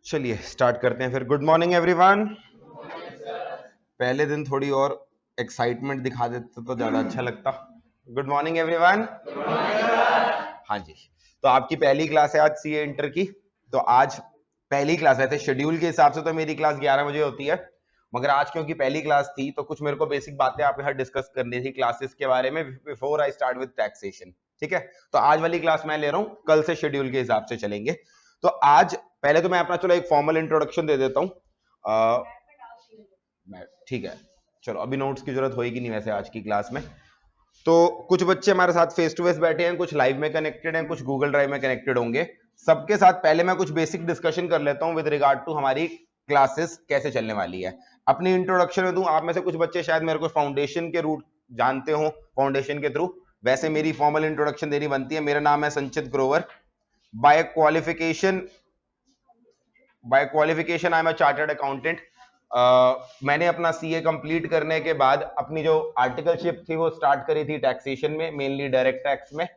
चलिए स्टार्ट करते हैं फिर। Good morning everyone. पहले दिन थोड़ी और एक्साइटमेंट दिखा देते तो ज्यादा अच्छा लगता। Good morning everyone. हाँ जी, तो आपकी पहली क्लास है आज सीए इंटर की। तो आज पहली क्लास है, थे शेड्यूल के हिसाब से तो मेरी क्लास 11 बजे होती है, मगर आज क्योंकि पहली क्लास थी तो कुछ मेरे को बेसिक बातें आपके साथ डिस्कस करनी थी क्लासेस के बारे में before I start with taxation. ठीक है, तो आज वाली क्लास मैं ले रहा हूँ, कल से शेड्यूल के हिसाब से चलेंगे। तो आज पहले तो मैं अपना चलो एक फॉर्मल इंट्रोडक्शन दे देता हूँ। ठीक है, चलो अभी नोट्स की जरूरत होगी नहीं वैसे आज की क्लास में। तो कुछ बच्चे हमारे साथ फेस टू फेस बैठे हैं, कुछ लाइव में कनेक्टेड हैं, कुछ गूगल ड्राइव में कनेक्टेड होंगे। सबके साथ पहले मैं कुछ बेसिक डिस्कशन कर लेता हूं विद रिगार्ड टू हमारी क्लासेस कैसे चलने वाली है। अपनी इंट्रोडक्शन में दूं, आप में से कुछ बच्चे शायद मेरे को फाउंडेशन के रूट जानते हो, फाउंडेशन के थ्रू। वैसे मेरी फॉर्मल इंट्रोडक्शन देनी बनती है। मेरा नाम है Sanchit Grover. By qualification I am a chartered accountant. मैंने अपना सीए कंप्लीट करने के बाद अपनी जो आर्टिकलशिप थी वो स्टार्ट करी थी टैक्सेशन में, मेनली डायरेक्ट टैक्स में।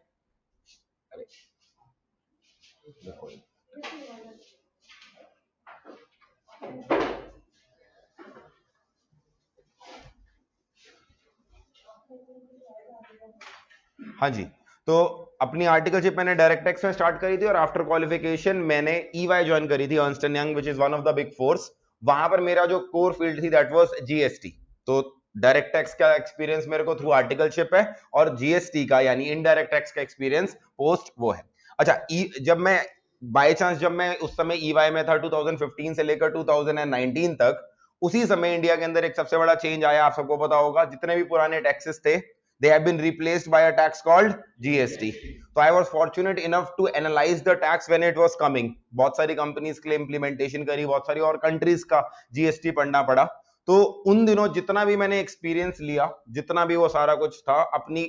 हाँ जी, तो अपनी आर्टिकलशिप मैंने डायरेक्ट टैक्स में स्टार्ट करी थी और आफ्टर क्वालिफिकेशन मैंने ईवाई ज्वाइन करी थी, Ernst and young, which is one of the big force. वहां पर मेरा जो कोर फील्ड थी दैट वाज जीएसटी। तो डायरेक्ट टैक्स का एक्सपीरियंस मेरे को थ्रू आर्टिकलशिप है और जीएसटी का यानी इनडायरेक्ट टैक्स का एक्सपीरियंस पोस्ट वो है। अच्छा, जब मैं बाय चांस जब मैं उस समय ईवाई में था 2015 से लेकर 2019 तक, उसी समय इंडिया के अंदर एक सबसे बड़ा चेंज आया। आप सबको पता होगा, जितने भी पुराने टैक्सेस थे they have been replaced by a tax called GST. So I was fortunate enough to analyze the tax when it was coming. बहुत सारी कंपनीज के लिए इंप्लीमेंटेशन करी, बहुत सारी और कंट्रीज का जीएसटी पढ़ना पड़ा। तो उन दिनों जितना भी मैंने एक्सपीरियंस लिया, जितना भी वो सारा कुछ था, अपनी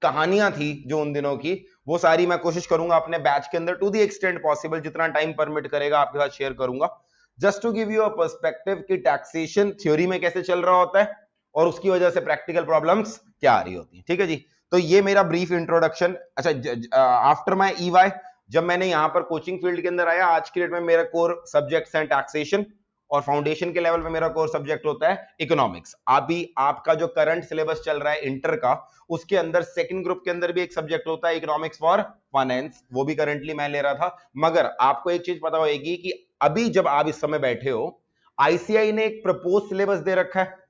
कहानियां थी जो उन दिनों की, वो सारी मैं कोशिश करूंगा अपने बैच के अंदर टू दी एक्सटेंट पॉसिबल, जितना टाइम परमिट करेगा आपके साथ शेयर करूंगा। Just to give you a perspective कि टैक्सेशन थ्योरी में कैसे चल रहा होता है और उसकी वजह से प्रैक्टिकल प्रॉब्लम्स क्या आ रही होती है। ठीक है जी, तो ये मेरा ब्रीफ इंट्रोडक्शन। अच्छा, आफ्टर माय ईवाई जब मैंने यहाँ पर कोचिंग फील्ड के अंदर आया, आज की डेट में मेरा कोर सब्जेक्ट्स हैं टैक्सेशन और फाउंडेशन के लेवल पे मेरा कोर सब्जेक्ट होता है इकोनॉमिक्स। अभी आपका जो करंट सिलेबस चल रहा है इंटर का, उसके अंदर सेकंड ग्रुप के अंदर भी एक सब्जेक्ट होता है इकोनॉमिक्स फॉर फाइनेंस, वो भी करंटली मैं ले रहा था। मगर आपको एक चीज पता होगी कि अभी जब आप इस समय बैठे हो, आईसीआई ने एक प्रपोज सिलेबस दे रखा है।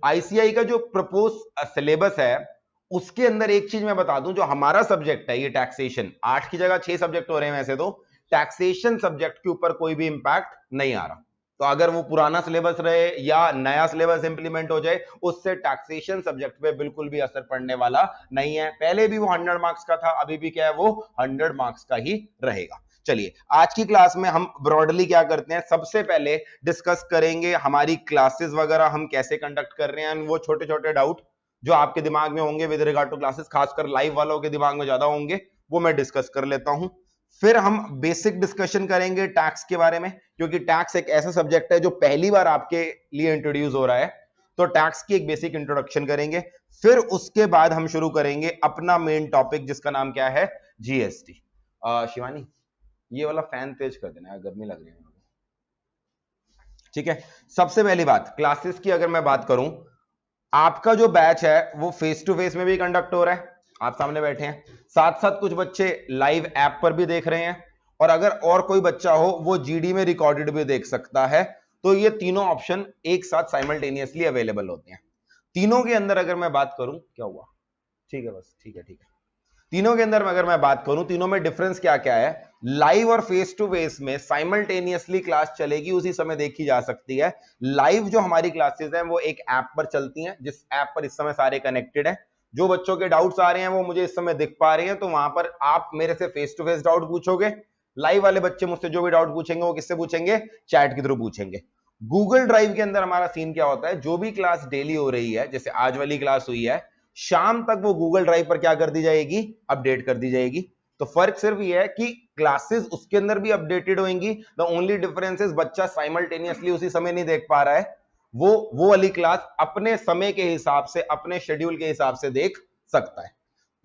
आईसीआई का जो प्रपोज सिलेबस है उसके अंदर एक चीज मैं बता दूं, जो हमारा सब्जेक्ट है ये टैक्सेशन, 8 की जगह 6 सब्जेक्ट हो रहे हैं वैसे तो, टैक्सेशन सब्जेक्ट के ऊपर कोई भी इंपैक्ट नहीं आ रहा। तो अगर वो पुराना सिलेबस रहे या नया सिलेबस इंप्लीमेंट हो जाए, उससे टैक्सेशन सब्जेक्ट पे बिल्कुल भी असर पड़ने वाला नहीं है। पहले भी वो 100 मार्क्स का था, अभी भी क्या है वो 100 मार्क्स का ही रहेगा। चलिए, आज की क्लास में हम ब्रॉडली क्या करते हैं, सबसे पहले डिस्कस करेंगे हमारी क्लासेस वगैरह हम कैसे कंडक्ट कर रहे हैं। वो छोटे छोटे डाउट जो आपके दिमाग में होंगे विद रिगार्ड टू क्लासेस, खासकर लाइव वालों के दिमाग में ज्यादा होंगे, वो मैं डिस्कस कर लेता हूं। फिर हम बेसिक डिस्कशन करेंगे टैक्स के बारे में, क्योंकि टैक्स एक ऐसा सब्जेक्ट है जो पहली बार आपके लिए इंट्रोड्यूस हो रहा है। तो टैक्स की एक बेसिक इंट्रोडक्शन करेंगे। फिर उसके बाद हम शुरू करेंगे अपना मेन टॉपिक, जिसका नाम क्या है, जीएसटी। शिवानी, ये वाला फैन तेज कर देना, गर्मी लग रही है। ठीक है, सबसे पहली बात क्लासेस की अगर मैं बात करूं, आपका जो बैच है वो फेस टू फेस में भी कंडक्ट हो रहा है, आप सामने बैठे हैं, साथ साथ कुछ बच्चे लाइव ऐप पर भी देख रहे हैं, और अगर और कोई बच्चा हो वो जीडी में रिकॉर्डेड भी देख सकता है। तो ये तीनों ऑप्शन एक साथ साइमल्टेनियसली अवेलेबल होते हैं। तीनों के अंदर अगर मैं बात करूं, क्या हुआ, ठीक है बस, ठीक है ठीक है, तीनों के अंदर अगर मैं बात करूं, तीनों में डिफरेंस क्या क्या है। लाइव और फेस टू फेस में साइमल्टेनियसली क्लास चलेगी, उसी समय देखी जा सकती है। लाइव जो हमारी क्लासेस हैं वो एक ऐप पर चलती हैं, जिस ऐप पर इस समय सारे कनेक्टेड हैं। जो बच्चों के डाउट्स आ रहे हैं वो मुझे इस समय दिख पा रहे हैं, तो वहां पर आप मेरे से फेस टू फेस डाउट पूछोगे। लाइव वाले बच्चे मुझसे जो भी डाउट पूछेंगे वो किससे पूछेंगे, चैट के थ्रू पूछेंगे। गूगल ड्राइव के अंदर हमारा सीन क्या होता है, जो भी क्लास डेली हो रही है, जैसे आज वाली क्लास हुई है, शाम तक वो गूगल ड्राइव पर क्या कर दी जाएगी, अपडेट कर दी जाएगी। तो फर्क सिर्फ ये है कि क्लासेस उसके अंदर भी अपडेटेड होंगी। द ओनली डिफरेंस इज बच्चा साइमल्टेनियसली उसी समय नहीं देख पा रहा है, वो वाली क्लास अपने समय के हिसाब से, अपने शेड्यूल के हिसाब से देख सकता है।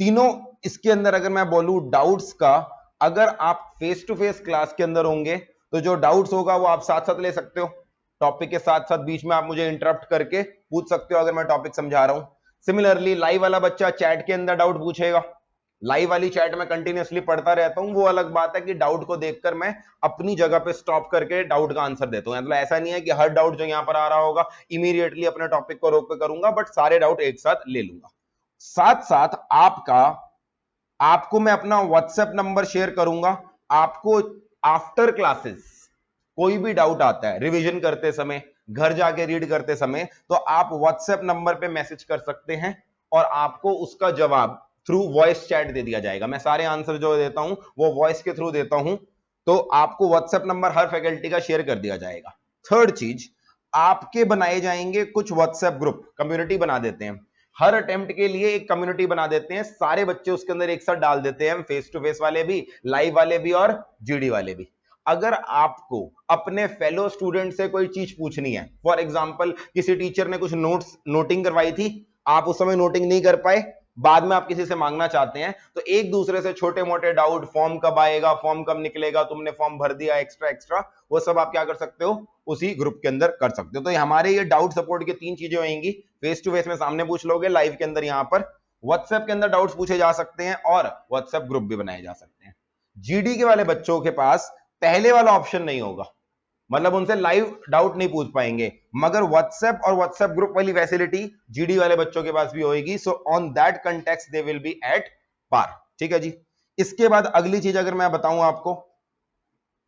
तीनों इसके अंदर अगर मैं बोलूं डाउट्स का, अगर आप फेस टू फेस क्लास के अंदर होंगे तो जो डाउट्स होगा वो आप साथ साथ ले सकते हो, टॉपिक के साथ साथ बीच में आप मुझे इंटरप्ट करके पूछ सकते हो अगर मैं टॉपिक समझा रहा हूं। सिमिलरली लाइव वाला बच्चा चैट के अंदर डाउट पूछेगा, लाइव वाली चैट में कंटिन्यूअसली पढ़ता रहता हूं, वो अलग बात है कि डाउट को देखकर मैं अपनी जगह पे स्टॉप करके डाउट का आंसर देता हूं। मतलब ऐसा नहीं है कि हर डाउट जो यहां पर आ रहा होगा इमीडिएटली अपने टॉपिक को रोक कर करूंगा, बट सारे डाउट एक साथ ले लूंगा। साथ साथ आपको मैं अपना व्हाट्सएप नंबर शेयर करूंगा। आपको आफ्टर क्लासेस कोई भी डाउट आता है रिवीजन करते समय, घर जाके रीड करते समय, तो आप व्हाट्सएप नंबर पे मैसेज कर सकते हैं और आपको उसका जवाब थ्रू वॉइस चैट दे दिया जाएगा। मैं सारे आंसर जो देता हूं वो वॉइस के थ्रू देता हूं, तो आपको व्हाट्सएप नंबर हर फैकल्टी का शेयर कर दिया जाएगा। थर्ड चीज, आपके बनाए जाएंगे कुछ व्हाट्सएप ग्रुप, कम्युनिटी बना देते हैं, हर अटेम्प्ट के लिए एक कम्युनिटी बना देते हैं, सारे बच्चे उसके अंदर एक साथ डाल देते हैं, फेस टू फेस वाले भी, लाइव वाले भी और जीडी वाले भी। अगर आपको अपने फेलो स्टूडेंट से कोई चीज पूछनी है, फॉर एग्जांपल किसी टीचर ने कुछ नोटिंग करवाई थी, आप उस समय नोटिंग नहीं कर पाए, बाद में आप किसी से मांगना चाहते हैं, तो एक दूसरे से छोटे मोटे डाउट, फॉर्म कब आएगा, फॉर्म कब निकलेगा, तुमने फॉर्म भर दिया, एक्स्ट्रा, वो सब आप क्या कर सकते हो, उसी ग्रुप के अंदर कर सकते हो। तो हमारे ये डाउट सपोर्ट की 3 चीजें होंगी, फेस टू फेस में सामने पूछ लोगे, लाइव के अंदर यहाँ पर व्हाट्सएप के अंदर डाउट्स पूछे जा सकते हैं और व्हाट्सएप ग्रुप भी बनाए जा सकते हैं। जीडी के वाले बच्चों के पास पहले वाला ऑप्शन नहीं होगा, मतलब उनसे लाइव डाउट नहीं पूछ पाएंगे, मगर व्हाट्सएप और व्हाट्सएप ग्रुप वाली फैसिलिटी जीडी वाले बच्चों के पास भी होगी। So on that context they will be at par. ठीक है जी। इसके बाद अगली चीज अगर मैं बताऊं आपको,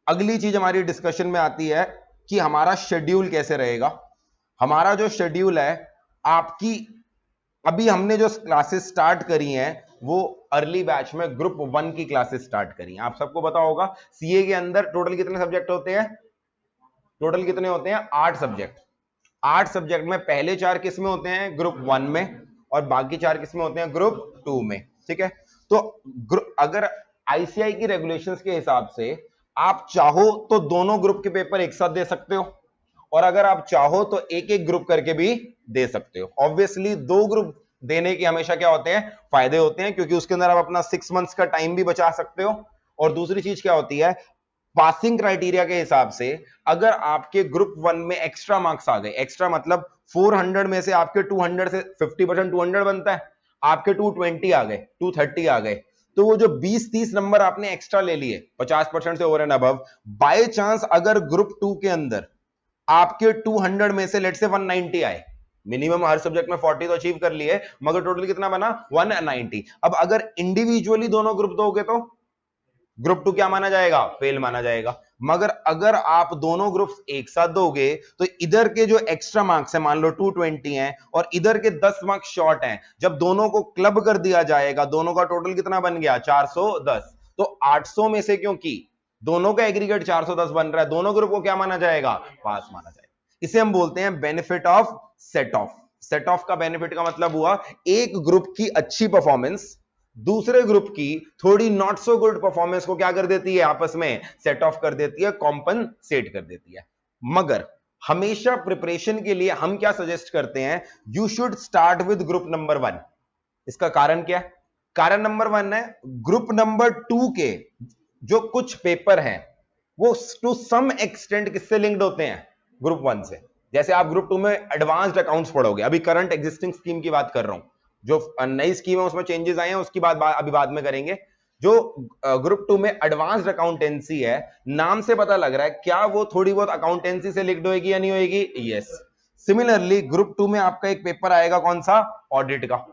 अगली चीज हमारी डिस्कशन में आती है कि हमारा शेड्यूल कैसे रहेगा। हमारा जो शेड्यूल है, आपकी अभी हमने जो क्लासेस स्टार्ट करी हैं वो अर्ली बैच में ग्रुप 1 की क्लासेस स्टार्ट करी हैं। आप सबको पता होगा सीए के अंदर टोटल कितने सब्जेक्ट होते हैं, टोटल कितने होते हैं, 8 सब्जेक्ट। 8 सब्जेक्ट में पहले 4 किस में होते हैं, ग्रुप 1 में, और बाकी 4 किस में होते हैं, ग्रुप 2 में। ठीक है, तो अगर आईसीआई की रेगुलेशंस के हिसाब से आप चाहो तो दोनों ग्रुप के पेपर एक साथ दे सकते हो, और अगर आप चाहो तो एक एक ग्रुप करके भी दे सकते हो। ऑब्वियसली 2 ग्रुप देने के हमेशा क्या होते हैं, फायदे होते हैं, क्योंकि उसके अंदर आप अपना 6 मंथ्स का टाइम भी बचा सकते हो। और दूसरी चीज क्या होती है, पासिंग क्राइटेरिया के हिसाब से अगर आपके ग्रुप 1 में एक्स्ट्रा मार्क्स आ गए, एक्स्ट्रा मतलब 400 में से आपके 200 से 50% 200 बनता है, आपके 220 आ गए, 230 आ गए, तो वो जो 20-30 नंबर आपने एक्स्ट्रा ले लिए 50% से over and above, by chance अगर ग्रुप 2 के अंदर आपके 200 में से लेट से 190 आए, मिनिमम हर सब्जेक्ट में 40 तो अचीव कर लिए, मगर टोटल कितना बना, 190। अब अगर इंडिविजुअली दोनों ग्रुप दोगे तो ग्रुप 2 क्या माना जाएगा, फेल माना जाएगा। मगर अगर आप दोनों ग्रुप्स एक साथ दोगे तो इधर के जो एक्स्ट्रा मार्क्स है, मान लो 220 हैं और इधर के 10 मार्क्स शॉर्ट हैं, जब दोनों को क्लब कर दिया जाएगा, दोनों का टोटल कितना बन गया, 410। तो 800 में से, क्योंकि दोनों का एग्रीगेट 410 बन रहा है, दोनों ग्रुप को क्या माना जाएगा, पास माना जाएगा। इसे हम बोलते हैं benefit of set of. Set of का बेनिफिट का मतलब हुआ एक ग्रुप की अच्छी परफॉर्मेंस दूसरे ग्रुप की थोड़ी नॉट सो गुड परफॉर्मेंस को क्या कर देती है, आपस में सेट ऑफ कर देती है, कॉम्पनसेट कर देती है। मगर हमेशा प्रिपरेशन के लिए हम क्या सजेस्ट करते हैं, you should start with group number 1। इसका कारण क्या है, कारण नंबर 1 है, ग्रुप नंबर 2 के जो कुछ पेपर हैं वो टू सम एक्सटेंट किससे लिंक्ड होते हैं, ग्रुप 1 से। जैसे आप ग्रुप 2 में एडवांस्ड अकाउंट्स पढ़ोगे, अभी करंट एग्जिस्टिंग स्कीम की बात कर रहा हूं, जो नई स्कीम है उसमें चेंजेस आए हैं, उसकी बात अभी बाद में करेंगे। जो ग्रुप 2 में एडवांस्ड अकाउंटेंसी है, नाम से पता लग रहा है, क्या वो थोड़ी बहुत अकाउंटेंसी से लिंक्ड होगी या नहीं होगी, यस। सिमिलरली ग्रुप 2 में आपका एक पेपर आएगा, कौन सा, ऑडिट का।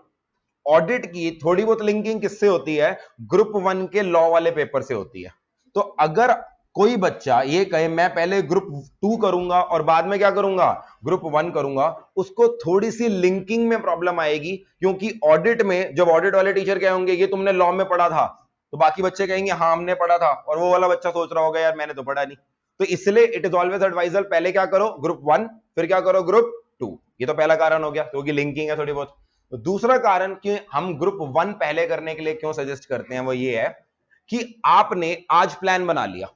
ऑडिट की थोड़ी बहुत लिंकिंग किससे होती है, ग्रुप 1 के लॉ वाले पेपर से होती है। तो अगर कोई बच्चा ये कहे मैं पहले ग्रुप 2 करूंगा और बाद में क्या करूंगा, ग्रुप 1 करूंगा, उसको थोड़ी सी लिंकिंग में प्रॉब्लम आएगी, क्योंकि ऑडिट में जब ऑडिट वाले टीचर क्या होंगे, ये तुमने लॉ में पढ़ा था, तो बाकी बच्चे कहेंगे हाँ हमने पढ़ा था, और वो वाला बच्चा सोच रहा होगा यार मैंने तो पढ़ा नहीं। तो इसलिए इट इज ऑलवेज एडवाइजर, पहले क्या करो, ग्रुप 1, फिर क्या करो, ग्रुप 2। ये तो पहला कारण हो गया, क्योंकि लिंकिंग है थोड़ी बहुत। तो दूसरा कारण कि हम ग्रुप 1 पहले करने के लिए क्यों सजेस्ट करते हैं, वो ये है कि आपने आज प्लान बना लिया,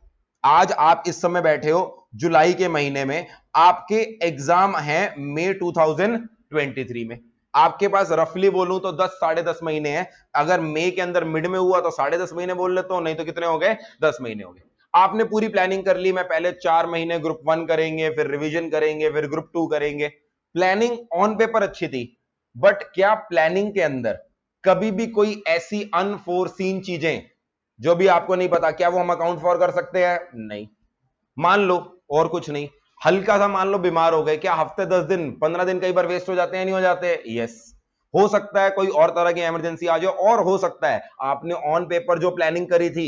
आज आप इस समय बैठे हो जुलाई के महीने में, आपके एग्जाम हैं मई 2023 में, आपके पास रफली बोलूं तो 10 साढ़े 10 महीने हैं। अगर मई के अंदर मिड में हुआ तो साढ़े 10 महीने बोल लेता हूं, नहीं तो कितने हो गए, 10 महीने हो गए। आपने पूरी प्लानिंग कर ली, मैं पहले 4 महीने ग्रुप 1 करेंगे, फिर रिवीजन करेंगे, फिर ग्रुप 2 करेंगे। प्लानिंग ऑन पेपर अच्छी थी, बट क्या प्लानिंग के अंदर कभी भी कोई ऐसी अनफोर्सीन चीजें जो भी आपको नहीं पता, क्या वो हम अकाउंट फॉर कर सकते हैं? नहीं। मान लो और कुछ नहीं, हल्का सा मान लो बीमार हो गए, क्या हफ्ते 10 दिन 15 दिन कई बार वेस्ट हो जाते हैं, नहीं हो जाते? यस। हो सकता है कोई और तरह की इमरजेंसी आ जाए, और हो सकता है आपने ऑन पेपर जो प्लानिंग करी थी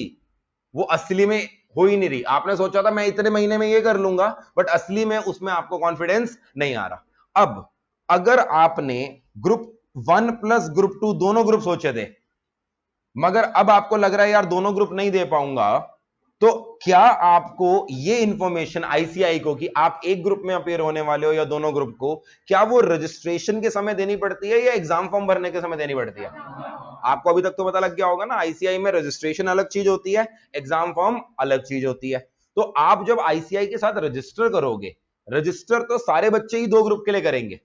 वो असली में हो ही नहीं रही। आपने सोचा था मैं इतने महीने में ये कर लूंगा, बट असली में उसमें आपको कॉन्फिडेंस नहीं आ रहा। अब अगर आपने ग्रुप 1 प्लस ग्रुप 2 दोनों ग्रुप सोचे थे, मगर अब आपको लग रहा है यार दोनों ग्रुप नहीं दे पाऊंगा, तो क्या आपको ये इंफॉर्मेशन आईसीआई को कि आप एक ग्रुप में अपेयर होने वाले हो या दोनों ग्रुप को, क्या वो रजिस्ट्रेशन के समय देनी पड़ती है या एग्जाम फॉर्म भरने के समय देनी पड़ती है? आपको अभी तक तो पता लग गया होगा ना, आईसीआई में रजिस्ट्रेशन अलग चीज होती है, एग्जाम फॉर्म अलग चीज होती है। तो आप जब आईसीआई के साथ रजिस्टर करोगे, रजिस्टर तो सारे बच्चे ही दो ग्रुप के लिए करेंगे,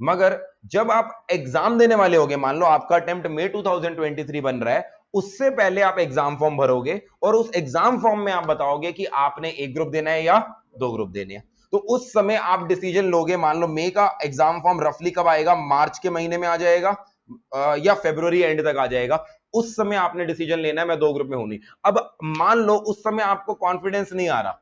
मगर जब आप एग्जाम देने वाले होगे, मान लो आपका अटेम्प्ट मई 2023 बन रहा है, उससे पहले आप एग्जाम फॉर्म भरोगे और उस एग्जाम फॉर्म में आप बताओगे कि आपने एक ग्रुप देना है या दो ग्रुप देने हैं। तो उस समय आप डिसीजन लोगे। मान लो मई का एग्जाम फॉर्म रफली कब आएगा, मार्च के महीने में आ जाएगा या फरवरी एंड तक आ जाएगा। उस समय आपने डिसीजन लेना है मैं दो ग्रुप में हूं नहीं। अब मान लो उस समय आपको कॉन्फिडेंस नहीं आ रहा,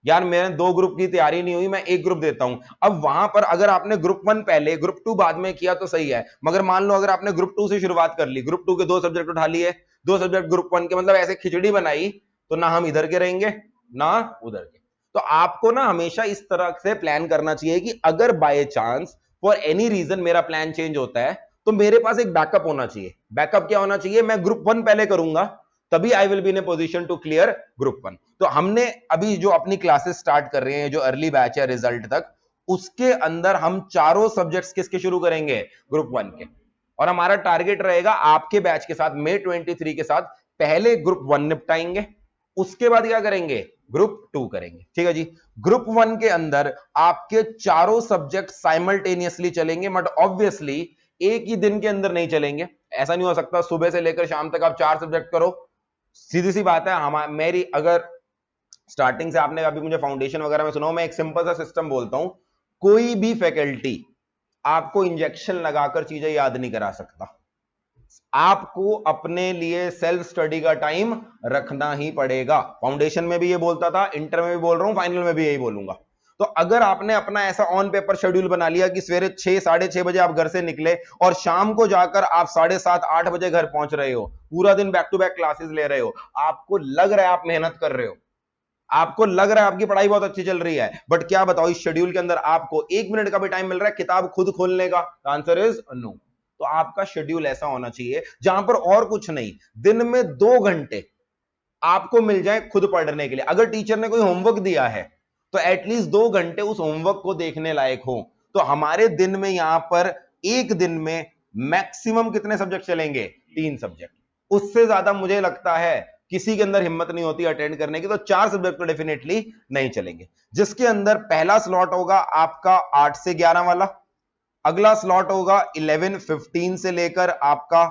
यार मेरे दो ग्रुप की तैयारी नहीं हुई, मैं एक ग्रुप देता हूं। अब वहां पर अगर आपने ग्रुप 1 पहले ग्रुप 2 बाद में किया तो सही है, मगर मान लो अगर आपने ग्रुप 2 से शुरुआत कर ली, ग्रुप 2 के दो सब्जेक्ट उठा लिए, दो सब्जेक्ट ग्रुप 1 के, मतलब ऐसे खिचड़ी बनाई, तो ना हम इधर के रहेंगे ना उधर के। तो आपको ना हमेशा इस तरह से प्लान करना चाहिए कि अगर by chance for any reason मेरा प्लान चेंज होता है तो मेरे पास एक बैकअप होना चाहिए। बैकअप क्या होना चाहिए? मैं ग्रुप 1 पहले करूंगा, तभी I will be in a position to clear group 1। तो हमने अभी जो अपनी क्लासेस स्टार्ट कर रहे हैं, जो अर्ली बैच है रिजल्ट तक, उसके अंदर हम चारों सब्जेक्ट्स किसके शुरू करेंगे? ग्रुप 1 के। और हमारा टारगेट रहेगा आपके बैच के साथ, मई 23 के साथ पहले ग्रुप 1 निपटाएंगे, उसके बाद क्या करेंगे? ग्रुप 2 करेंगे। ठीक है जी। ग्रुप 1 के अंदर आपके चारों सब्जेक्ट साइमल्टेनियसली चलेंगे, बट ऑब्वियसली एक ही दिन के अंदर नहीं चलेंगे। ऐसा नहीं हो सकता सुबह से लेकर शाम तक आप 4 सब्जेक्ट करो। सीधी सी बात है, मेरी अगर स्टार्टिंग से आपने अभी मुझे फाउंडेशन वगैरह में सुना हो, मैं एक सिंपल सा सिस्टम बोलता हूं, कोई भी फैकल्टी आपको इंजेक्शन लगाकर चीजें याद नहीं करा सकता। आपको अपने लिए सेल्फ स्टडी का टाइम रखना ही पड़ेगा। फाउंडेशन में भी ये बोलता था, इंटर में भी बोल रहा हूं, फाइनल में भी यही बोलूंगा। तो अगर आपने अपना ऐसा ऑन पेपर शेड्यूल बना लिया कि सवेरे 6 साढ़े 6 बजे आप घर से निकले और शाम को जाकर आप 7:30 8 बजे घर पहुंच रहे हो, पूरा दिन बैक टू बैक क्लासेस ले रहे हो, आपको लग रहा है आप मेहनत कर रहे हो, आपको लग रहा है आपकी पढ़ाई बहुत अच्छी चल रही है, बट क्या बताओ इस शेड्यूल के अंदर आपको 1 मिनट का भी टाइम मिल रहा है किताब खुद खोलने का? Answer is no. तो आपका शेड्यूल ऐसा होना चाहिए जहां पर और कुछ नहीं, दिन में 2 घंटे आपको मिल जाए खुद पढ़ने के लिए। अगर टीचर ने कोई होमवर्क दिया है तो एटलीस्ट 2 घंटे उस होमवर्क को देखने लायक हो। तो हमारे दिन में यहां पर एक दिन में मैक्सिमम कितने सब्जेक्ट चलेंगे? 3 सब्जेक्ट। उससे ज्यादा मुझे लगता है किसी के अंदर हिम्मत नहीं होती अटेंड करने की, तो 4 सब्जेक्ट तो डेफिनेटली नहीं चलेंगे, जिसके अंदर पहला स्लॉट होगा आपका 8 से 11 वाला, अगला स्लॉट होगा 11:15 से लेकर आपका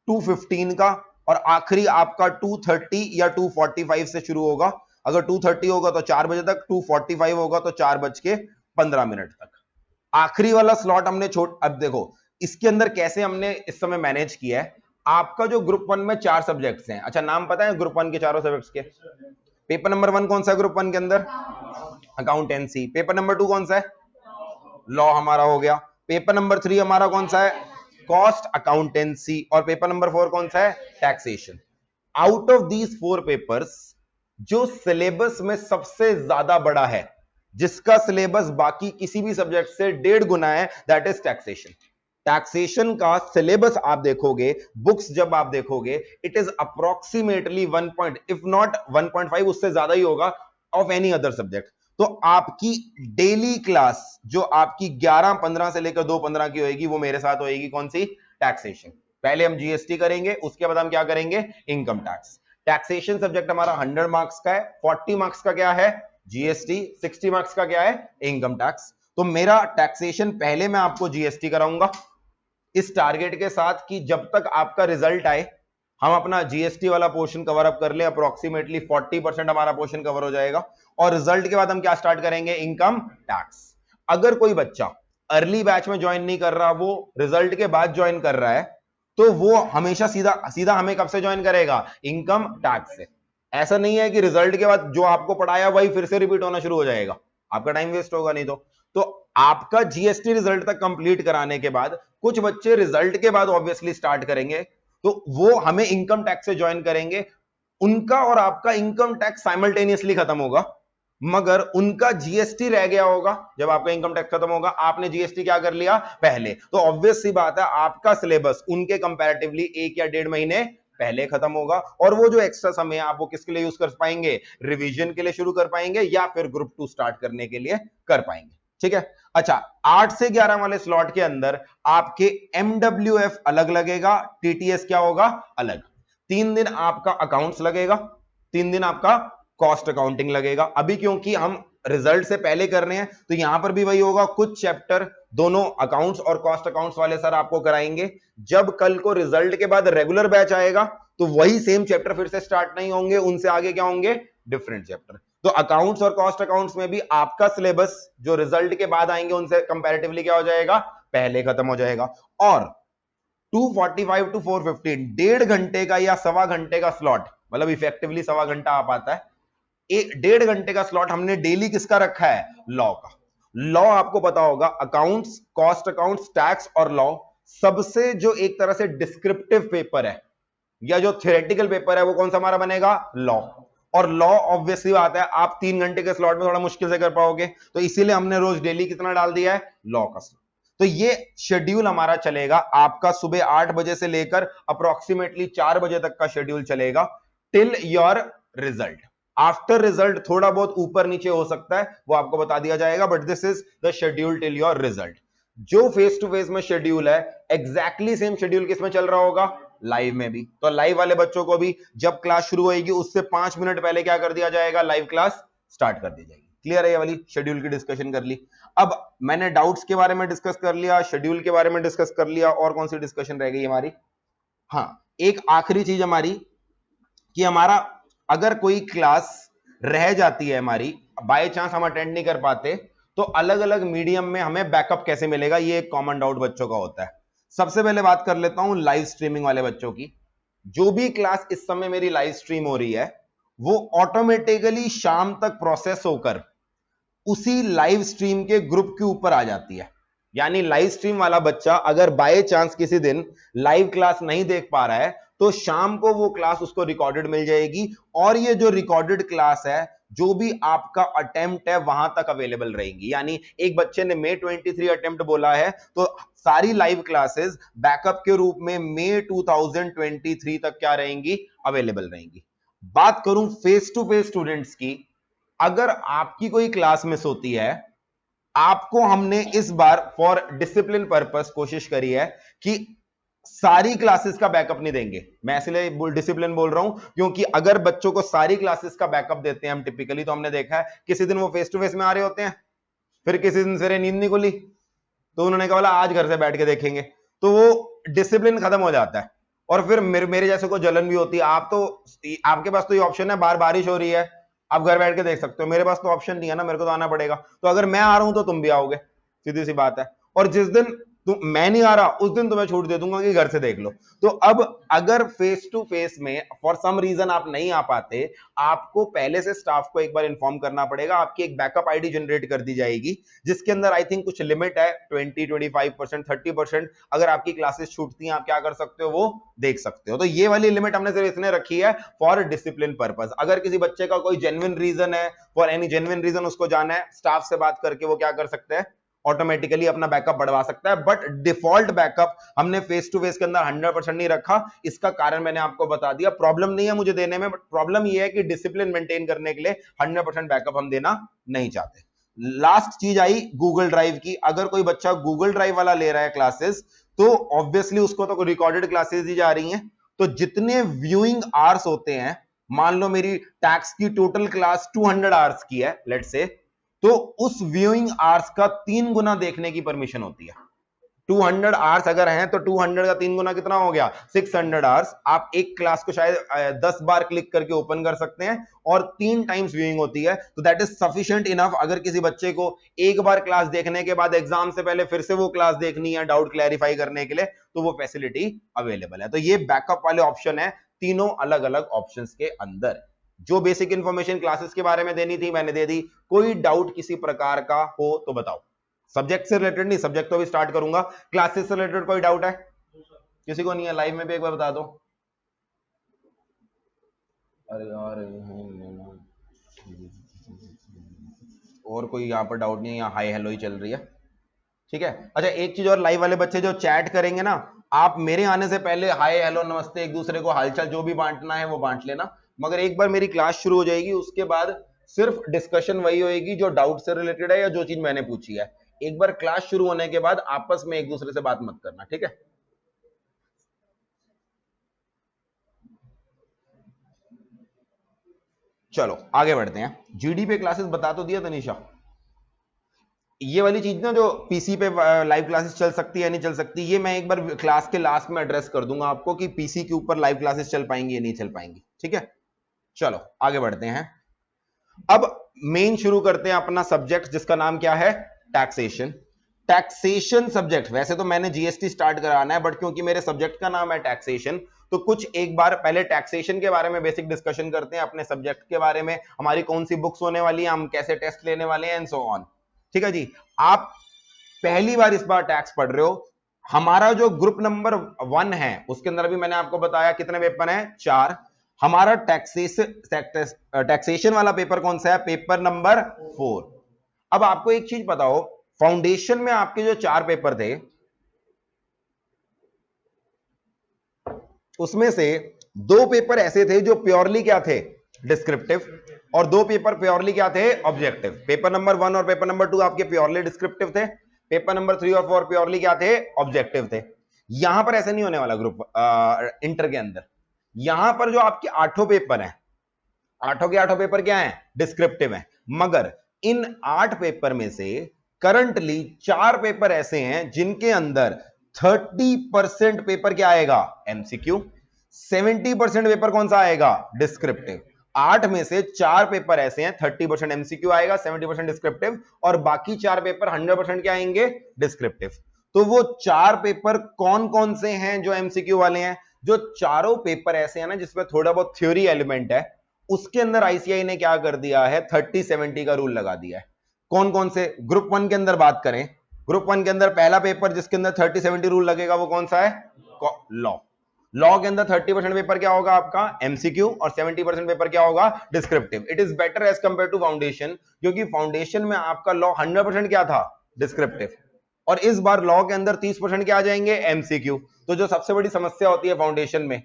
2:15 का, और आखिरी आपका 2:30 या 2:45 से शुरू होगा। अगर 2:30 होगा तो 4 बजे तक, 2:45 होगा तो 4:15 तक। आखिरी वाला स्लॉट हमने अब देखो इसके अंदर कैसे हमने इस समय मैनेज किया है। आपका जो ग्रुप 1 में 4 सब्जेक्ट्स हैं, अच्छा नाम पता है ग्रुप 1 के चारों सब्जेक्ट्स के? पेपर नंबर 1 कौन सा है ग्रुप 1 के अंदर? अकाउंटेंसी। पेपर नंबर 2 कौन सा है? लॉ हमारा हो गया। पेपर नंबर 3 हमारा कौन सा है? Cost accountancy. और पेपर नंबर 4 कौन सा है? Taxation. Out of these 4 papers जो सिलेबस में सबसे ज्यादा बड़ा है, जिसका सिलेबस बाकी किसी भी सब्जेक्ट से 1.5 गुना है, दैट इज टैक्सेशन। टैक्सेशन का सिलेबस आप देखोगे, बुक्स जब आप देखोगे, it is approximately 1 point if not 1.5 उससे ज्यादा ही होगा ऑफ एनी अदर सब्जेक्ट। तो आपकी डेली क्लास जो आपकी 11:15 से लेकर 2:15 की होगी, वो मेरे साथ होगी कौन सी? टैक्सेशन। पहले हम जीएसटी करेंगे, उसके बाद हम क्या करेंगे? Income tax. टैक्सेशन सब्जेक्ट हमारा 100 मार्क्स का है, 40 मार्क्स का क्या है? जीएसटी, 60 मार्क्स का क्या है? Income tax. तो मेरा टैक्सेशन पहले मैं आपको जीएसटी कराऊंगा इस टारगेट के साथ कि जब तक आपका रिजल्ट आए हम अपना जीएसटी वाला पोर्शन कवर अप कर ले, अप्रोक्सीमेटली 40% हमारा पोर्शन कवर हो जाएगा, और रिजल्ट के बाद हम क्या स्टार्ट करेंगे, इनकम टैक्स। अगर कोई बच्चा अर्ली बैच में ज्वाइन नहीं कर रहा, वो रिजल्ट के बाद ज्वाइन कर रहा है, तो वो हमेशा सीधा सीधा हमें कब से ज्वाइन करेगा, इनकम टैक्स से। ऐसा नहीं है कि रिजल्ट के बाद जो आपको पढ़ाया वही फिर से रिपीट होना शुरू हो जाएगा, आपका टाइम वेस्ट होगा नहीं तो आपका जीएसटी रिजल्ट तक कंप्लीट कराने के बाद कुछ बच्चे रिजल्ट के बाद ऑब्वियसली स्टार्ट करेंगे, तो वो हमें इनकम टैक्स से ज्वाइन करेंगे। उनका और आपका इनकम टैक्स साइमल्टेनियसली खत्म होगा, मगर उनका जीएसटी रह गया होगा। जब आपका इनकम टैक्स खत्म होगा, आपने जीएसटी क्या कर लिया पहले, तो ऑब्वियस सी बात है आपका सिलेबस उनके कंपैरेटिवली 1 या 1.5 महीने पहले खत्म होगा, और वो जो एक्स्ट्रा समय है आप वो किसके लिए यूज कर पाएंगे, रिवीजन के लिए शुरू कर पाएंगे, या फिर ग्रुप 2 स्टार्ट करने के लिए कर पाएंगे। ठीक है, अच्छा 8 से 11 वाले स्लॉट के अंदर आपके एमडब्ल्यूएफ अलग लगेगा, टीटीएस क्या होगा अलग। 3 दिन आपका अकाउंट्स लगेगा, 3 दिन आपका कॉस्ट अकाउंटिंग लगेगा। अभी क्योंकि हम रिजल्ट से पहले कर रहे हैं तो यहां पर भी वही होगा, कुछ चैप्टर दोनों अकाउंट्स और कॉस्ट अकाउंट्स वाले सर आपको कराएंगे। जब कल को रिजल्ट के बाद रेगुलर बैच आएगा तो वही सेम चैप्टर फिर से स्टार्ट नहीं होंगे, उनसे आगे क्या होंगे, डिफरेंट चैप्टर। तो अकाउंट्स और कॉस्ट अकाउंट्स में भी आपका सिलेबस जो रिजल्ट के बाद आएंगे उनसे कंपैरेटिवली क्या हो जाएगा, पहले खत्म हो जाएगा। और 245 टू 450 1.5 घंटे का या 1.25 घंटे का स्लॉट, मतलब इफेक्टिवली 1.25 घंटा आ पाता है, 1.5 घंटे का स्लॉट हमने डेली किसका रखा है, लॉ का। लॉ आपको पता होगा, अकाउंट्स, कॉस्ट अकाउंट्स, टैक्स और लॉ सबसे जो एक तरह से डिस्क्रिप्टिव पेपर है या जो थ्योरेटिकल पेपर है वो कौन सा हमारा बनेगा, लॉ। और लॉ ऑब्वियसली बात है आप 3 घंटे के स्लॉट में थोड़ा मुश्किल से कर पाओगे, तो इसीलिए हमने रोज डेली कितना डाल दिया है, लॉ का स्लॉट। तो ये शेड्यूल हमारा चलेगा आपका सुबह 8 बजे से लेकर अप्रोक्सीमेटली 4 बजे तक का शेड्यूल चलेगा till your result. After result थोड़ा बहुत ऊपर नीचे हो सकता है, वो आपको बता दिया जाएगा, but this is the schedule till your result. जो फेस टू फेस में शेड्यूल है एग्जैक्टली सेम शेड्यूल किसमें चल रहा होगा, लाइव में भी। तो लाइव वाले बच्चों को भी जब क्लास शुरू होगी उससे 5 मिनट पहले क्या कर दिया जाएगा, लाइव क्लास स्टार्ट कर दी जाएगी। क्लियर है, ये वाली शेड्यूल की डिस्कशन कर ली। अब मैंने डाउट्स के बारे में डिस्कस कर लिया, शेड्यूल के बारे में डिस्कस कर लिया, और कौन सी डिस्कशन रह गई हमारी, हाँ एक आखिरी चीज हमारी कि हमारा अगर कोई क्लास रह जाती है हमारी, बाय चांस हम अटेंड नहीं कर पाते, तो अलग अलग मीडियम में हमें बैकअप कैसे मिलेगा, ये एक कॉमन डाउट बच्चों का होता है। सबसे पहले बात कर लेता हूं लाइव स्ट्रीमिंग वाले बच्चों की। जो भी क्लास इस समय मेरी लाइव स्ट्रीम हो रही है वो ऑटोमेटिकली शाम तक प्रोसेस होकर उसी लाइव स्ट्रीम के ग्रुप के ऊपर आ जाती है। यानी लाइव स्ट्रीम वाला बच्चा अगर बाय चांस किसी दिन लाइव क्लास नहीं देख पा रहा है तो शाम को वो क्लास उसको रिकॉर्डेड मिल जाएगी, और ये जो रिकॉर्डेड क्लास है जो भी आपका अटेम्प्ट है वहां तक अवेलेबल रहेंगी। यानी एक बच्चे ने May 23 अटेम्प्ट बोला है तो सारी लाइव क्लासेस बैकअप के रूप में May 2023 तक क्या रहेंगी, अवेलेबल रहेंगी। बात करूं फेस टू फेस स्टूडेंट्स की, अगर आपकी कोई क्लास मिस होती है, आपको हमने इस बार फॉर डिसिप्लिन पर्पस कोशिश करी है कि सारी क्लासेस का बैकअप नहीं देंगे। मैं इसलिए डिसिप्लिन बोल रहा हूं क्योंकि अगर बच्चों को सारी क्लासेस का बैकअप देते हैं हम टिपिकली, तो हमने देखा है किसी दिन वो फेस टू फेस में आ रहे होते हैं, फिर किसी दिन से नींद नहीं खुली तो उन्होंने कहा आज घर से बैठ के देखेंगे, तो वो डिसिप्लिन खत्म हो जाता है, और फिर मेरे जैसे को जलन भी होती है। आपके पास तो ये ऑप्शन है, बारिश हो रही है आप घर बैठ के देख सकते हो, मेरे पास तो ऑप्शन नहीं है ना, मेरे को तो आना पड़ेगा। तो अगर मैं आ रहा हूं तो तुम भी आओगे, सीधी सी बात है। और जिस दिन मैं नहीं आ रहा उस दिन तुम्हें छूट दे दूंगा कि घर से देख लो। तो अब अगर फेस टू फेस में फॉर सम रीजन आप नहीं आ पाते, आपको पहले से स्टाफ को एक बार इन्फॉर्म करना पड़ेगा। आपकी एक बैकअप आईडी जनरेट कर दी जाएगी जिसके अंदर आई थिंक कुछ लिमिट है 20, 25%, 30%। अगर आपकी क्लासेस छूटती हैं आप क्या कर सकते हो, वो देख सकते हो। तो ये वाली लिमिट हमने सिर्फ इसने रखी है फॉर डिसिप्लिन पर्पस। अगर किसी बच्चे का कोई जेन्युइन रीजन है, फॉर एनी जेन्युइन रीजन उसको जाना है, स्टाफ से बात करके वो क्या कर सकते हैं, ऑटोमेटिकली अपना बैकअप बढ़वा सकता है। बट डिफॉल्ट बैकअप हमने फेस टू फेस के अंदर 100% नहीं रखा। इसका कारण मैंने आपको बता दिया, प्रॉब्लम नहीं है मुझे देने में, बट प्रॉब्लम यह है कि डिसिप्लिन मेंटेन करने के लिए 100% बैकअप हम देना नहीं चाहते। लास्ट चीज आई गूगल ड्राइव की। अगर कोई बच्चा गूगल ड्राइव वाला ले रहा है क्लासेस, तो ऑब्वियसली उसको तो रिकॉर्डेड क्लासेस दी जा रही हैं, तो जितने व्यूइंग आवर्स होते हैं, मान लो मेरी टैक्स की टोटल क्लास 200 आवर्स की है लेट्स से, तो उस व्यूइंग आवर्स का 3 गुना देखने की परमिशन होती है। 200 आवर्स अगर हैं तो 200 का 3 गुना कितना हो गया, 600 आवर्स। आप एक क्लास को शायद 10 बार क्लिक करके ओपन कर सकते हैं और 3 टाइम्स व्यूइंग होती है, तो दैट इज सफिशिएंट इनफ। अगर किसी बच्चे को एक बार क्लास देखने के बाद एग्जाम से पहले फिर से वो क्लास देखनी है डाउट क्लैरिफाई करने के लिए, तो वो फैसिलिटी अवेलेबल है। तो ये बैकअप वाले ऑप्शन है तीनों अलग अलग ऑप्शंस के अंदर। जो बेसिक इंफॉर्मेशन क्लासेस के बारे में देनी थी मैंने दे दी। कोई डाउट किसी प्रकार का हो तो बताओ। सब्जेक्ट से रिलेटेड नहीं, सब्जेक्ट तो भी स्टार्ट करूंगा, क्लासेस से रिलेटेड कोई डाउट है किसी को? नहीं है, लाइव में भी एक बार बता दो। अरे यार और कोई यहाँ पर डाउट नहीं है, यहाँ हाई हेलो ही चल रही है, ठीक है। अच्छा एक चीज और, लाइव वाले बच्चे जो चैट करेंगे ना, आप मेरे आने से पहले हाय हेलो नमस्ते एक दूसरे को हालचाल जो भी बांटना है वो बांट लेना, मगर एक बार मेरी क्लास शुरू हो जाएगी उसके बाद सिर्फ डिस्कशन वही होगी जो डाउट से रिलेटेड है या जो चीज मैंने पूछी है। एक बार क्लास शुरू होने के बाद आपस में एक दूसरे से बात मत करना, ठीक है। चलो आगे बढ़ते हैं। जीडी पे क्लासेस बता तो दिया तनीषा, ये वाली चीज ना जो पीसी पे लाइव क्लासेस चल सकती है नहीं चल सकती, ये मैं एक बार क्लास के लास्ट में एड्रेस कर दूंगा आपको कि पीसी के ऊपर लाइव क्लासेस चल पाएंगी या नहीं चल पाएंगी, ठीक है। चलो आगे बढ़ते हैं। अब मेन शुरू करते हैं अपना सब्जेक्ट जिसका नाम क्या है, टैक्सेशन। टैक्सेशन सब्जेक्ट, वैसे तो मैंने जीएसटी स्टार्ट कराना है बट क्योंकि मेरे सब्जेक्ट का नाम है टैक्सेशन, तो कुछ एक बार पहले टैक्सेशन के बारे में बेसिक डिस्कशन करते हैं, अपने सब्जेक्ट के बारे में, हमारी कौन सी बुक्स होने वाली है, हम कैसे टेस्ट लेने वाले हैं एंड सो ऑन, ठीक है जी। आप पहली बार इस बार टैक्स पढ़ रहे हो। हमारा जो ग्रुप नंबर 1 है उसके अंदर भी मैंने आपको बताया कितने पेपर हैं, 4। हमारा टैक्सेशन वाला पेपर कौन सा है, पेपर नंबर 4। अब आपको एक चीज बताओ, फाउंडेशन में आपके जो 4 पेपर थे उसमें से 2 पेपर ऐसे थे जो प्योरली क्या थे, डिस्क्रिप्टिव, और 2 पेपर प्योरली क्या थे, ऑब्जेक्टिव। पेपर नंबर 1 और पेपर नंबर 2 आपके प्योरली डिस्क्रिप्टिव थे, पेपर नंबर 3 और 4 प्योरली क्या थे, ऑब्जेक्टिव थे। यहां पर ऐसा नहीं होने वाला ग्रुप इंटर के अंदर। यहां पर जो आपके 8 पेपर हैं, 8 के 8 पेपर क्या है, डिस्क्रिप्टिव है, मगर इन 8 पेपर में से करंटली 4 पेपर ऐसे हैं जिनके अंदर 30% पेपर क्या आएगा, एमसीक्यू। 70% पेपर कौन सा आएगा, डिस्क्रिप्टिव। 8 में से 4 पेपर ऐसे हैं 30% एमसीक्यू आएगा, 70% डिस्क्रिप्टिव, और बाकी 4 पेपर 100% क्या आएंगे, डिस्क्रिप्टिव। तो वो 4 पेपर कौन कौन से हैं जो एमसीक्यू वाले हैं, जो चारों पेपर ऐसे हैं ना जिसमें थोड़ा बहुत थ्योरी एलिमेंट है, उसके अंदर आईसीआई ने क्या कर दिया है, 30-70 का रूल लगा दिया है। कौन कौन से, ग्रुप 1 के अंदर बात करें, ग्रुप 1 के अंदर पहला पेपर जिसके अंदर 30-70 रूल लगेगा वो कौन सा है, लॉ। लॉ के अंदर 30% पेपर क्या होगा आपका, एमसीक्यू, और 70% पेपर क्या होगा, descriptive. It is better as compare to foundation, क्योंकि फाउंडेशन में आपका लॉ 100% क्या था, डिस्क्रिप्टिव, और इस बार लॉ के अंदर 30% क्या आ जाएंगे, एमसीक्यू। तो जो सबसे बड़ी समस्या होती है फाउंडेशन में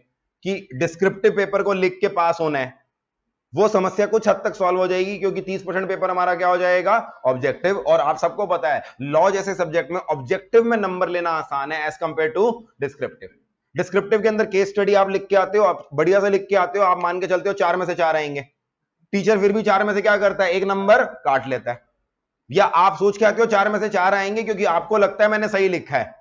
कि डिस्क्रिप्टिव पेपर को लिख के पास होना है, वो समस्या कुछ हद तक सॉल्व हो जाएगी, क्योंकि 30% पेपर हमारा क्या हो जाएगा, ऑब्जेक्टिव। और आप सबको पता है लॉ जैसे सब्जेक्ट में ऑब्जेक्टिव में नंबर लेना आसान है as compare to descriptive. Descriptive के अंदर केस स्टडी आप लिख के आते हो, आप बढ़िया से लिख के आते हो, आप मान के चलते हो 4 में से 4 आएंगे, टीचर फिर भी 4 में से क्या करता है, एक नंबर काट लेता है। या आप सोच के आते हो 4 में से 4 आएंगे क्योंकि आपको लगता है मैंने सही लिखा है,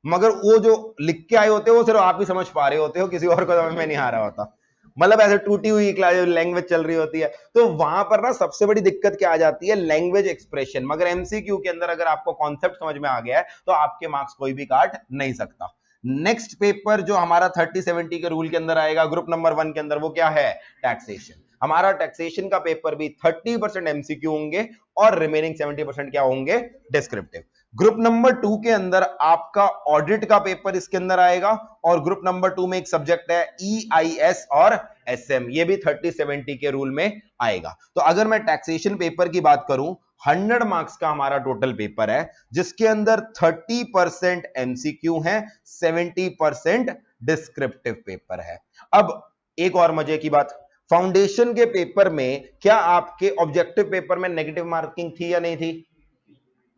मगर वो जो लिख के आए होते हो वो सिर्फ आप ही समझ पा रहे होते हो, किसी और को समझ में नहीं आ रहा होता, मतलब ऐसे टूटी हुई लैंग्वेज चल रही होती है। तो वहां पर ना सबसे बड़ी दिक्कत क्या आ जाती है, लैंग्वेज एक्सप्रेशन। मगर एमसीक्यू के अंदर अगर आपको कॉन्सेप्ट समझ में आ गया है तो आपके मार्क्स कोई भी काट नहीं सकता। नेक्स्ट पेपर जो हमारा 30-70 के रूल के अंदर आएगा ग्रुप नंबर 1 के अंदर, वो क्या है, टैक्सेशन। हमारा टैक्सेशन का पेपर भी 30% एमसीक्यू होंगे और रिमेनिंग 70% क्या होंगे, डिस्क्रिप्टिव। ग्रुप नंबर 2 के अंदर आपका ऑडिट का पेपर इसके अंदर आएगा, और ग्रुप नंबर 2 में एक सब्जेक्ट है ईआईएस और एसएम, ये भी 30-70 के रूल में आएगा। तो अगर मैं टैक्सेशन पेपर की बात करूं, 100 मार्क्स का हमारा टोटल पेपर है जिसके अंदर 30% एमसीक्यू है, 70% डिस्क्रिप्टिव पेपर है। अब एक और मजे की बात, फाउंडेशन के पेपर में क्या आपके ऑब्जेक्टिव पेपर में नेगेटिव मार्किंग थी या नहीं थी,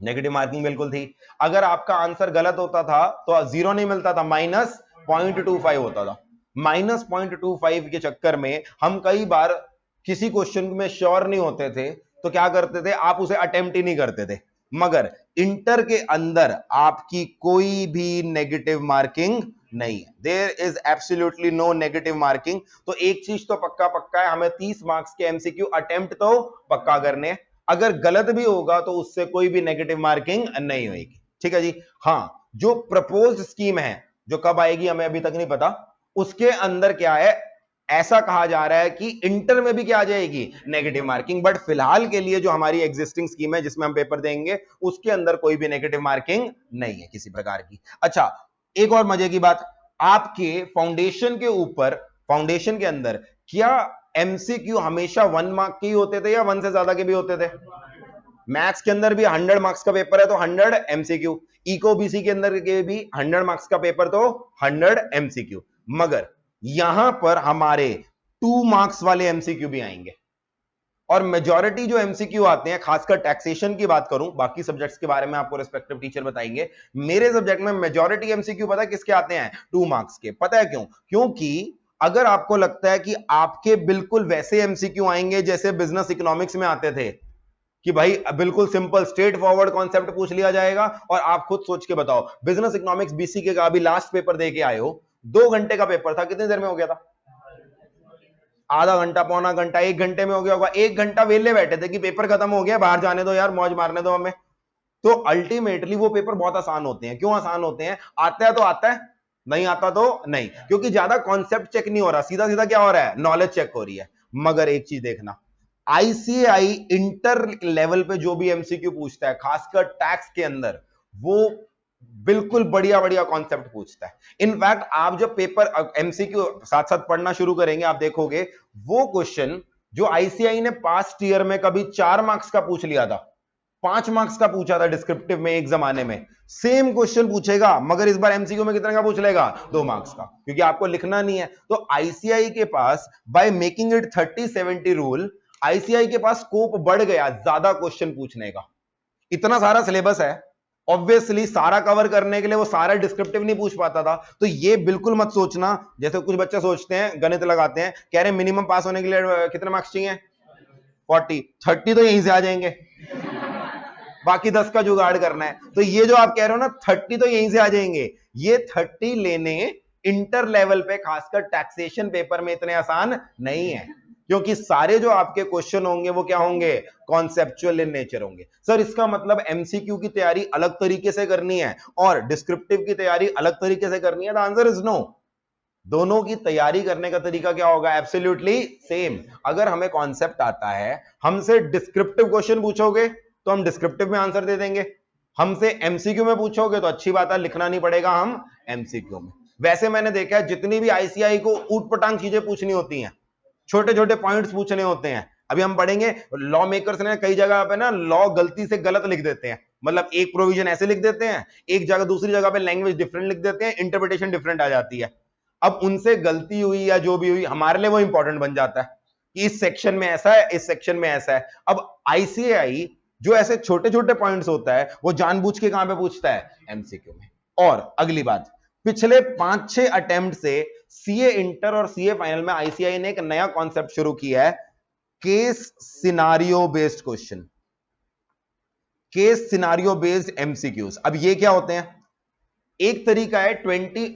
नेगेटिव मार्किंग बिल्कुल थी। अगर आपका आंसर गलत होता था तो 0 नहीं मिलता था, -0.25 होता था। -0.25 के चक्कर में हम कई बार किसी क्वेश्चन में श्योर नहीं होते थे तो क्या करते थे, आप उसे अटेम्प्ट ही नहीं करते थे, मगर इंटर के अंदर आपकी कोई भी नेगेटिव मार्किंग नहीं है, there is absolutely no negative marking. तो एक चीज तो पक्का पक्का है, हमें 30 मार्क्स के एमसीक्यू अटेम्प्ट तो पक्का करने हैं, अगर गलत भी होगा तो उससे कोई भी नेगेटिव मार्किंग नहीं होगी, ठीक है जी। हाँ, जो प्रपोज्ड स्कीम है जो कब आएगी हमें अभी तक नहीं पता, उसके अंदर क्या है, ऐसा कहा जा रहा है कि इंटर में भी क्या आ जाएगी, नेगेटिव मार्किंग, बट फिलहाल के लिए जो हमारी एग्जिस्टिंग स्कीम है जिसमें हम पेपर देंगे उसके अंदर कोई भी नेगेटिव मार्किंग नहीं है किसी प्रकार की। अच्छा, एक और मजे की बात, आपके फाउंडेशन के ऊपर, फाउंडेशन के अंदर क्या एमसीक्यू हमेशा 1 मार्क के ही होते थे या 1 से ज्यादा के भी होते थे? मैथ्स के अंदर भी 100 मार्क्स का पेपर है तो 100 एमसीक्यू, इको बीसी के अंदर के भी 100 मार्क्स का पेपर तो 100 एमसीक्यू, मगर यहां पर हमारे 2 मार्क्स वाले एमसीक्यू भी आएंगे। और मेजॉरिटी जो एमसीक्यू आते हैं, खासकर टैक्सेशन की बात करूं, बाकी सब्जेक्ट्स के बारे में आपको रिस्पेक्टिव टीचर बताएंगे, मेरे सब्जेक्ट में मेजॉरिटी एमसीक्यू पता है किसके आते हैं, 2 मार्क्स के। पता है क्यों? क्योंकि अगर आपको लगता है कि आपके बिल्कुल वैसे एमसीक्यू आएंगे जैसे बिजनेस इकोनॉमिक्स में आते थे, कि भाई बिल्कुल सिंपल स्ट्रेट फॉरवर्ड कॉन्सेप्ट पूछ लिया जाएगा, और आप खुद सोच के बताओ, बिजनेस इकोनॉमिक्स बीसी के का अभी लास्ट पेपर दे के आए हो, 2 घंटे का पेपर था, कितनी देर में हो गया था? आधा घंटा, पौना घंटा, 1 घंटे में हो गया होगा। 1 घंटा वेले बैठे थे कि पेपर खत्म हो गया, बाहर जाने दो यार, मौज मारने दो हमें। तो अल्टीमेटली वो पेपर बहुत आसान होते हैं। क्यों आसान होते हैं? आता है तो आता है, नहीं आता तो नहीं, क्योंकि ज्यादा कॉन्सेप्ट चेक नहीं हो रहा, सीधा सीधा क्या हो रहा है, नॉलेज चेक हो रही है। मगर एक चीज देखना, आईसीएआई इंटर लेवल पे जो भी एमसीक्यू पूछता है, खासकर टैक्स के अंदर, वो बिल्कुल बढ़िया बढ़िया कॉन्सेप्ट पूछता है। इनफैक्ट आप जब पेपर एमसीक्यू साथ साथ पढ़ना शुरू करेंगे, आप देखोगे वो क्वेश्चन जो आईसीआई ने पास्ट ईयर में कभी 4 मार्क्स का पूछ लिया था, 5 मार्क्स का पूछा था डिस्क्रिप्टिव में एक जमाने में, सेम क्वेश्चन पूछेगा, मगर इस बार एमसीक्यू में कितने का पूछ लेगा, 2 मार्क्स का, क्योंकि आपको लिखना नहीं है। तो आईसीआई के पास by making it 30-70 rule, ICI के पास स्कोप बढ़ गया ज्यादा क्वेश्चन पूछने का। इतना सारा सिलेबस है, ऑब्वियसली सारा कवर करने के लिए वो सारा डिस्क्रिप्टिव नहीं पूछ पाता था। तो ये बिल्कुल मत सोचना, जैसे कुछ बच्चे सोचते हैं, गणित लगाते हैं, कह रहे मिनिमम पास होने के लिए कितने मार्क्स चाहिए, 40, 30 तो यहीं से आ जाएंगे, बाकी 10 का जुगाड़ करना है। तो ये जो आप कह रहे हो ना 30 तो यहीं से आ जाएंगे, ये 30 लेने इंटर लेवल पे खासकर टैक्सेशन पेपर में इतने आसान नहीं है, क्योंकि सारे जो आपके क्वेश्चन होंगे वो क्या होंगे, कॉन्सेप्चुअल इन नेचर होंगे। सर इसका मतलब एमसीक्यू की तैयारी अलग तरीके से करनी है और डिस्क्रिप्टिव की तैयारी अलग तरीके से करनी है? The answer is no. दोनों की तैयारी करने का तरीका क्या होगा, एब्सोल्युटली सेम। अगर हमें कॉन्सेप्ट आता है, हमसे डिस्क्रिप्टिव क्वेश्चन पूछोगे तो हम डिस्क्रिप्टिव में आंसर दे देंगे, हमसे एमसीक्यू में पूछोगे तो अच्छी बात है, लिखना नहीं पड़ेगा हम एमसीक्यू में। वैसे मैंने देखा है जितनी भी आईसीआई को ऊट पटांग चीजें पूछनी होती हैं, छोटे छोटे पॉइंट्स पूछने होते हैं, अभी हम पढ़ेंगे लॉ मेकर्स ने कई जगह पे ना लॉ गलती से गलत लिख देते हैं, मतलब एक प्रोविजन ऐसे लिख देते हैं, एक जगह दूसरी जगह पे लैंग्वेज डिफरेंट लिख देते हैं, इंटरप्रिटेशन डिफरेंट आ जाती है। अब उनसे गलती हुई या जो भी हुई, हमारे लिए वो इंपॉर्टेंट बन जाता है कि इस सेक्शन में ऐसा है, इस सेक्शन में ऐसा है। अब आईसीएआई जो ऐसे छोटे छोटे पॉइंट्स होता है वो जानबूझ के कहां पे पूछता है, एमसीक्यू में। और अगली बात, पिछले 5-6 अटेम्प्ट से सीए इंटर और सीए फाइनल में आईसीआई ने एक नया कॉन्सेप्ट शुरू किया है, case scenario based question, case scenario based MCQs. अब ये क्या होते हैं? एक तरीका है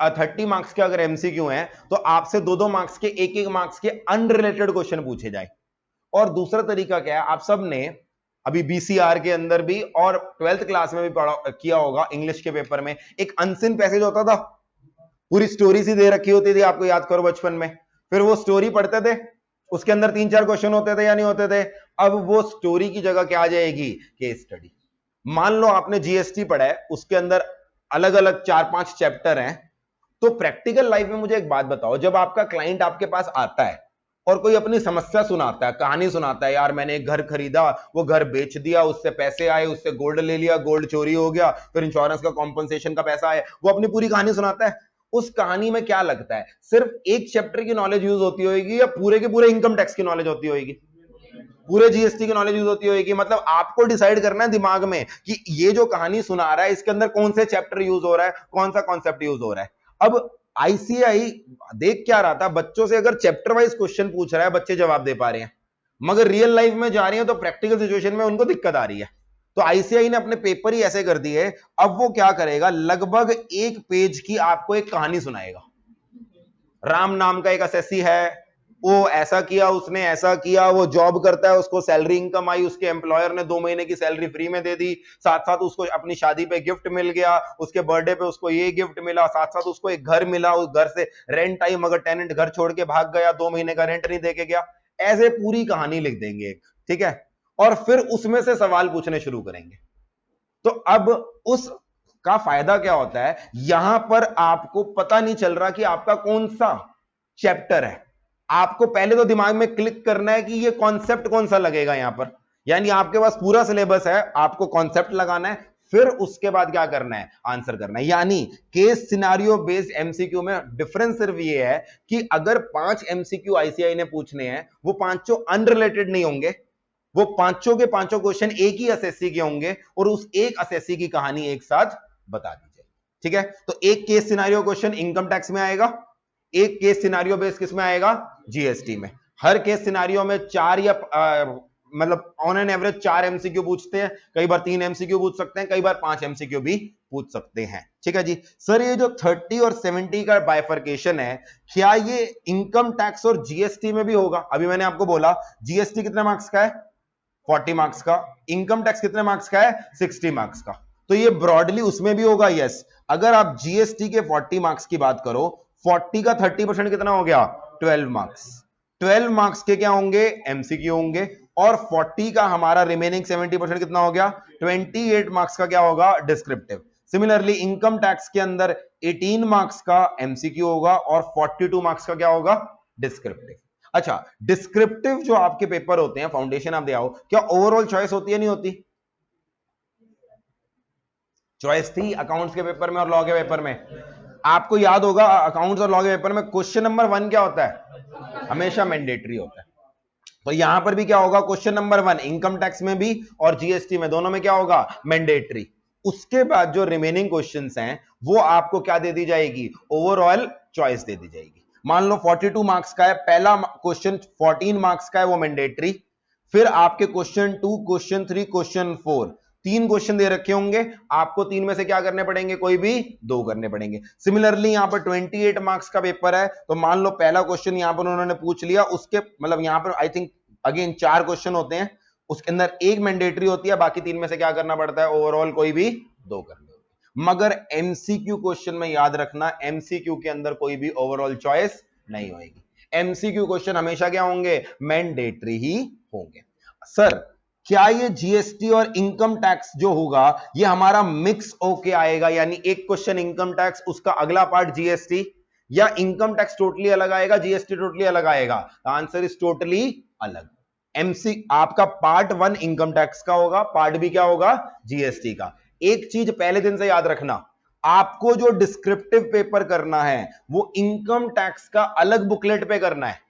30 मार्क्स के अगर एमसीक्यू हैं तो आपसे 2-2 मार्क्स के, 1-1 मार्क्स के अनरिलेटेड क्वेश्चन पूछे जाए। और दूसरा तरीका क्या है, आप सब ने अभी बीसीआर के अंदर भी और 12th क्लास में भी पढ़ा किया होगा, इंग्लिश के पेपर में एक अनसीन पैसेज होता था, पूरी स्टोरी सी दे रखी होती थी, आपको याद करो बचपन में, फिर वो स्टोरी पढ़ते थे, उसके अंदर 3-4 क्वेश्चन होते थे या नहीं होते थे? अब वो स्टोरी की जगह क्या आ जाएगी, केस स्टडी। मान लो आपने जीएसटी पढ़ा है, उसके अंदर अलग अलग 4-5 चैप्टर हैं, तो प्रैक्टिकल लाइफ में मुझे एक बात बताओ, जब आपका क्लाइंट आपके पास आता है और कोई अपनी समस्या सुनाता है, कहानी सुनाता है, यार मैंने एक घर खरीदा, वो घर बेच दिया, उससे पैसे आए, उससे गोल्ड ले लिया, गोल्ड चोरी हो गया, फिर इंश्योरेंस का कॉम्पनसेशन का पैसा आया, वो अपनी पूरी कहानी सुनाता है। उस कहानी में क्या लगता है, सिर्फ एक चैप्टर की नॉलेज यूज होती होगी या पूरे के पूरे इनकम टैक्स की नॉलेज होती होगी, पूरे जीएसटी की नॉलेज यूज होती होगी? मतलब आपको डिसाइड करना है दिमाग में कि ये जो कहानी सुना रहा है इसके अंदर कौन से चैप्टर यूज हो रहा है, कौन सा कॉन्सेप्ट यूज हो रहा है। अब आईसीआई देख क्या रहा था, बच्चों से अगर चैप्टर वाइज क्वेश्चन पूछ रहा है, बच्चे जवाब दे पा रहे हैं, मगर रियल लाइफ में जा रहे हैं तो प्रैक्टिकल सिचुएशन में उनको दिक्कत आ रही है। तो आईसीआई ने अपने पेपर ही ऐसे कर दिए, अब वो क्या करेगा, लगभग 1 पेज की आपको एक कहानी सुनाएगा। राम नाम का एक एसएससी है, वो ऐसा किया, उसने ऐसा किया, वो जॉब करता है, उसको सैलरी इनकम आई, उसके एम्प्लॉयर ने 2 महीने की सैलरी फ्री में दे दी, साथ साथ उसको अपनी शादी पे गिफ्ट मिल गया, उसके बर्थडे पे उसको ये गिफ्ट मिला, साथ साथ उसको एक घर मिला, उस घर से रेंट आई, मगर टेनेंट घर छोड़ के भाग गया, 2 महीने का रेंट नहीं दे के गया। ऐसे पूरी कहानी लिख देंगे एक, ठीक है, और फिर उसमें से सवाल पूछने शुरू करेंगे। तो अब उस का फायदा क्या होता है, यहां पर आपको पता नहीं चल रहा कि आपका कौन सा चैप्टर है। आपको पहले तो दिमाग में क्लिक करना है कि ये कॉन्सेप्ट कौन सा लगेगा यहां पर, यानी आपके पास पूरा सिलेबस है, आपको कॉन्सेप्ट लगाना है, फिर उसके बाद क्या करना है, आंसर करना है। यानी केस सिनारियो बेस्ड एमसीक्यू में डिफरेंस सिर्फ ये है कि अगर 5 एमसीक्यू आईसीआई ने पूछने हैं, वो पांचों अनरिलेटेड नहीं होंगे, वो पांचों के पांचों क्वेश्चन एक ही एसएससी के होंगे और उस एक एसएससी की कहानी एक साथ बता दी जाएगी, ठीक है। तो एक case scenario question income tax में आएगा, एक केस सिनारियो बेस किस में आएगा, जीएसटी में। हर केस सिनारियो में 4 या मतलब ऑन एन एवरेज 4 एमसीक्यू पूछते हैं, कई बार 3 एमसीक्यू पूछ सकते हैं, कई बार 5 एमसीक्यू भी पूछ सकते हैं, ठीक है जी। सर ये जो 30 और 70 का बाइफर्केशन है, क्या ये इनकम टैक्स और जीएसटी में भी होगा? अभी मैंने आपको बोला जीएसटी कितने मार्क्स का है, 40 मार्क्स का, इनकम टैक्स कितने मार्क्स का है, 60 मार्क्स का, तो ये ब्रॉडली उसमें भी होगा, यस। अगर आप जीएसटी के 40 मार्क्स की बात करो, 40 का 30% कितना हो गया, 12 मार्क्स। 12 मार्क्स के क्या होंगे, एमसीक्यू होंगे, और 40 का हमारा रिमेनिंग 70% कितना हो गया, 28 मार्क्स का क्या होगा, डिस्क्रिप्टिव। सिमिलरली इनकम टैक्स के अंदर 18 मार्क्स का एमसीक्यू होगा और 42 मार्क्स का क्या होगा, डिस्क्रिप्टिव। अच्छा, डिस्क्रिप्टिव जो आपके पेपर होते हैं, फाउंडेशन आप दे आओ, क्या ओवरऑल चॉइस होती है, नहीं होती? चॉइस थी अकाउंट्स के पेपर में और लॉ के पेपर में। आपको याद होगा अकाउंट्स और लॉ के पेपर में क्वेश्चन नंबर 1 क्या होता है, हमेशा मैंडेटरी होता है। तो यहां पर भी क्या होगा, क्वेश्चन नंबर 1 इनकम टैक्स में भी और जीएसटी में, दोनों में क्या होगा, मैंडेटरी। उसके बाद जो रिमेनिंग क्वेश्चंस हैं वो आपको क्या दे दी जाएगी, ओवरऑल चॉइस दे दी जाएगी। मान लो 42 मार्क्स का है, पहला क्वेश्चन 14 मार्क्स का है, वो मैंडेटरी। फिर आपके क्वेश्चन 2, क्वेश्चन 3, क्वेश्चन 4, 3 क्वेश्चन दे रखे होंगे, आपको 3 में से क्या करने पड़ेंगे, कोई भी 2 करने पड़ेंगे। सिमिलरली यहां पर 28 मार्क्स का पेपर है, तो मान लो पहला क्वेश्चन यहां पर उन्होंने पूछ लिया, उसके मतलब यहां पर आई थिंक अगेन 4 क्वेश्चन होते हैं, उसके अंदर एक मैंडेटरी होती है, बाकी 3 में से क्या करना पड़ता है, ओवरऑल कोई भी 2 करने होते हैं। मगर एमसीक्यू क्वेश्चन में याद रखना, एमसीक्यू के अंदर कोई भी ओवरऑल चॉइस नहीं होगी। एमसीक्यू क्वेश्चन हमेशा क्या होंगे, मैंडेटरी ही होंगे। सर क्या ये जीएसटी और इनकम टैक्स जो होगा ये हमारा मिक्स होके आएगा, यानी एक क्वेश्चन इनकम टैक्स, उसका अगला पार्ट जीएसटी, या इनकम टैक्स टोटली अलग आएगा, जीएसटी टोटली अलग आएगा? आंसर इज टोटली अलग। एमसी आपका पार्ट 1 इनकम टैक्स का होगा, पार्ट भी क्या होगा, जीएसटी का। एक चीज पहले दिन से याद रखना, आपको जो डिस्क्रिप्टिव पेपर करना है वो इनकम टैक्स का अलग बुकलेट पे करना है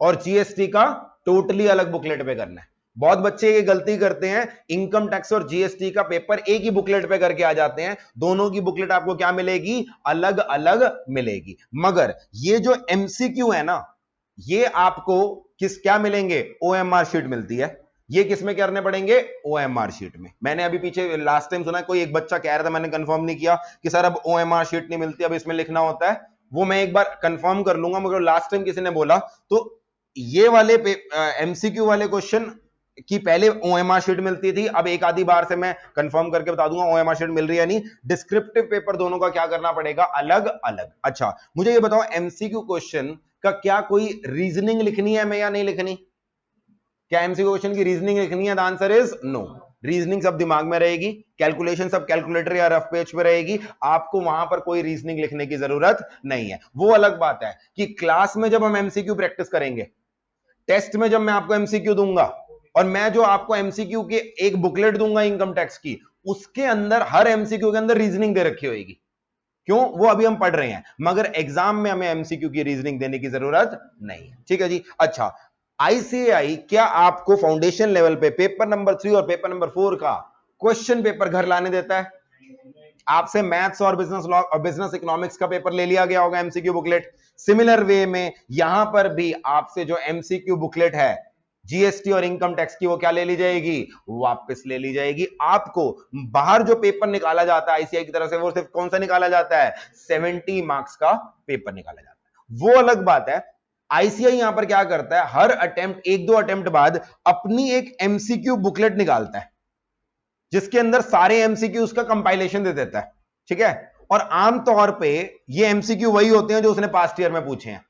और जीएसटी का टोटली अलग बुकलेट पे करना है। बहुत बच्चे ये गलती करते हैं, इनकम टैक्स और जीएसटी का पेपर एक ही बुकलेट पे करके आ जाते हैं, दोनों की बुकलेट आपको क्या मिलेगी, अलग अलग मिलेगी। मगर ये जो एमसीक्यू है ना, ये आपको क्या मिलेंगे, ओएमआर शीट मिलती है। ये किसमें करने पड़ेंगे, ओएमआर शीट में। मैंने अभी पीछे लास्ट टाइम सुना, कोई एक बच्चा कह रहा था, मैंने कंफर्म नहीं किया कि सर अब ओएमआर शीट नहीं मिलती, अब इसमें लिखना होता है। वो मैं एक बार कंफर्म कर लूंगा, मगर लास्ट टाइम किसी ने बोला। तो ये वाले एमसीक्यू वाले क्वेश्चन की पहले ओएमआर शीट मिलती थी, अब एक आधी बार से मैं कंफर्म करके बता दूंगा ओएमआर शीट मिल रही है नहीं। डिस्क्रिप्टिव पेपर दोनों का क्या करना पड़ेगा, अलग अलग। अच्छा मुझे ये बताओ, एमसीक्यू क्वेश्चन का क्या कोई रीजनिंग लिखनी है मैं या नहीं लिखनी? क्या एमसीक्यू क्वेश्चन की रीजनिंग लिखनी है? The answer is no. Reasoning सब दिमाग में रहेगी, कैलकुलेशन सब कैलकुलेटर या रफ पेज पे रहेगी, आपको वहां पर कोई रीजनिंग लिखने की जरूरत नहीं है। वो अलग बात है कि क्लास में जब हम एमसीक्यू प्रैक्टिस करेंगे, टेस्ट में जब मैं आपको एमसीक्यू दूंगा, और मैं जो आपको एमसीक्यू के एक बुकलेट दूंगा इनकम टैक्स की, उसके अंदर हर एमसीक्यू के अंदर रीजनिंग दे रखी होगी। क्यों? वो अभी हम पढ़ रहे हैं, मगर एग्जाम में हमें एमसीक्यू की रीजनिंग देने की जरूरत नहीं है, ठीक है जी। अच्छा, आईसीएआई क्या आपको फाउंडेशन लेवल पे पेपर नंबर 3 और पेपर नंबर 4 का क्वेश्चन पेपर घर लाने देता है? आपसे मैथ्स और बिजनेस लॉ और बिजनेस इकोनॉमिक्स का पेपर ले लिया गया होगा, एमसीक्यू बुकलेट। सिमिलर वे में यहां पर भी आपसे जो एमसीक्यू बुकलेट है जीएसटी और इनकम टैक्स की वो क्या ले ली जाएगी, वापस ले ली जाएगी। आपको बाहर जो पेपर निकाला जाता है आईसीआई की तरफ से, वो सिर्फ कौन सा निकाला जाता है, 70 मार्क्स का पेपर निकाला जाता है। वो अलग बात है। आईसीआई यहां पर क्या करता है, हर अटेम्प्ट, एक दो अटेम्प्ट बाद अपनी एक एमसीक्यू बुकलेट निकालता है, जिसके अंदर सारे एमसीक्यू उसका कंपाइलेशन दे देता है, ठीक है। और आमतौर पे ये एमसीक्यू वही होते हैं जो उसने पास्ट ईयर में पूछे हैं।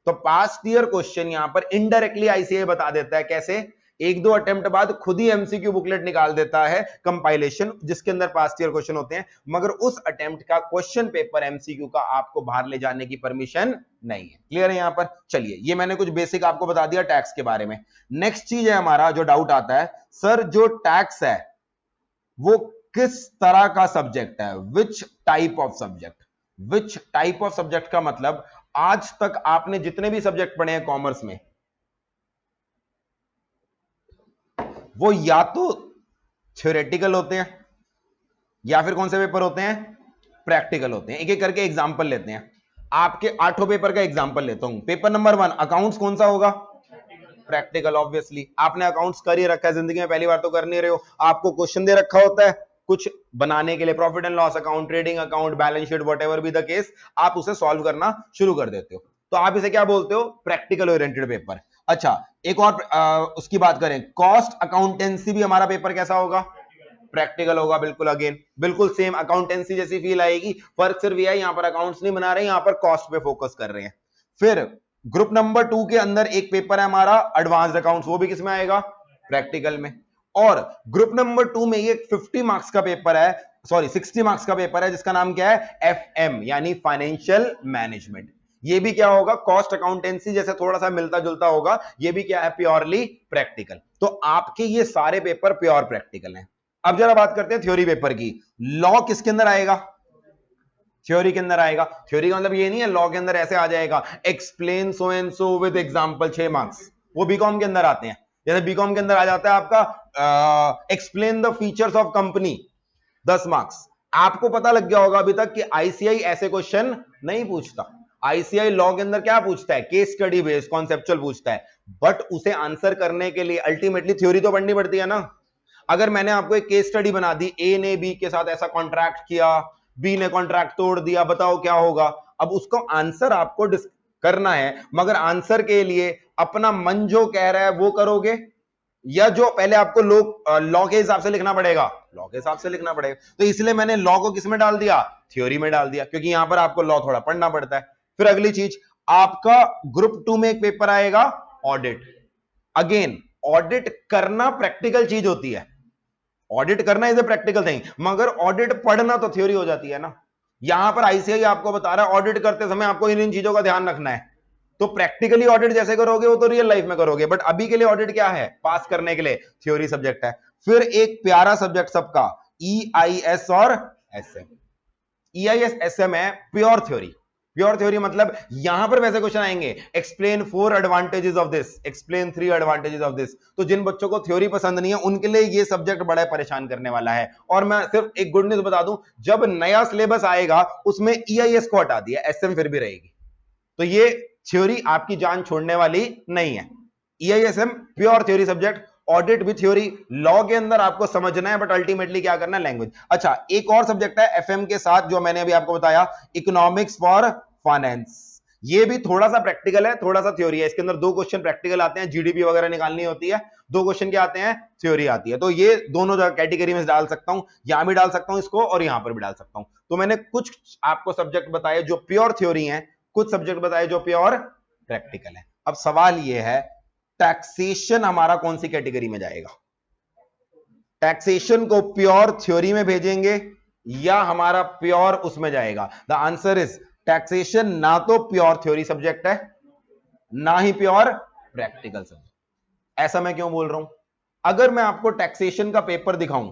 तो पास्ट ईयर क्वेश्चन यहां पर इनडायरेक्टली आईसीआई बता देता है, कैसे, एक दो अटेम्प्ट बाद खुद ही एमसीक्यू बुकलेट निकाल देता है कंपाइलेशन, जिसके अंदर पास्ट ईयर क्वेश्चन होते हैं, मगर उस अटेम्प्ट का क्वेश्चन पेपर एमसीक्यू का आपको बाहर ले जाने की परमिशन नहीं है। क्लियर है यहां पर? चलिए, ये मैंने कुछ बेसिक आपको बता दिया टैक्स के बारे में। नेक्स्ट चीज है हमारा जो डाउट आता है, सर जो टैक्स है वो किस तरह का सब्जेक्ट है, which type of subject. Which type of subject का मतलब, आज तक आपने जितने भी सब्जेक्ट पढ़े हैं कॉमर्स में, वो या तो थ्योरेटिकल होते हैं या फिर कौन से पेपर होते हैं, प्रैक्टिकल होते हैं। एक एक करके एग्जांपल लेते हैं। आपके 8 पेपर का एग्जांपल लेता हूं। पेपर नंबर 1 अकाउंट्स, कौन सा होगा, प्रैक्टिकल। ऑब्वियसली आपने अकाउंट्स कर ही रखा है, जिंदगी में पहली बार तो कर नहीं रहे हो। आपको क्वेश्चन दे रखा होता है कुछ बनाने के लिए, profit and loss account, trading account, balance sheet, whatever be the case, आप उसे सॉल्व करना शुरू कर देते हो। तो आप इसे क्या बोलते हो, प्रैक्टिकल ओरिएंटेड पेपर। अच्छा, एक और उसकी बात करें, कॉस्ट अकाउंटेंसी भी हमारा पेपर कैसा होगा, प्रैक्टिकल होगा। बिल्कुल, अगेन बिल्कुल सेम अकाउंटेंसी जैसी फील आएगी। फर्क सिर्फ यह है, यहां पर अकाउंट्स नहीं बना रहे, यहां पर कॉस्ट पे फोकस कर रहे हैं। फिर ग्रुप नंबर 2 के अंदर एक पेपर है हमारा एडवांस्ड अकाउंट्स, वो भी किसमें आएगा, प्रैक्टिकल में। और ग्रुप नंबर 2 में ये 50 मार्क्स का पेपर है, सॉरी 60 मार्क्स का पेपर है, जिसका नाम क्या है, एफएम, यानी फाइनेंशियल मैनेजमेंट। ये भी क्या होगा, कॉस्ट अकाउंटेंसी जैसे थोड़ा सा मिलता जुलता होगा। ये भी क्या है, प्योरली प्रैक्टिकल। तो आपके ये सारे पेपर प्योर प्रैक्टिकल हैं। अब जरा बात करते हैं थ्योरी पेपर की। लॉ किसके अंदर आएगा, थ्योरी के अंदर आएगा। थ्योरी का मतलब ये नहीं है लॉ के अंदर ऐसे आ जाएगा, explain so and so with example, 6 marks, वो बीकॉम के अंदर आते हैं। जैसे बीकॉम के अंदर आ जाता है आपका explain the features of company, 10 marks. आपको पता लग गया होगा अभी तक कि आईसीआई ऐसे क्वेश्चन नहीं पूछता। आईसीआई लॉ के अंदर क्या पूछता है, केस स्टडी बेस्ड कॉन्सेप्चुअल पूछता है, बट उसे आंसर करने के लिए अल्टीमेटली थ्योरी तो पढ़नी पड़ती है ना। अगर मैंने आपको एक केस स्टडी बना दी, ए ने बी के साथ ऐसा कॉन्ट्रैक्ट किया, बी ने कॉन्ट्रैक्ट तोड़ दिया, बताओ क्या होगा। अब उसको आंसर आपको करना है, मगर आंसर के लिए अपना मन जो कह रहा है वो करोगे, या जो पहले आपको लॉ के हिसाब से लिखना पड़ेगा, लॉ के हिसाब से लिखना पड़ेगा। तो इसलिए मैंने लॉ को किस में डाल दिया, थ्योरी में डाल दिया, क्योंकि यहां पर आपको लॉ थोड़ा पढ़ना पड़ता है। फिर अगली चीज, आपका ग्रुप 2 में एक पेपर आएगा ऑडिट। अगेन ऑडिट करना प्रैक्टिकल चीज होती है, ऑडिट करना इज ए प्रैक्टिकल थिंग, मगर ऑडिट पढ़ना तो थ्योरी हो जाती है ना। यहां पर आईसीआई आपको बता रहा है ऑडिट करते समय आपको इन चीजों का ध्यान रखना है। तो प्रैक्टिकली ऑडिट जैसे करोगे वो तो रियल लाइफ में करोगे, बट अभी के लिए ऑडिट क्या है, पास करने के लिए थ्योरी सब्जेक्ट है। फिर एक प्यारा सब्जेक्ट सबका ईआईएस और एसएम। ईआईएस एसएम है प्योर थ्योरी। प्योर थ्योरी मतलब यहां पर वैसे क्वेश्चन आएंगे, explain 4 advantages of this, explain 3 advantages of this. तो जिन बच्चों को थ्योरी पसंद नहीं है उनके लिए ये सब्जेक्ट बड़ा परेशान करने वाला है। और मैं सिर्फ एक गुड न्यूज बता दूं, जब नया सिलेबस आएगा उसमें ईआईएस को हटा दिया, एसएम फिर भी रहेगी। तो ये थ्योरी आपकी जान छोड़ने वाली नहीं है। ईआईएसएम प्योर थ्योरी सब्जेक्ट, ऑडिट भी थ्योरी, लॉ के अंदर आपको समझना है, बट अल्टीमेटली क्या करना है, लैंग्वेज। अच्छा, एक और सब्जेक्ट है एफएम के साथ जो मैंने अभी आपको बताया, इकोनॉमिक्स फॉर फाइनेंस। ये भी थोड़ा सा प्रैक्टिकल है, थोड़ा सा थ्योरी है। इसके अंदर 2 क्वेश्चन प्रैक्टिकल आते हैं, जीडीपी वगैरह निकालनी होती है, 2 क्वेश्चन क्या आते हैं, थ्योरी आती है। तो ये दोनों कैटेगरी में डाल सकता हूं, यहां भी डाल सकता हूं इसको और यहां पर भी डाल सकता हूं। तो मैंने कुछ आपको सब्जेक्ट बताए जो प्योर थ्योरी हैं, कुछ सब्जेक्ट बताए जो प्योर प्रैक्टिकल है। अब सवाल यह है, टैक्सेशन हमारा कौन सी कैटेगरी में जाएगा, टैक्सेशन को प्योर थ्योरी में भेजेंगे या हमारा प्योर उसमें जाएगा। द आंसर इज टैक्सेशन ना तो प्योर थ्योरी सब्जेक्ट है ना ही प्योर प्रैक्टिकल सब्जेक्ट। ऐसा मैं क्यों बोल रहा हूं, अगर मैं आपको टैक्सेशन का पेपर दिखाऊं,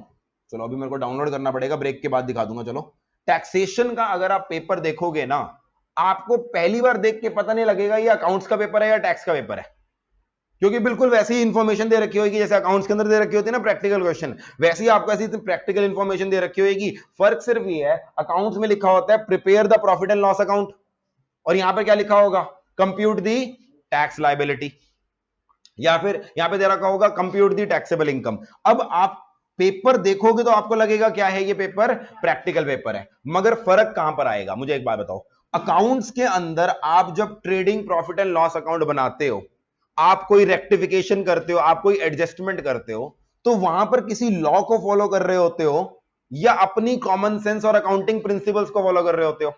चलो अभी मेरे को डाउनलोड करना पड़ेगा, ब्रेक के बाद दिखा दूंगा। चलो, टैक्सेशन का अगर आप पेपर देखोगे ना, आपको पहली बार देख के पता नहीं लगेगा ये अकाउंट्स का पेपर है या टैक्स का पेपर है, क्योंकि बिल्कुल वैसी ही इंफॉर्मेशन दे रखी होगी जैसे अकाउंट्स के अंदर दे रखी होती है ना प्रैक्टिकल क्वेश्चन, वैसे ही आपको ऐसी प्रैक्टिकल इंफॉर्मेशन दे रखी होगी। फर्क सिर्फ ये है, अकाउंट्स में लिखा होता है prepare the profit and loss account, और यहां पर क्या लिखा होगा, कंप्यूट दी टैक्स लायबिलिटी। या फिर यहां पे दे रखा होगा कंप्यूट दी टैक्सेबल इनकम। अब आप पेपर देखोगे तो आपको लगेगा क्या है ये पेपर, प्रैक्टिकल पेपर है, मगर फर्क कहां पर आएगा मुझे एक बात बताओ। अकाउंट्स के अंदर आप जब trading profit and loss account बनाते हो, आप कोई रेक्टिफिकेशन करते हो, आप कोई एडजस्टमेंट करते हो, तो वहां पर किसी लॉ को फॉलो कर रहे होते हो या अपनी कॉमन सेंस और अकाउंटिंग प्रिंसिपल्स को फॉलो कर रहे होते हो।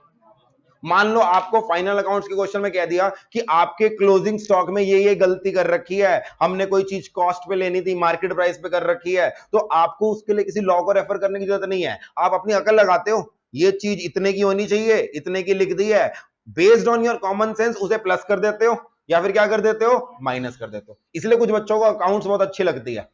मान लो आपको फाइनल अकाउंट्स के क्वेश्चन में कह दिया कि आपके क्लोजिंग स्टॉक में ये गलती कर रखी है, हमने कोई चीज कॉस्ट पे लेनी थी मार्केट प्राइस पे कर रखी है, तो आपको उसके लिए किसी लॉ को रेफर करने की जरूरत नहीं है, आप अपनी अकल लगाते हो, ये चीज इतने की होनी चाहिए, इतने की लिख दी है, based on your common sense उसे प्लस कर देते हो या फिर क्या कर देते हो, माइनस कर देते हो। इसलिए कुछ बच्चों को अकाउंट्स बहुत अच्छी लगती है,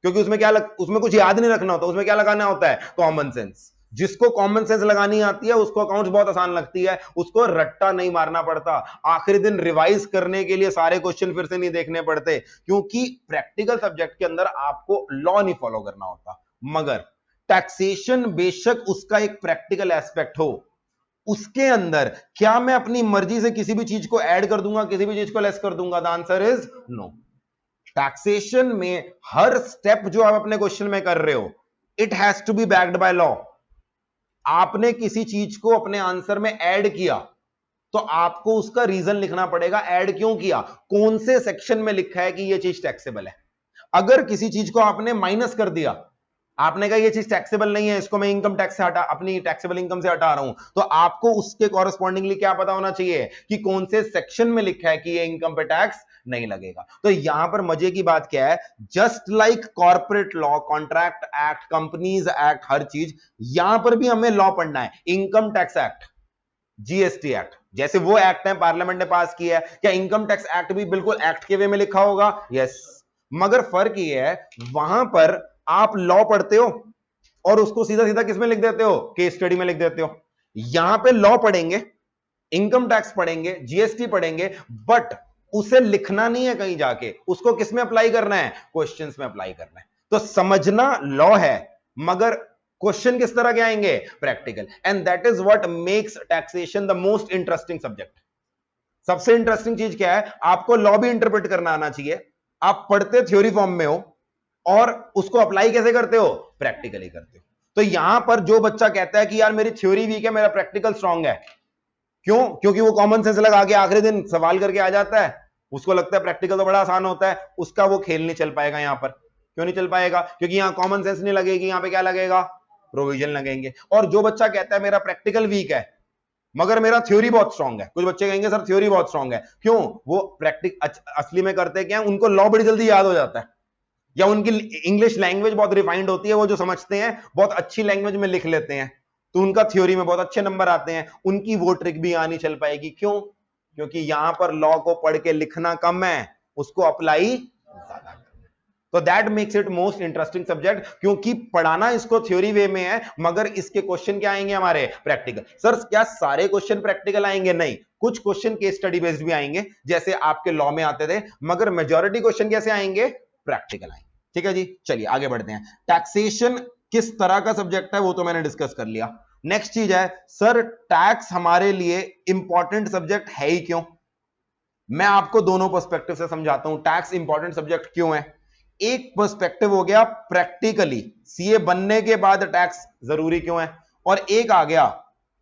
क्योंकि उसमें कुछ याद नहीं रखना होता, उसमें क्या लगाना होता है, कॉमन सेंस। जिसको कॉमन सेंस लगानी आती है उसको अकाउंट्स बहुत आसान लगती है, उसको रट्टा नहीं मारना पड़ता, आखिरी दिन रिवाइज करने के लिए सारे क्वेश्चन फिर से नहीं देखने पड़ते, क्योंकि प्रैक्टिकल सब्जेक्ट के अंदर आपको लॉ नहीं फॉलो करना होता। मगर टैक्सेशन बेशक उसका एक प्रैक्टिकल एस्पेक्ट हो, उसके अंदर क्या मैं अपनी मर्जी से किसी भी चीज को ऐड कर दूंगा, किसी भी चीज को लेस कर दूंगा? The answer is no. Taxation में हर स्टेप जो आप अपने क्वेश्चन में कर रहे हो, it has to be backed by law. आपने किसी चीज को अपने आंसर में ऐड किया तो आपको उसका रीजन लिखना पड़ेगा, ऐड क्यों किया, कौन से सेक्शन में लिखा है कि यह चीज टैक्सेबल है। अगर किसी चीज को आपने माइनस कर दिया, आपने कहा ये चीज टैक्सेबल नहीं है, इसको मैं इनकम टैक्स से हटा, अपनी टैक्सेबल इनकम से हटा रहा हूं, तो आपको उसके कॉरेस्पॉन्डिंगली क्या पता होना चाहिए कि कौन से सेक्शन में लिखा है कि ये इनकम पे टैक्स नहीं लगेगा। तो यहां पर मजे की बात क्या है, just like corporate law, contract act, companies act, हर चीज, यहां पर भी हमें लॉ पढ़ना है। Income tax act, GST act, जैसे वो एक्ट है पार्लियामेंट ने पास किया है, क्या इनकम टैक्स एक्ट भी बिल्कुल एक्ट के वे में लिखा होगा? यस। मगर फर्क ये है, वहां पर आप लॉ पढ़ते हो और उसको सीधा सीधा किसमें लिख देते हो, केस स्टडी में लिख देते हो। यहां पे लॉ पढ़ेंगे, इनकम टैक्स पढ़ेंगे, जीएसटी पढ़ेंगे, बट उसे लिखना नहीं है कहीं जाके, उसको किसमें अप्लाई करना है, क्वेश्चंस में अप्लाई करना है। तो समझना लॉ है, मगर क्वेश्चन किस तरह के आएंगे, practical. And that is what makes taxation the most interesting subject. सबसे इंटरेस्टिंग चीज क्या है, आपको लॉ भी इंटरप्रेट करना आना चाहिए। आप पढ़ते थ्योरी फॉर्म में हो और उसको अप्लाई कैसे करते हो, प्रैक्टिकली करते हो। तो यहां पर जो बच्चा कहता है कि यार मेरी थ्योरी वीक है, मेरा प्रैक्टिकल स्ट्रांग है, क्यों? क्योंकि वो कॉमन सेंस लगा के आखिरी दिन सवाल करके आ जाता है, उसको लगता है प्रैक्टिकल तो बड़ा आसान होता है, उसका वो खेल नहीं चल पाएगा। यहां पर क्यों नहीं चल पाएगा? क्योंकि यहां कॉमन सेंस नहीं लगेगी, यहां पे क्या लगेगा, प्रोविजन लगेंगे। और जो बच्चा कहता है मेरा प्रैक्टिकल वीक है मगर मेरा थ्योरी बहुत स्ट्रांग है, कुछ बच्चे कहेंगे सर थ्योरी बहुत स्ट्रांग है, क्यों? वो असली में करते क्या है, उनको लॉ बड़ी जल्दी याद हो जाता है, या उनकी इंग्लिश लैंग्वेज बहुत रिफाइंड होती है, वो जो समझते हैं बहुत अच्छी लैंग्वेज में लिख लेते हैं, तो उनका थ्योरी में बहुत अच्छे नंबर आते हैं, उनकी वो ट्रिक भी आनी चल पाएगी। क्यों? क्योंकि यहां पर लॉ को पढ़ के लिखना कम है, उसको अप्लाई ज्यादा है। तो that makes it most interesting subject, क्योंकि पढ़ाना इसको थ्योरी वे में है, मगर इसके क्वेश्चन क्या आएंगे हमारे, प्रैक्टिकल। सर क्या सारे क्वेश्चन प्रैक्टिकल आएंगे? नहीं, कुछ क्वेश्चन केस स्टडी बेस्ड भी आएंगे, जैसे आपके लॉ में आते थे, मगर मेजॉरिटी क्वेश्चन कैसे आएंगे, प्रैक्टिकल आएंगे। ठीक है जी, चलिए आगे बढ़ते हैं। टैक्सेशन किस तरह का सब्जेक्ट है वो तो मैंने डिस्कस कर लिया। नेक्स्ट चीज है, सर टैक्स हमारे लिए इंपॉर्टेंट सब्जेक्ट है ही क्यों? मैं आपको दोनों पर्सपेक्टिव से समझाता हूं टैक्स इंपॉर्टेंट सब्जेक्ट क्यों है। एक पर्सपेक्टिव हो गया प्रैक्टिकली, सीए बनने के बाद टैक्स जरूरी क्यों है, और एक आ गया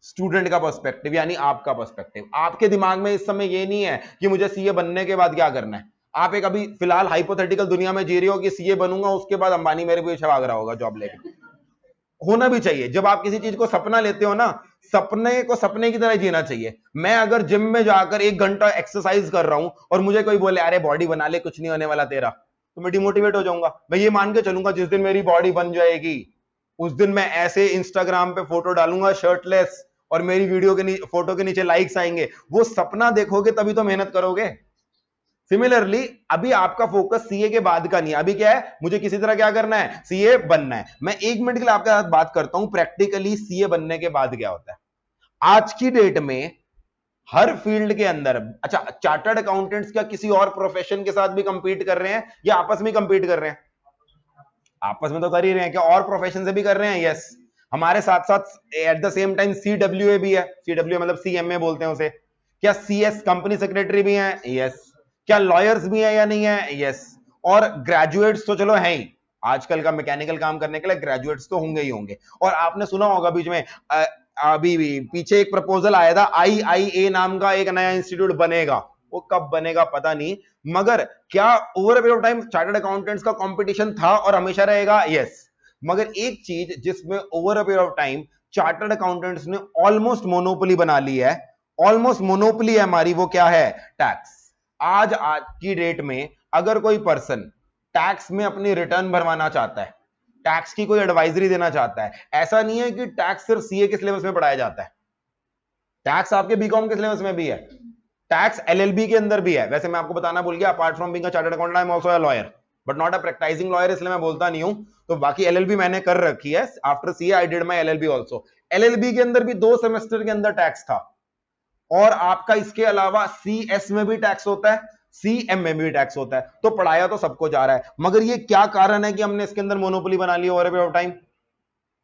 स्टूडेंट का पर्सपेक्टिव, यानी आपका पर्सपेक्टिव। आपके दिमाग में इस समय ये नहीं है कि मुझे सीए बनने के बाद क्या करना है, आप एक अभी फिलहाल हाइपोथेटिकल दुनिया में जी रहे हो कि सीए बनूंगा उसके बाद अंबानी मेरे पीछे भाग रहा होगा जॉब लेके। होना भी चाहिए, जब आप किसी चीज को सपना लेते हो ना, सपने को सपने की तरह जीना चाहिए। मैं अगर जिम में जाकर 1 घंटा एक्सरसाइज कर रहा हूं और मुझे कोई बोले अरे बॉडी बना ले, कुछ नहीं होने वाला तेरा, तो मैं डिमोटिवेट हो जाऊंगा। मैं ये मान के चलूंगा जिस दिन मेरी बॉडी बन जाएगी उस दिन मैं ऐसे इंस्टाग्राम पे फोटो डालूंगा शर्टलेस, और मेरी वीडियो के फोटो के नीचे लाइक्स आएंगे। वो सपना देखोगे तभी तो मेहनत करोगे। सिमिलरली अभी आपका फोकस सीए के बाद का नहीं है, अभी क्या है, मुझे किसी तरह क्या करना है, सीए बनना है। मैं 1 मिनट के लिए आपके साथ बात करता हूं प्रैक्टिकली सीए बनने के बाद क्या होता है। आज की डेट में हर फील्ड के अंदर, अच्छा चार्टर्ड अकाउंटेंट्स क्या किसी और प्रोफेशन के साथ भी कंपीट कर रहे हैं या आपस में कंपीट कर रहे हैं? आपस में तो कर ही रहे हैं। क्या और प्रोफेशन से भी कर रहे हैं? यस। हमारे साथ साथ at the same time CWA भी है, सीडब्ल्यूए मतलब सीएमए बोलते हैं उसे। क्या सीएस कंपनी सेक्रेटरी भी है? यस। क्या लॉयर्स भी है या नहीं है? यस। और ग्रेजुएट्स तो चलो हैं ही, आजकल का मैकेनिकल काम करने के लिए ग्रेजुएट्स तो होंगे ही होंगे। और आपने सुना होगा बीच में अभी भी पीछे एक प्रपोजल आया था, IIA नाम का एक नया इंस्टीट्यूट बनेगा, वो कब बनेगा पता नहीं, मगर क्या over period of time chartered accountants का कंपटीशन था और हमेशा रहेगा? यस। मगर एक चीज जिसमें over a period of time chartered accountants ने ऑलमोस्ट मोनोपोली बना ली है, ऑलमोस्ट मोनोपोली है हमारी, वो क्या है? टैक्स। आज की डेट में अगर कोई पर्सन टैक्स में अपनी रिटर्न भरवाना चाहता है, टैक्स की कोई एडवाइजरी देना चाहता है, ऐसा नहीं है कि टैक्स सिर्फ सीए के सिलेबस में पढ़ाया जाता है, टैक्स आपके बीकॉम के सिलेबस में भी है, टैक्स एलएलबी के अंदर भी है। वैसे मैं आपको बताना भूल गया, apart from being a chartered accountant I am also a lawyer but not a practising lawyer, इसलिए मैं बोलता नहीं हूं। तो बाकी एलएलबी मैंने कर रखी है, after CA I did my LLB also. LLB के अंदर भी 2 सेमेस्टर के अंदर टैक्स था, और आपका इसके अलावा सीएस में भी टैक्स होता है, सीएम में भी टैक्स होता है, तो पढ़ाया तो सबको जा रहा है। मगर ये क्या कारण है कि हमने इसके अंदर मोनोपोली बना ली over a period of time?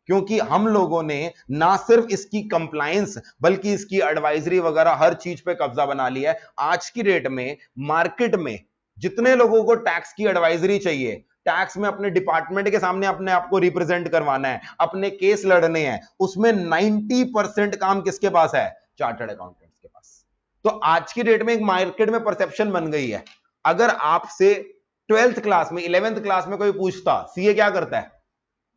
क्योंकि हम लोगों ने ना सिर्फ इसकी कंप्लायंस बल्कि इसकी एडवाइजरी वगैरह हर चीज पे कब्जा बना लिया है। आज की डेट में मार्केट में जितने लोगों को टैक्स की एडवाइजरी चाहिए, टैक्स में अपने डिपार्टमेंट के सामने अपने आप को रिप्रेजेंट करवाना है, अपने केस लड़ने हैं, उसमें 90% काम किसके पास है? चार्टर्ड अकाउंटेंट्स के पास। तो आज की डेट में एक मार्केट में परसेप्शन बन गई है, अगर आपसे 12th क्लास में 11th क्लास में कोई पूछता सीए क्या करता है,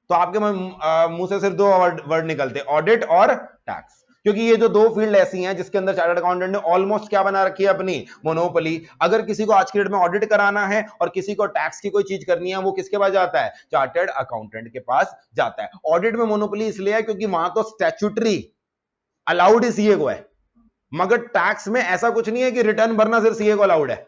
तो आपके मुंह से सिर्फ 2 वर्ड निकलते, ऑडिट और टैक्स। क्योंकि ये जो 2 फील्ड ऐसी हैं जिसके अंदर चार्टर्ड अकाउंटेंट ने ऑलमोस्ट क्या बना रखी है? अपनी मोनोपोली। अगर किसी को आज की डेट में ऑडिट कराना है और किसी को टैक्स की कोई चीज करनी है, वो किसके पास जाता है? चार्टर्ड अकाउंटेंट के पास जाता है। ऑडिट में मोनोपोली इसलिए है क्योंकि वहां तो स्टैट्यूटरी अलाउड ही सीए को है, मगर टैक्स में ऐसा कुछ नहीं है कि रिटर्न भरना सिर्फ सीए को अलाउड है,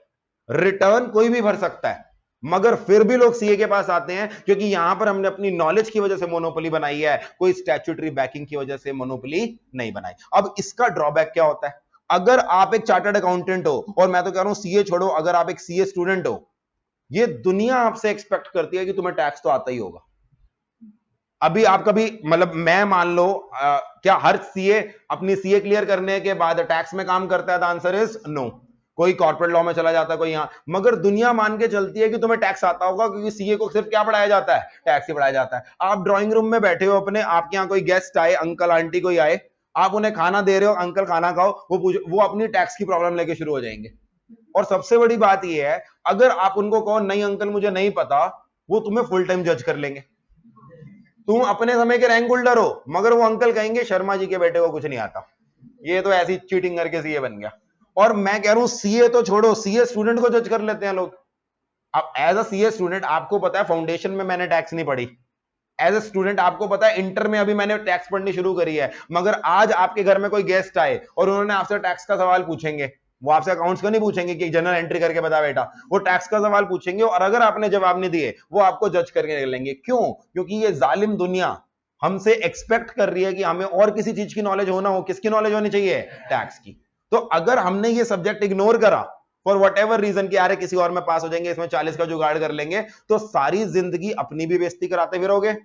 रिटर्न कोई भी भर सकता है। मगर फिर भी लोग सीए के पास आते हैं क्योंकि यहां पर हमने अपनी नॉलेज की वजह से मोनोपोली बनाई है, कोई स्टैट्यूटरी बैकिंग की वजह से मोनोपोली नहीं बनाई। अब इसका ड्रॉबैक क्या होता है? अगर आप एक चार्टर्ड अकाउंटेंट हो, और मैं तो कह रहा हूं सीए छोड़ो, अगर आप एक सीए स्टूडेंट हो, ये दुनिया आपसे एक्सपेक्ट करती है कि तुम्हें टैक्स तो आता ही होगा। अभी आप कभी मतलब मैं मान लो क्या हर सीए अपनी सीए क्लियर करने के बाद टैक्स में काम करता है? The answer is no. कोई कॉर्पोरेट लॉ में चला जाता है, कोई यहां, मगर दुनिया मान के चलती है कि तुम्हें टैक्स आता होगा, क्योंकि सीए को सिर्फ क्या पढ़ाया जाता है? टैक्स ही पढ़ाया जाता है। आप ड्राइंग रूम में बैठे हो अपने, आपके यहाँ कोई गेस्ट आए, अंकल आंटी कोई आए, आप उन्हें खाना दे रहे हो, अंकल खाना खाओ, वो अपनी टैक्स की प्रॉब्लम लेके शुरू हो जाएंगे। और सबसे बड़ी बात यह है, अगर आप उनको कहो नहीं अंकल मुझे नहीं पता, वो तुम्हें फुल टाइम जज कर लेंगे। तुम अपने समय के रैंक होल्डर हो, मगर वो अंकल कहेंगे शर्मा जी के बेटे को कुछ नहीं आता, ये तो ऐसी चीटिंग करके सीए बन गया। और मैं कह रहा हूं सीए तो छोड़ो, सीए स्टूडेंट को जज कर लेते हैं लोग। अब एज अ सीए स्टूडेंट आपको पता है फाउंडेशन में मैंने टैक्स नहीं पढ़ी, एज ए स्टूडेंट आपको पता है इंटर में अभी मैंने टैक्स पढ़नी शुरू करी है, मगर आज आपके घर में कोई गेस्ट आए और उन्होंने आपसे टैक्स का सवाल पूछेंगे, वो आपसे अकाउंट्स का नहीं पूछेंगे कि जनरल एंट्री करके बता बेटा, वो टैक्स का सवाल पूछेंगे, और अगर आपने जवाब नहीं दिए वो आपको जज करके लेंगे। क्यों? क्योंकि ये जालिम दुनिया हमसे एक्सपेक्ट कर रही है कि हमें और किसी चीज की नॉलेज होना हो। किसकी नॉलेज होनी चाहिए? टैक्स की। तो अगर हमने ये सब्जेक्ट इग्नोर करा फॉर वट एवर रीजन कि अरे किसी और में पास हो जाएंगे, इसमें 40 का जुगाड़ कर लेंगे, तो सारी जिंदगी अपनी भी बेइज्जती कराते फिरोगे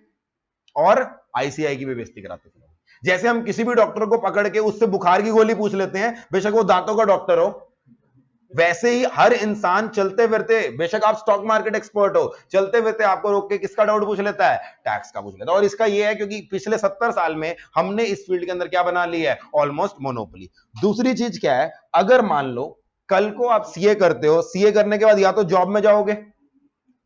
और आईसीआई की भी बेइज्जती कराते फिरोगे। जैसे हम किसी भी डॉक्टर को पकड़ के उससे बुखार की गोली पूछ लेते हैं, बेशक वो दांतों का डॉक्टर हो, वैसे ही हर इंसान चलते फिरते, बेशक आप स्टॉक मार्केट एक्सपर्ट हो, चलते फिरते आपको रोक के किसका डाउट पूछ लेता है? टैक्स का पूछ लेता है। और इसका यह है क्योंकि पिछले 70 साल में हमने इस फील्ड के अंदर क्या बना ली है? Almost monopoly. दूसरी चीज क्या है, अगर मान लो कल को आप सीए करते हो, सीए करने के बाद या तो जॉब में जाओगे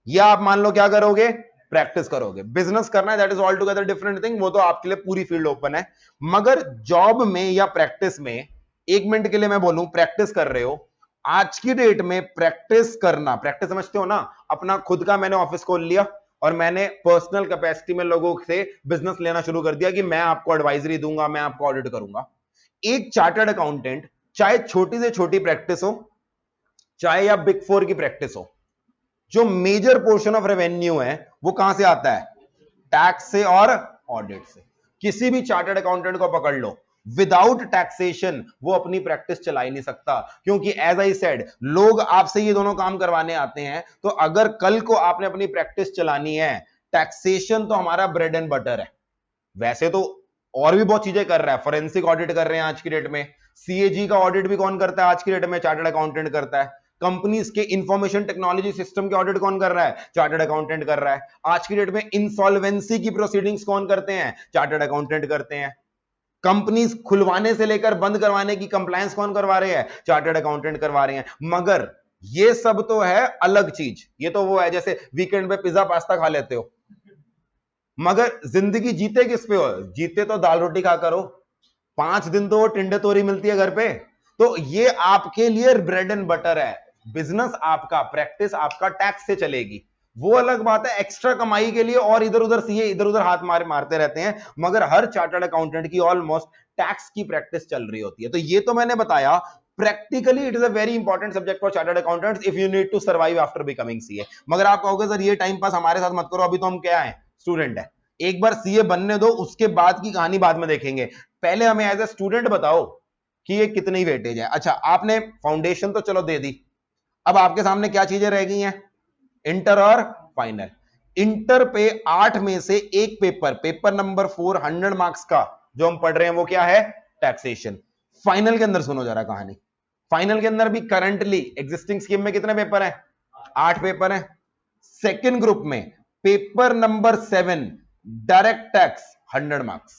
या आप मान लो क्या करोगे? प्रैक्टिस करोगे। बिजनेस करना है, that is all together different thing, वो तो आपके लिए पूरी फील्ड ओपन है। मगर जॉब में या प्रैक्टिस में, एक मिनट के लिए मैं बोलूं, प्रैक्टिस कर रहे हो, आज की डेट में प्रैक्टिस करना, प्रैक्टिस समझते हो ना, अपना खुद का मैंने ऑफिस खोल लिया और मैंने पर्सनल कैपेसिटी में लोगों से बिजनेस लेना शुरू कर दिया कि मैं आपको एडवाइजरी दूंगा, मैं आपको ऑडिट करूंगा। एक चार्टर्ड अकाउंटेंट चाहे छोटी से छोटी प्रैक्टिस हो, चाहे या बिग 4 की प्रैक्टिस हो, जो मेजर पोर्शन ऑफ रेवेन्यू है वो कहां से आता है? टैक्स से और ऑडिट से। किसी भी चार्टर्ड अकाउंटेंट को पकड़ लो, विदाउट टैक्सेशन वो अपनी प्रैक्टिस चला ही नहीं सकता, क्योंकि एज आई सेड लोग आपसे ये दोनों काम करवाने आते हैं। तो अगर कल को आपने अपनी प्रैक्टिस चलानी है, टैक्सेशन तो हमारा ब्रेड एंड बटर है। वैसे तो और भी बहुत चीजें कर रहा है, फोरेंसिक ऑडिट कर रहे हैं आज की डेट में, सीएजी का ऑडिट भी कौन करता है आज की डेट में? चार्टर्ड अकाउंटेंट करता है। कंपनीज के इंफॉर्मेशन टेक्नोलॉजी सिस्टम के ऑडिट कौन कर रहा है? चार्टर्ड अकाउंटेंट कर रहा है। आज की डेट में इंसॉल्वेंसी की प्रोसीडिंग्स कौन करते हैं? चार्टर्ड अकाउंटेंट करते हैं। कंपनीज खुलवाने से लेकर बंद करवाने की कंप्लायंस कौन करवा रहे हैं? चार्टर्ड अकाउंटेंट करवा रहे हैं। मगर ये सब तो है अलग चीज, ये तो वो है जैसे वीकेंड पे पिज्जा पास्ता खा लेते हो, मगर जिंदगी जीते किस पे हो? जीते तो दाल रोटी खा करो, 5 दिन तो वो टिंडे तोरी मिलती है घर पे। तो ये आपके लिए ब्रेड एंड बटर है। बिजनेस आपका, प्रैक्टिस आपका टैक्स से चलेगी, वो अलग बात है। एक्स्ट्रा कमाई के लिए और इधर उधर सीए इधर उधर हाथ मारते रहते हैं, मगर हर चार्टर्ड अकाउंटेंट की ऑलमोस्ट टैक्स की प्रैक्टिस चल रही होती है। तो ये तो मैंने बताया, practically it is a very important subject for chartered accountants if you need to survive after becoming CA. मगर आप कहोगे सर ये टाइम पास हमारे साथ मत करो, अभी तो हम क्या है, स्टूडेंट है, एक बार सीए बनने दो, उसके बाद की कहानी बाद में देखेंगे। पहले हमें एज ए स्टूडेंट बताओ कि ये कितनी वेटेज है। अच्छा, आपने फाउंडेशन तो चलो दे दी, अब आपके सामने क्या चीजें रह गई हैं? इंटर और फाइनल। इंटर पे 8 में से एक पेपर, पेपर नंबर 4 100 मार्क्स का जो हम पढ़ रहे हैं वो क्या है? टैक्सेशन। फाइनल के अंदर सुनो जरा कहानी। फाइनल के अंदर भी करंटली एग्जिस्टिंग स्कीम में कितने पेपर हैं? 8 पेपर हैं। सेकेंड ग्रुप में paper number 7 direct tax 100 marks.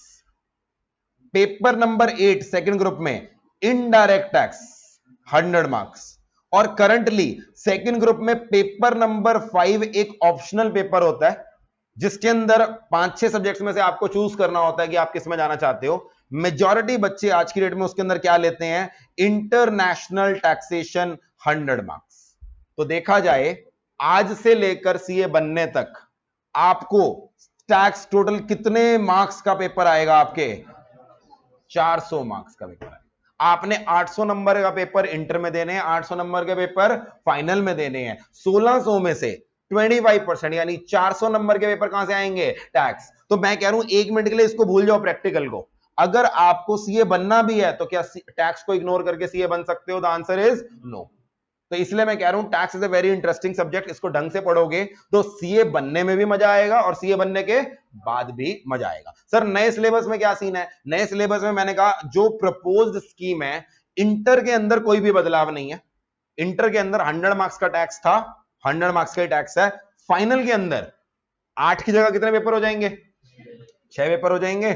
Paper number 8 second group में इनडायरेक्ट टैक्स 100 मार्क्स। और करंटली सेकेंड ग्रुप में पेपर नंबर 5 एक ऑप्शनल पेपर होता है जिसके अंदर 5-6 सब्जेक्ट्स में से आपको चूज करना होता है कि आप किस में जाना चाहते हो। मेजॉरिटी बच्चे आज की डेट में उसके अंदर क्या लेते हैं? International taxation 100 marks. तो देखा जाए आज से लेकर सीए बनने तक आपको टैक्स टोटल कितने मार्क्स का पेपर आएगा? आपके 400 मार्क्स का पेपर है। आपने 800 नंबर का पेपर इंटर में देने हैं, 800 नंबर के पेपर फाइनल में देने हैं। 1600 में से 25% यानी 400 नंबर के पेपर कहां से आएंगे? टैक्स। तो मैं कह रहा हूं 1 मिनट के लिए इसको भूल जाओ, प्रैक्टिकल को। अगर आपको सीए बनना भी है तो क्या टैक्स को इग्नोर करके सीए बन सकते हो? The answer is no. तो इसलिए मैं कह रहा हूं tax is a very interesting subject. इसको ढंग से पढ़ोगे तो सीए बनने में भी मजा आएगा और सीए बनने के बाद भी मजा आएगा। सर नए सिलेबस में क्या सीन है? नए सिलेबस में मैंने कहा जो प्रपोज्ड स्कीम है, इंटर के अंदर कोई भी बदलाव नहीं है। इंटर के अंदर 100 मार्क्स का टैक्स था, 100 मार्क्स का टैक्स है। फाइनल के अंदर 8 की जगह कितने पेपर हो जाएंगे? 6 पेपर हो जाएंगे।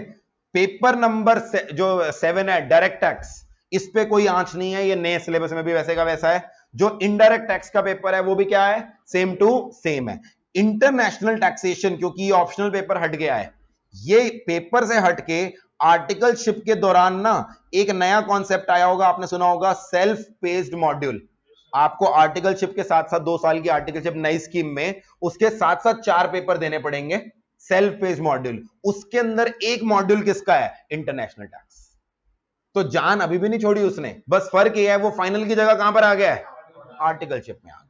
पेपर नंबर जो 7 है डायरेक्ट टैक्स, इस पे कोई आंच नहीं है, ये नए सिलेबस में भी वैसे का वैसा है। जो इनडायरेक्ट टैक्स का पेपर है वो भी क्या है? सेम टू सेम है। इंटरनेशनल टैक्सेशन क्योंकि ये ऑप्शनल पेपर हट गया है, ये पेपर से हटके आर्टिकलशिप के दौरान ना एक नया कॉन्सेप्ट आया होगा, आपने सुना होगा सेल्फ पेस्ड मॉड्यूल। आपको आर्टिकलशिप के साथ साथ 2 साल की आर्टिकलशिप नई स्कीम में उसके साथ साथ 4 पेपर देने पड़ेंगे, सेल्फ पेस्ड मॉड्यूल। उसके अंदर एक मॉड्यूल किसका है? International tax. तो जान अभी भी नहीं छोड़ी उसने, बस फर्क ये है वो फाइनल की जगह कहां पर आ गया है? आर्टिकलशिप में आ गया।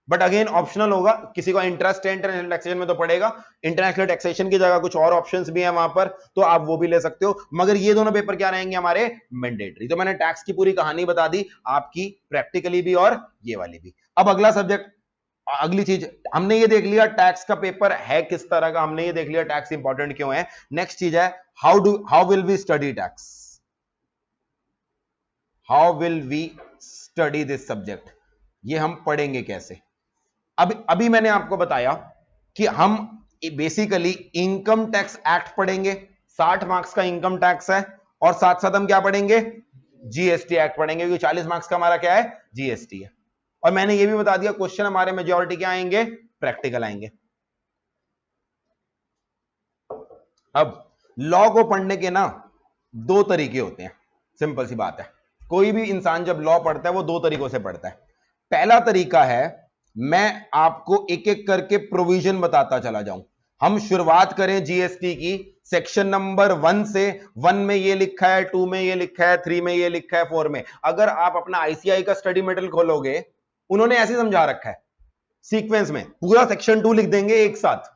बट अगेन ऑप्शनल होगा, किसी को इंटरेस्ट है इंटरनेशनल टैक्सेशन में तो पड़ेगा। इंटरनेशनल टैक्सेशन की जगह कुछ और ऑप्शंस भी हैं वहां पर, तो आप वो भी ले सकते हो। मगर ये दोनों पेपर क्या रहेंगे हमारे? मैंडेटरी। तो मैंने टैक्स की पूरी कहानी बता दी आपकी, प्रैक्टिकली भी और ये वाली भी। अब अगला सब्जेक्ट, अगली चीज हमने ये देख लिया टैक्स का पेपर है किस तरह का, हमने ये देख लिया टैक्स इंपॉर्टेंट क्यों है। नेक्स्ट चीज है how will we study tax, how will we study this subject, ये हम पढ़ेंगे कैसे। अभी मैंने आपको बताया कि हम बेसिकली इनकम टैक्स एक्ट पढ़ेंगे, 60 मार्क्स का इनकम टैक्स है, और साथ साथ हम क्या पढ़ेंगे? जीएसटी एक्ट पढ़ेंगे, क्योंकि 40 मार्क्स का हमारा क्या है? जीएसटी है। और मैंने ये भी बता दिया क्वेश्चन हमारे मेजॉरिटी क्या आएंगे? प्रैक्टिकल आएंगे। अब लॉ को पढ़ने के ना 2 तरीके होते हैं, सिंपल सी बात है। कोई भी इंसान जब लॉ पढ़ता है वो 2 तरीकों से पढ़ता है। पहला तरीका है मैं आपको एक एक करके प्रोविजन बताता चला जाऊं। हम शुरुआत करें जीएसटी की, सेक्शन नंबर 1 से। 1 में ये लिखा है, 2 में ये लिखा है, 3 में ये लिखा है, 4 में। अगर आप अपना आईसीआई का स्टडी मटेरियल खोलोगे, उन्होंने ऐसे समझा रखा है सीक्वेंस में, पूरा सेक्शन 2 लिख देंगे एक साथ,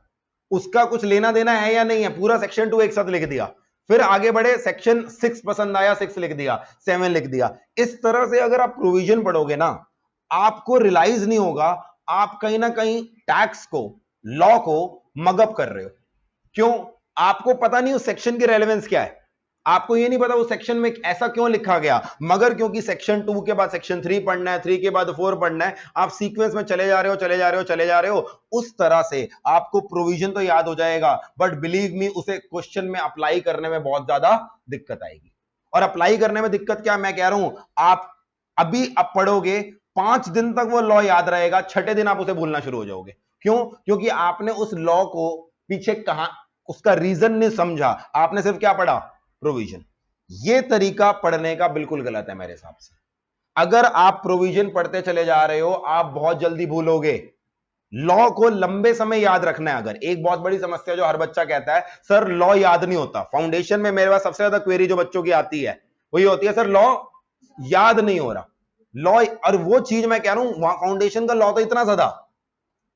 उसका कुछ लेना देना है या नहीं है, पूरा सेक्शन 2 एक साथ लिख दिया। फिर आगे बढ़े, सेक्शन 6 पसंद आया, 6 लिख दिया, 7 लिख दिया। इस तरह से अगर आप प्रोविजन पढ़ोगे ना, आपको रियलाइज नहीं होगा आप कहीं ना कहीं टैक्स को, लॉ को मगअप कर रहे हो। क्यों? आपको पता नहीं उस सेक्शन की रेलेवेंस क्या है। आपको ये नहीं पता वो सेक्शन में ऐसा क्यों लिखा गया, मगर क्योंकि सेक्शन 2 के बाद सेक्शन 3 पढ़ना है, 3 के बाद 4 पढ़ना है, आप सीक्वेंस में चले जा रहे हो चले जा रहे हो चले जा रहे हो, उस तरह से आपको प्रोविजन तो याद हो जाएगा, बट बिलीव मी उसे क्वेश्चन में अप्लाई करने में बहुत ज्यादा दिक्कत आएगी। और अप्लाई करने में दिक्कत क्या मैं कह रहा हूं, आप अभी अब पढ़ोगे 5 दिन तक वो लॉ याद रहेगा, छठे दिन आप उसे भूलना शुरू हो जाओगे। क्यों? क्योंकि आपने उस लॉ को पीछे कहा, उसका रीजन नहीं समझा, आपने सिर्फ क्या पढ़ा, प्रोविजन। ये तरीका पढ़ने का बिल्कुल गलत है मेरे हिसाब से। अगर आप प्रोविजन पढ़ते चले जा रहे हो आप बहुत जल्दी भूलोगे। लॉ को लंबे समय याद रखना है। अगर एक बहुत बड़ी समस्या जो हर बच्चा कहता है, सर लॉ याद नहीं होता। फाउंडेशन में मेरे पास सबसे ज्यादा क्वेरी जो बच्चों की आती है वो ये होती है, सर लॉ याद नहीं हो रहा। लॉ, और वो चीज मैं कह रहा हूं, वहां फाउंडेशन का लॉ तो इतना ज्यादा,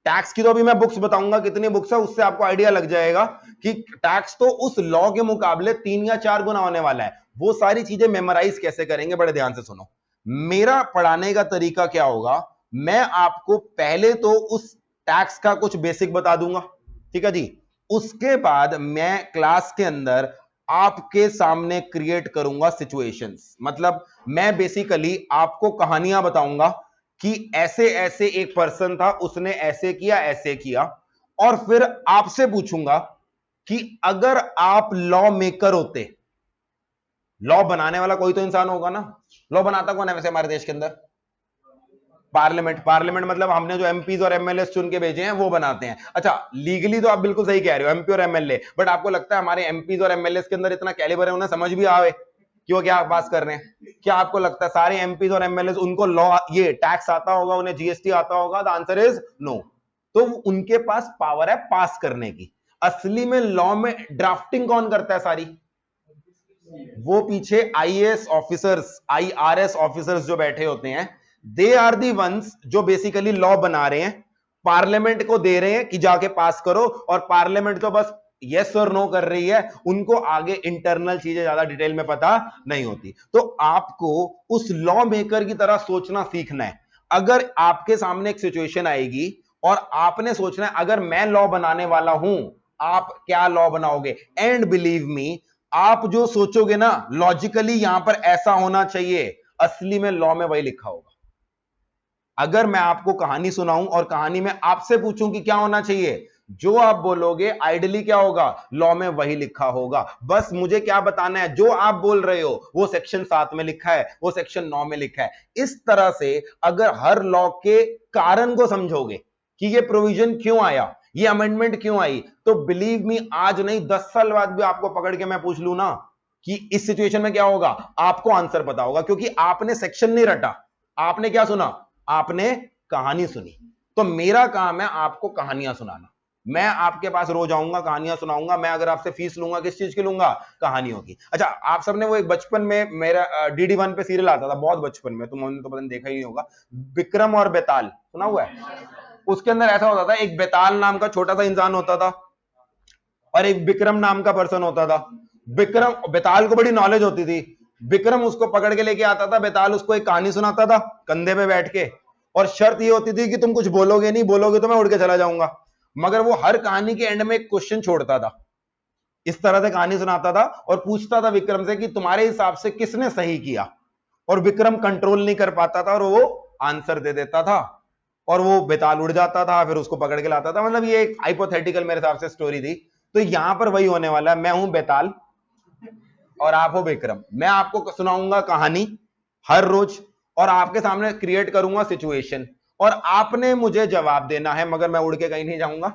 टैक्स की तो अभी मैं बुक्स बताऊंगा कितनी बुक्स है, उससे आपको आइडिया लग जाएगा कि टैक्स तो उस लॉ के मुकाबले 3 या 4 गुना होने वाला है। वो सारी चीजें मेमोराइज कैसे करेंगे, बड़े ध्यान से सुनो। मेरा पढ़ाने का तरीका क्या होगा, मैं आपको पहले तो उस टैक्स का कुछ बेसिक बता दूंगा, ठीक है जी। उसके बाद मैं क्लास के अंदर आपके सामने क्रिएट करूंगा सिचुएशंस, मतलब मैं बेसिकली आपको कहानियां बताऊंगा कि ऐसे ऐसे एक पर्सन था, उसने ऐसे किया, और फिर आपसे पूछूंगा कि अगर आप लॉ मेकर होते, लॉ बनाने वाला कोई तो इंसान होगा ना, लॉ बनाता कौन है वैसे हमारे देश के अंदर, पार्लियामेंट। पार्लियामेंट मतलब हमने जो एमपीज और एमएलए चुन के भेजे हैं वो बनाते हैं। अच्छा, लीगली तो आप बिल्कुल सही कह रहे हो, एमपी और एमएलए, बट आपको लगता है हमारे एमपीज और एमएलए के अंदर इतना कैलिबर है, उन्हें समझ भी आवे कि वो क्या पास कर रहे हैं? क्या आपको लगता है सारे एमपीज और एमएलए उनको लॉ, ये टैक्स आता होगा, उन्हें जीएसटी आता होगा? The answer is no. तो उनके पास पावर है पास करने की। असली में लॉ में ड्राफ्टिंग कौन करता है सारी? वो पीछे आईएएस ऑफिसर्स, आईआरएस ऑफिसर्स जो बैठे होते हैं, दे आर दी वंस जो बेसिकली लॉ बना रहे हैं, पार्लियामेंट को दे रहे हैं कि जाके पास करो, और पार्लियामेंट तो बस यस और नो कर रही है, उनको आगे इंटरनल चीजें ज्यादा डिटेल में पता नहीं होती। तो आपको उस लॉ मेकर की तरह सोचना सीखना है। अगर आपके सामने एक सिचुएशन आएगी और आपने सोचना है अगर मैं लॉ बनाने वाला हूं, आप क्या लॉ बनाओगे? एंड बिलीव मी, आप जो सोचोगे ना लॉजिकली यहां पर ऐसा होना चाहिए, असली में लॉ में वही लिखा होगा। अगर मैं आपको कहानी सुनाऊं और कहानी में आपसे पूछूं कि क्या होना चाहिए, जो आप बोलोगे आइडियली क्या होगा, लॉ में वही लिखा होगा। बस मुझे क्या बताना है, जो आप बोल रहे हो वो सेक्शन 7 में लिखा है, वो सेक्शन 9 में लिखा है। इस तरह से अगर हर लॉ के कारण को समझोगे कि ये प्रोविजन क्यों आया, ये अमेंडमेंट क्यों आई, तो बिलीव मी आज नहीं 10 साल बाद भी आपको पकड़ के मैं पूछ लूं ना कि इस सिचुएशन में क्या होगा, आपको आंसर पता होगा, क्योंकि आपने सेक्शन नहीं रटा, आपने क्या सुना, आपने कहानी सुनी। तो मेरा काम है आपको कहानियां सुनाना। मैं आपके पास रोज आऊंगा, कहानियां सुनाऊंगा। मैं अगर आपसे फीस लूंगा, किस चीज की लूंगा, कहानियों की। अच्छा, आप सबने वो एक बचपन में मेरा DD1 पे सीरियल आता था, बहुत बचपन में, तुमने तो पता नहीं देखा ही नहीं होगा, विक्रम और बेताल, सुना हुआ है? उसके अंदर ऐसा होता था, एक बेताल नाम का छोटा सा इंसान होता था और एक विक्रम नाम का पर्सन होता था। विक्रम, बेताल को बड़ी नॉलेज होती थी, विक्रम उसको पकड़ के लेके आता था, बेताल उसको एक कहानी सुनाता था कंधे पे बैठ के, और शर्त ये होती थी कि तुम कुछ बोलोगे नहीं, बोलोगे तो मैं उड़ के चला जाऊंगा। मगर वो हर कहानी के एंड में एक क्वेश्चन छोड़ता था, इस तरह से कहानी सुनाता था और पूछता था विक्रम से कि तुम्हारे हिसाब से किसने सही किया, और विक्रम कंट्रोल नहीं कर पाता था और वो आंसर दे देता था, और वो बेताल उड़ जाता था, फिर उसको पकड़ के लाता था। मतलब ये एक हाइपोथेटिकल मेरे हिसाब से स्टोरी थी। तो यहां पर वही होने वाला है, मैं हूं बेताल और आप हो विक्रम। मैं आपको सुनाऊंगा कहानी हर रोज और आपके सामने क्रिएट करूंगा सिचुएशन, और आपने मुझे जवाब देना है, मगर मैं उड़ के कहीं नहीं जाऊंगा।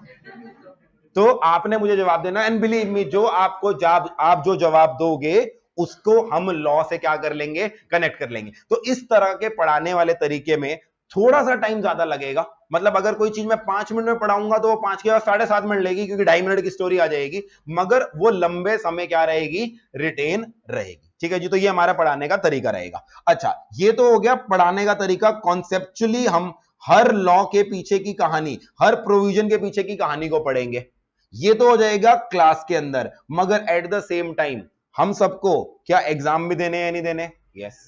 तो आपने मुझे जवाब देना, एंड बिलीव मी, जो आपको आप जो जवाब दोगे उसको हम लॉ से क्या कर लेंगे, कनेक्ट कर लेंगे। तो इस तरह के पढ़ाने वाले तरीके में थोड़ा सा टाइम ज्यादा लगेगा। मतलब अगर कोई चीज मैं 5 मिनट में पढ़ाऊंगा तो वो 5 के बाद 7.5 मिनट लेगी, क्योंकि 2.5 मिनट की स्टोरी आ जाएगी, मगर वो लंबे समय क्या रहेगी, रिटेन रहेगी। ठीक है जी, तो ये हमारा पढ़ाने का तरीका रहेगा। अच्छा, ये तो हो गया पढ़ाने का तरीका। कॉन्सेप्चुअली हम हर लॉ के पीछे की कहानी, हर प्रोविजन के पीछे की कहानी को पढ़ेंगे। ये तो हो जाएगा क्लास के अंदर, मगर एट द सेम टाइम हम सबको क्या एग्जाम भी देने हैं या नहीं देने? यस,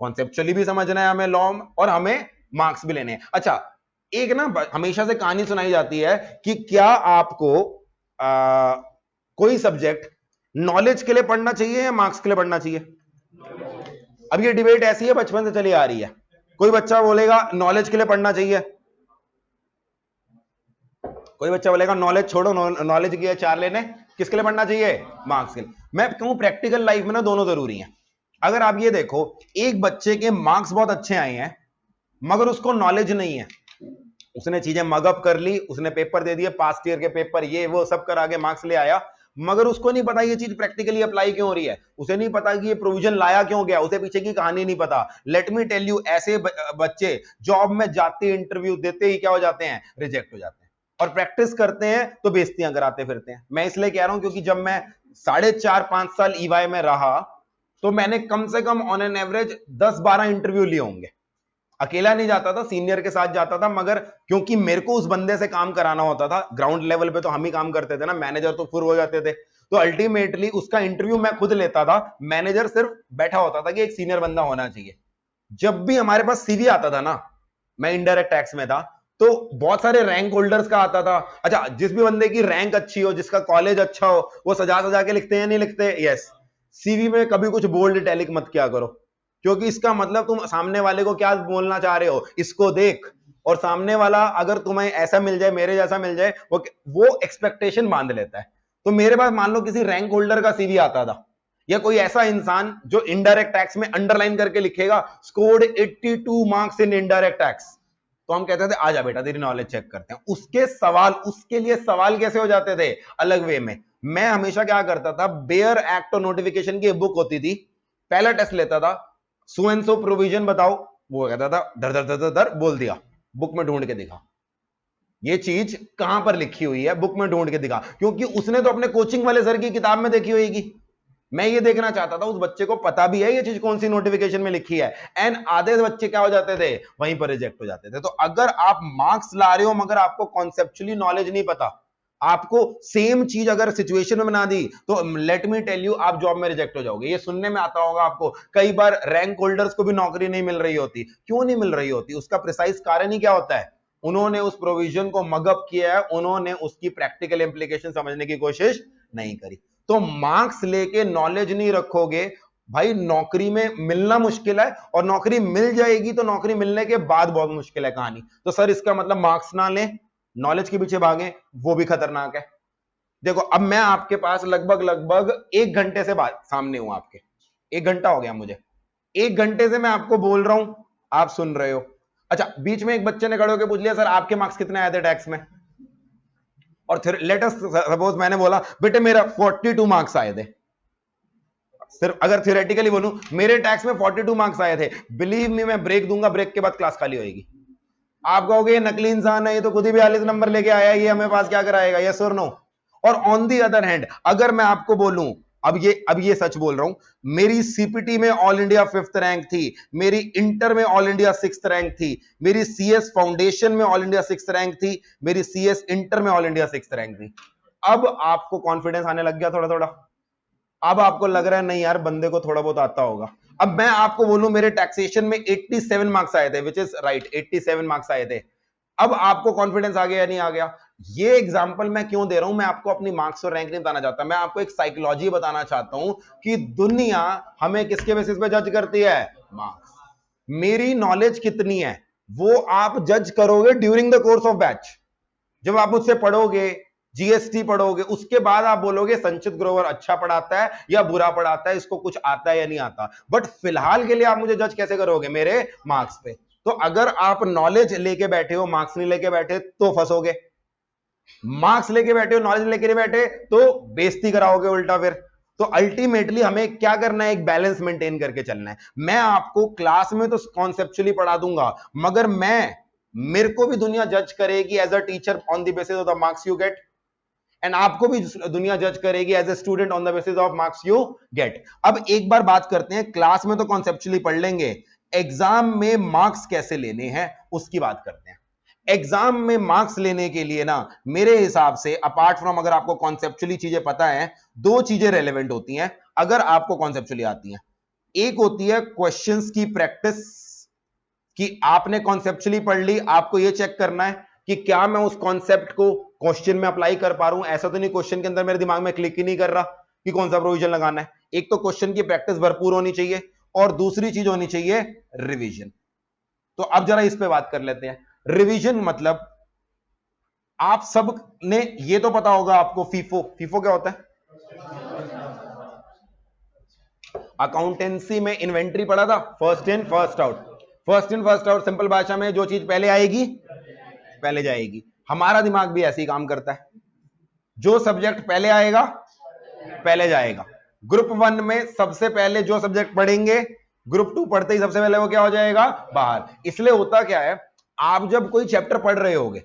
कॉन्सेप्चुअली भी समझना है हमें लॉ, और हमें मार्क्स भी लेने हैं। अच्छा, एक ना हमेशा से कहानी सुनाई जाती है कि क्या आपको कोई सब्जेक्ट नॉलेज के लिए पढ़ना चाहिए या मार्क्स के लिए पढ़ना चाहिए? अब ये डिबेट ऐसी है, बचपन से चली आ रही है। कोई बच्चा बोलेगा नॉलेज के लिए पढ़ना चाहिए, कोई बच्चा बोलेगा नॉलेज छोड़ो, नॉलेज की चार लेने, किसके लिए पढ़ना चाहिए? मार्क्स के लिए। मैं कहूं प्रैक्टिकल लाइफ में ना दोनों जरूरी हैं। अगर आप ये देखो, एक बच्चे के मार्क्स बहुत अच्छे आए हैं मगर उसको नॉलेज नहीं है, उसने चीजें मगअप कर ली, उसने पेपर दे दिए, पास्ट ईयर के पेपर ये वो सब करा के मार्क्स ले आया, मगर उसको नहीं पता ये चीज प्रैक्टिकली अप्लाई क्यों हो रही है, उसे नहीं पता कि ये प्रोविजन लाया क्यों गया, उसे पीछे की कहानी नहीं पता। लेट मी टेल यू, ऐसे बच्चे जॉब में जाते, इंटरव्यू देते ही क्या हो जाते हैं? रिजेक्ट हो जाते हैं। और प्रैक्टिस करते हैं तो बेइज्जतियां कराते फिरते हैं। मैं इसलिए कह रहा हूं क्योंकि जब मैं 4.5-5 साल ईवाई में रहा तो मैंने कम से come on an average 10-12 interview लिए होंगे। अकेला नहीं जाता था, सीनियर के साथ जाता था, मगर क्योंकि मेरे को उस बंदे से काम कराना होता था, ग्राउंड लेवल पे तो हम ही काम करते थे ना, मैनेजर तो फुर हो जाते थे, तो अल्टीमेटली उसका इंटरव्यू मैं खुद लेता था, मैनेजर सिर्फ बैठा होता था कि एक सीनियर बंदा होना चाहिए। जब भी हमारे पास सीवी आता था ना, मैं इनडायरेक्ट टैक्स में था, तो बहुत सारे रैंक होल्डर्स का आता था। अच्छा, जिस भी बंदे की रैंक अच्छी हो, जिसका कॉलेज अच्छा हो, वो सजा सजा के लिखते हैं नहीं लिखते? यस। सीवी में कभी कुछ बोल्ड इटैलिक मत किया करो, क्योंकि इसका मतलब तुम सामने वाले को क्या बोलना चाह रहे हो, इसको देख। और सामने वाला अगर तुम्हें ऐसा मिल जाए, मेरे जैसा मिल जाए, वो एक्सपेक्टेशन बांध लेता है। तो मेरे पास मान लो किसी रैंक होल्डर का सीवी आता था, या कोई ऐसा इंसान जो इनडायरेक्ट टैक्स में अंडरलाइन करके लिखेगा scored 82 marks in indirect tax, तो हम कहते थे आजा बेटा तेरी नॉलेज चेक करते हैं। उसके सवाल, उसके लिए सवाल कैसे हो जाते थे? अलग वे में। मैं हमेशा क्या करता था, बेयर एक्ट और नोटिफिकेशन की बुक होती थी, पहला टेस्ट लेता था, सो एंड सो प्रोविजन बताओ, वो कहता था धर धर धर धर बोल दिया, बुक में ढूंढ के दिखा ये चीज कहां पर लिखी हुई है, बुक में ढूंढ के दिखा, क्योंकि उसने तो अपने कोचिंग वाले सर की किताब में देखी होगी। मैं ये देखना चाहता था उस बच्चे को पता भी है ये चीज कौन सी नोटिफिकेशन में लिखी है। एंड आधे बच्चे क्या हो जाते थे? वहीं पर रिजेक्ट हो जाते थे। तो अगर आप मार्क्स ला रहे हो मगर आपको कॉन्सेप्चुअली नॉलेज नहीं पता, आपको सेम चीज अगर सिचुएशन में बना दी, तो लेट मी टेल यू, आप जॉब में रिजेक्ट हो जाओगे। ये सुनने में आता होगा आपको, कई बार रैंक होल्डर्स को भी नौकरी नहीं मिल रही होती। क्यों नहीं मिल रही होती? उसका प्रिसाइज कारण ही क्या होता है? उन्होंने उस प्रोविजन को मगअप किया है, उन्होंने उसकी प्रैक्टिकल इंप्लीकेशन समझने की कोशिश नहीं करी। तो मार्क्स लेके नॉलेज नहीं रखोगे भाई, नौकरी में मिलना मुश्किल है, और नौकरी मिल जाएगी तो नौकरी मिलने के बाद बहुत मुश्किल है कहानी। तो सर इसका मतलब मार्क्स ना लें, नॉलेज के पीछे भागें, वो भी खतरनाक है। देखो, अब मैं आपके पास लगभग 1 घंटे से बात सामने हूं आपके, 1 घंटा हो गया मुझे, 1 घंटे से मैं आपको बोल रहा हूं, आप सुन रहे हो। अच्छा, बीच में एक बच्चे ने खड़े होकर पूछ लिया सर आपके मार्क्स कितने आए थे टैक्स में, और लेट अस सपोज मैंने बोला बेटे मेरा 42 मार्क्स आए थे। सिर्फ अगर थियोरेटिकली बोलूं मेरे टैक्स में 42 मार्क्स आए थे, बिलीव मी मैं ब्रेक दूंगा, ब्रेक के बाद क्लास खाली होगी। आप कहोगे ये नकली इंसान है, ये तो खुद ही 42 नंबर लेके आया, ये हमें पास क्या कराएगा? यस और नो? और ऑन दी अदर हैंड अगर मैं आपको बोलूं, अब ये सच बोल रहा हूं, मेरी सीपीटी में ऑल इंडिया 5th रैंक थी, मेरी इंटर में ऑल इंडिया 6th रैंक थी, मेरी सीएस फाउंडेशन में ऑल इंडिया 6th रैंक थी, मेरी सीएस इंटर में ऑल इंडिया 6th रैंक थी। अब आपको कॉन्फिडेंस आने लग गया थोड़ा थोड़ा, अब आपको लग रहा है नहीं यार बंदे को थोड़ा बहुत आता होगा। अब मैं आपको बोलूं मेरे टैक्सेशन में 87 मार्क्स आए थे, विच इज राइट, 87 मार्क्स आए थे, अब आपको कॉन्फिडेंस आ गया या नहीं आ गया? ये एग्जांपल मैं क्यों दे रहा हूं, मैं आपको अपनी मार्क्स और रैंक नहीं बताना चाहता, मैं आपको एक साइकोलॉजी बताना चाहता हूं कि दुनिया हमें किसके बेसिस पे जज करती है? मार्क्स। मेरी नॉलेज कितनी है वो आप जज करोगे during the course of batch. जब आप मुझसे पढ़ोगे, जीएसटी पढ़ोगे, उसके बाद आप बोलोगे संचित ग्रोवर अच्छा पढ़ाता है या बुरा पढ़ाता है, इसको कुछ आता है या नहीं आता। बट फिलहाल के लिए आप मुझे जज कैसे करोगे? मेरे मार्क्स पे। तो अगर आप नॉलेज लेके बैठे हो, मार्क्स नहीं लेके बैठे, तो फंसोगे। मार्क्स लेके बैठे हो, नॉलेज लेके नहीं बैठे, तो बेइज्जती कराओगे उल्टा फिर। तो अल्टीमेटली हमें क्या करना है? एक बैलेंस मेंटेन करके चलना है। मैं आपको क्लास में तो कॉन्सेप्चुअली पढ़ा दूंगा, मगर मेरे को भी दुनिया जज करेगी as a teacher on the basis of the marks you get, and आपको भी दुनिया जज करेगी as a student on the basis of marks you get. अब एक बार बात करते हैं, क्लास में तो कॉन्सेप्चुअली पढ़ लेंगे, एग्जाम में मार्क्स कैसे लेने हैं उसकी बात करते हैं। एग्जाम में मार्क्स लेने के लिए ना, मेरे हिसाब से अपार्ट फ्रॉम अगर आपको कॉन्सेप्चुअली चीजें पता है, 2 चीजें रेलेवेंट होती हैं अगर आपको कॉन्सेप्चुअली आती हैं। एक होती है क्वेश्चंस की प्रैक्टिस, कि आपने कॉन्सेप्चुअली पढ़ ली, आपको यह चेक करना है कि क्या मैं उस कॉन्सेप्ट को क्वेश्चन में अप्लाई कर पा रहा हूं। ऐसा तो नहीं क्वेश्चन के अंदर मेरे दिमाग में क्लिक ही नहीं कर रहा, कि कौन सा प्रोविजन लगाना है। एक तो क्वेश्चन की प्रैक्टिस भरपूर होनी चाहिए और दूसरी चीज होनी चाहिए रिवीजन। तो अब जरा इस पे बात कर लेते हैं। रिवीजन मतलब आप सब ने ये तो पता होगा आपको, फीफो, फीफो क्या होता है? अकाउंटेंसी में इन्वेंट्री पढ़ा था, first in first out. First in first out simple भाषा में जो चीज पहले आएगी पहले जाएगी। हमारा दिमाग भी ऐसे ही काम करता है, जो सब्जेक्ट पहले आएगा पहले जाएगा। ग्रुप 1 में सबसे पहले जो सब्जेक्ट पढ़ेंगे, ग्रुप 2 पढ़ते ही सबसे पहले वो क्या हो जाएगा? बाहर। इसलिए होता क्या है, आप जब कोई चैप्टर पढ़ रहे होगे,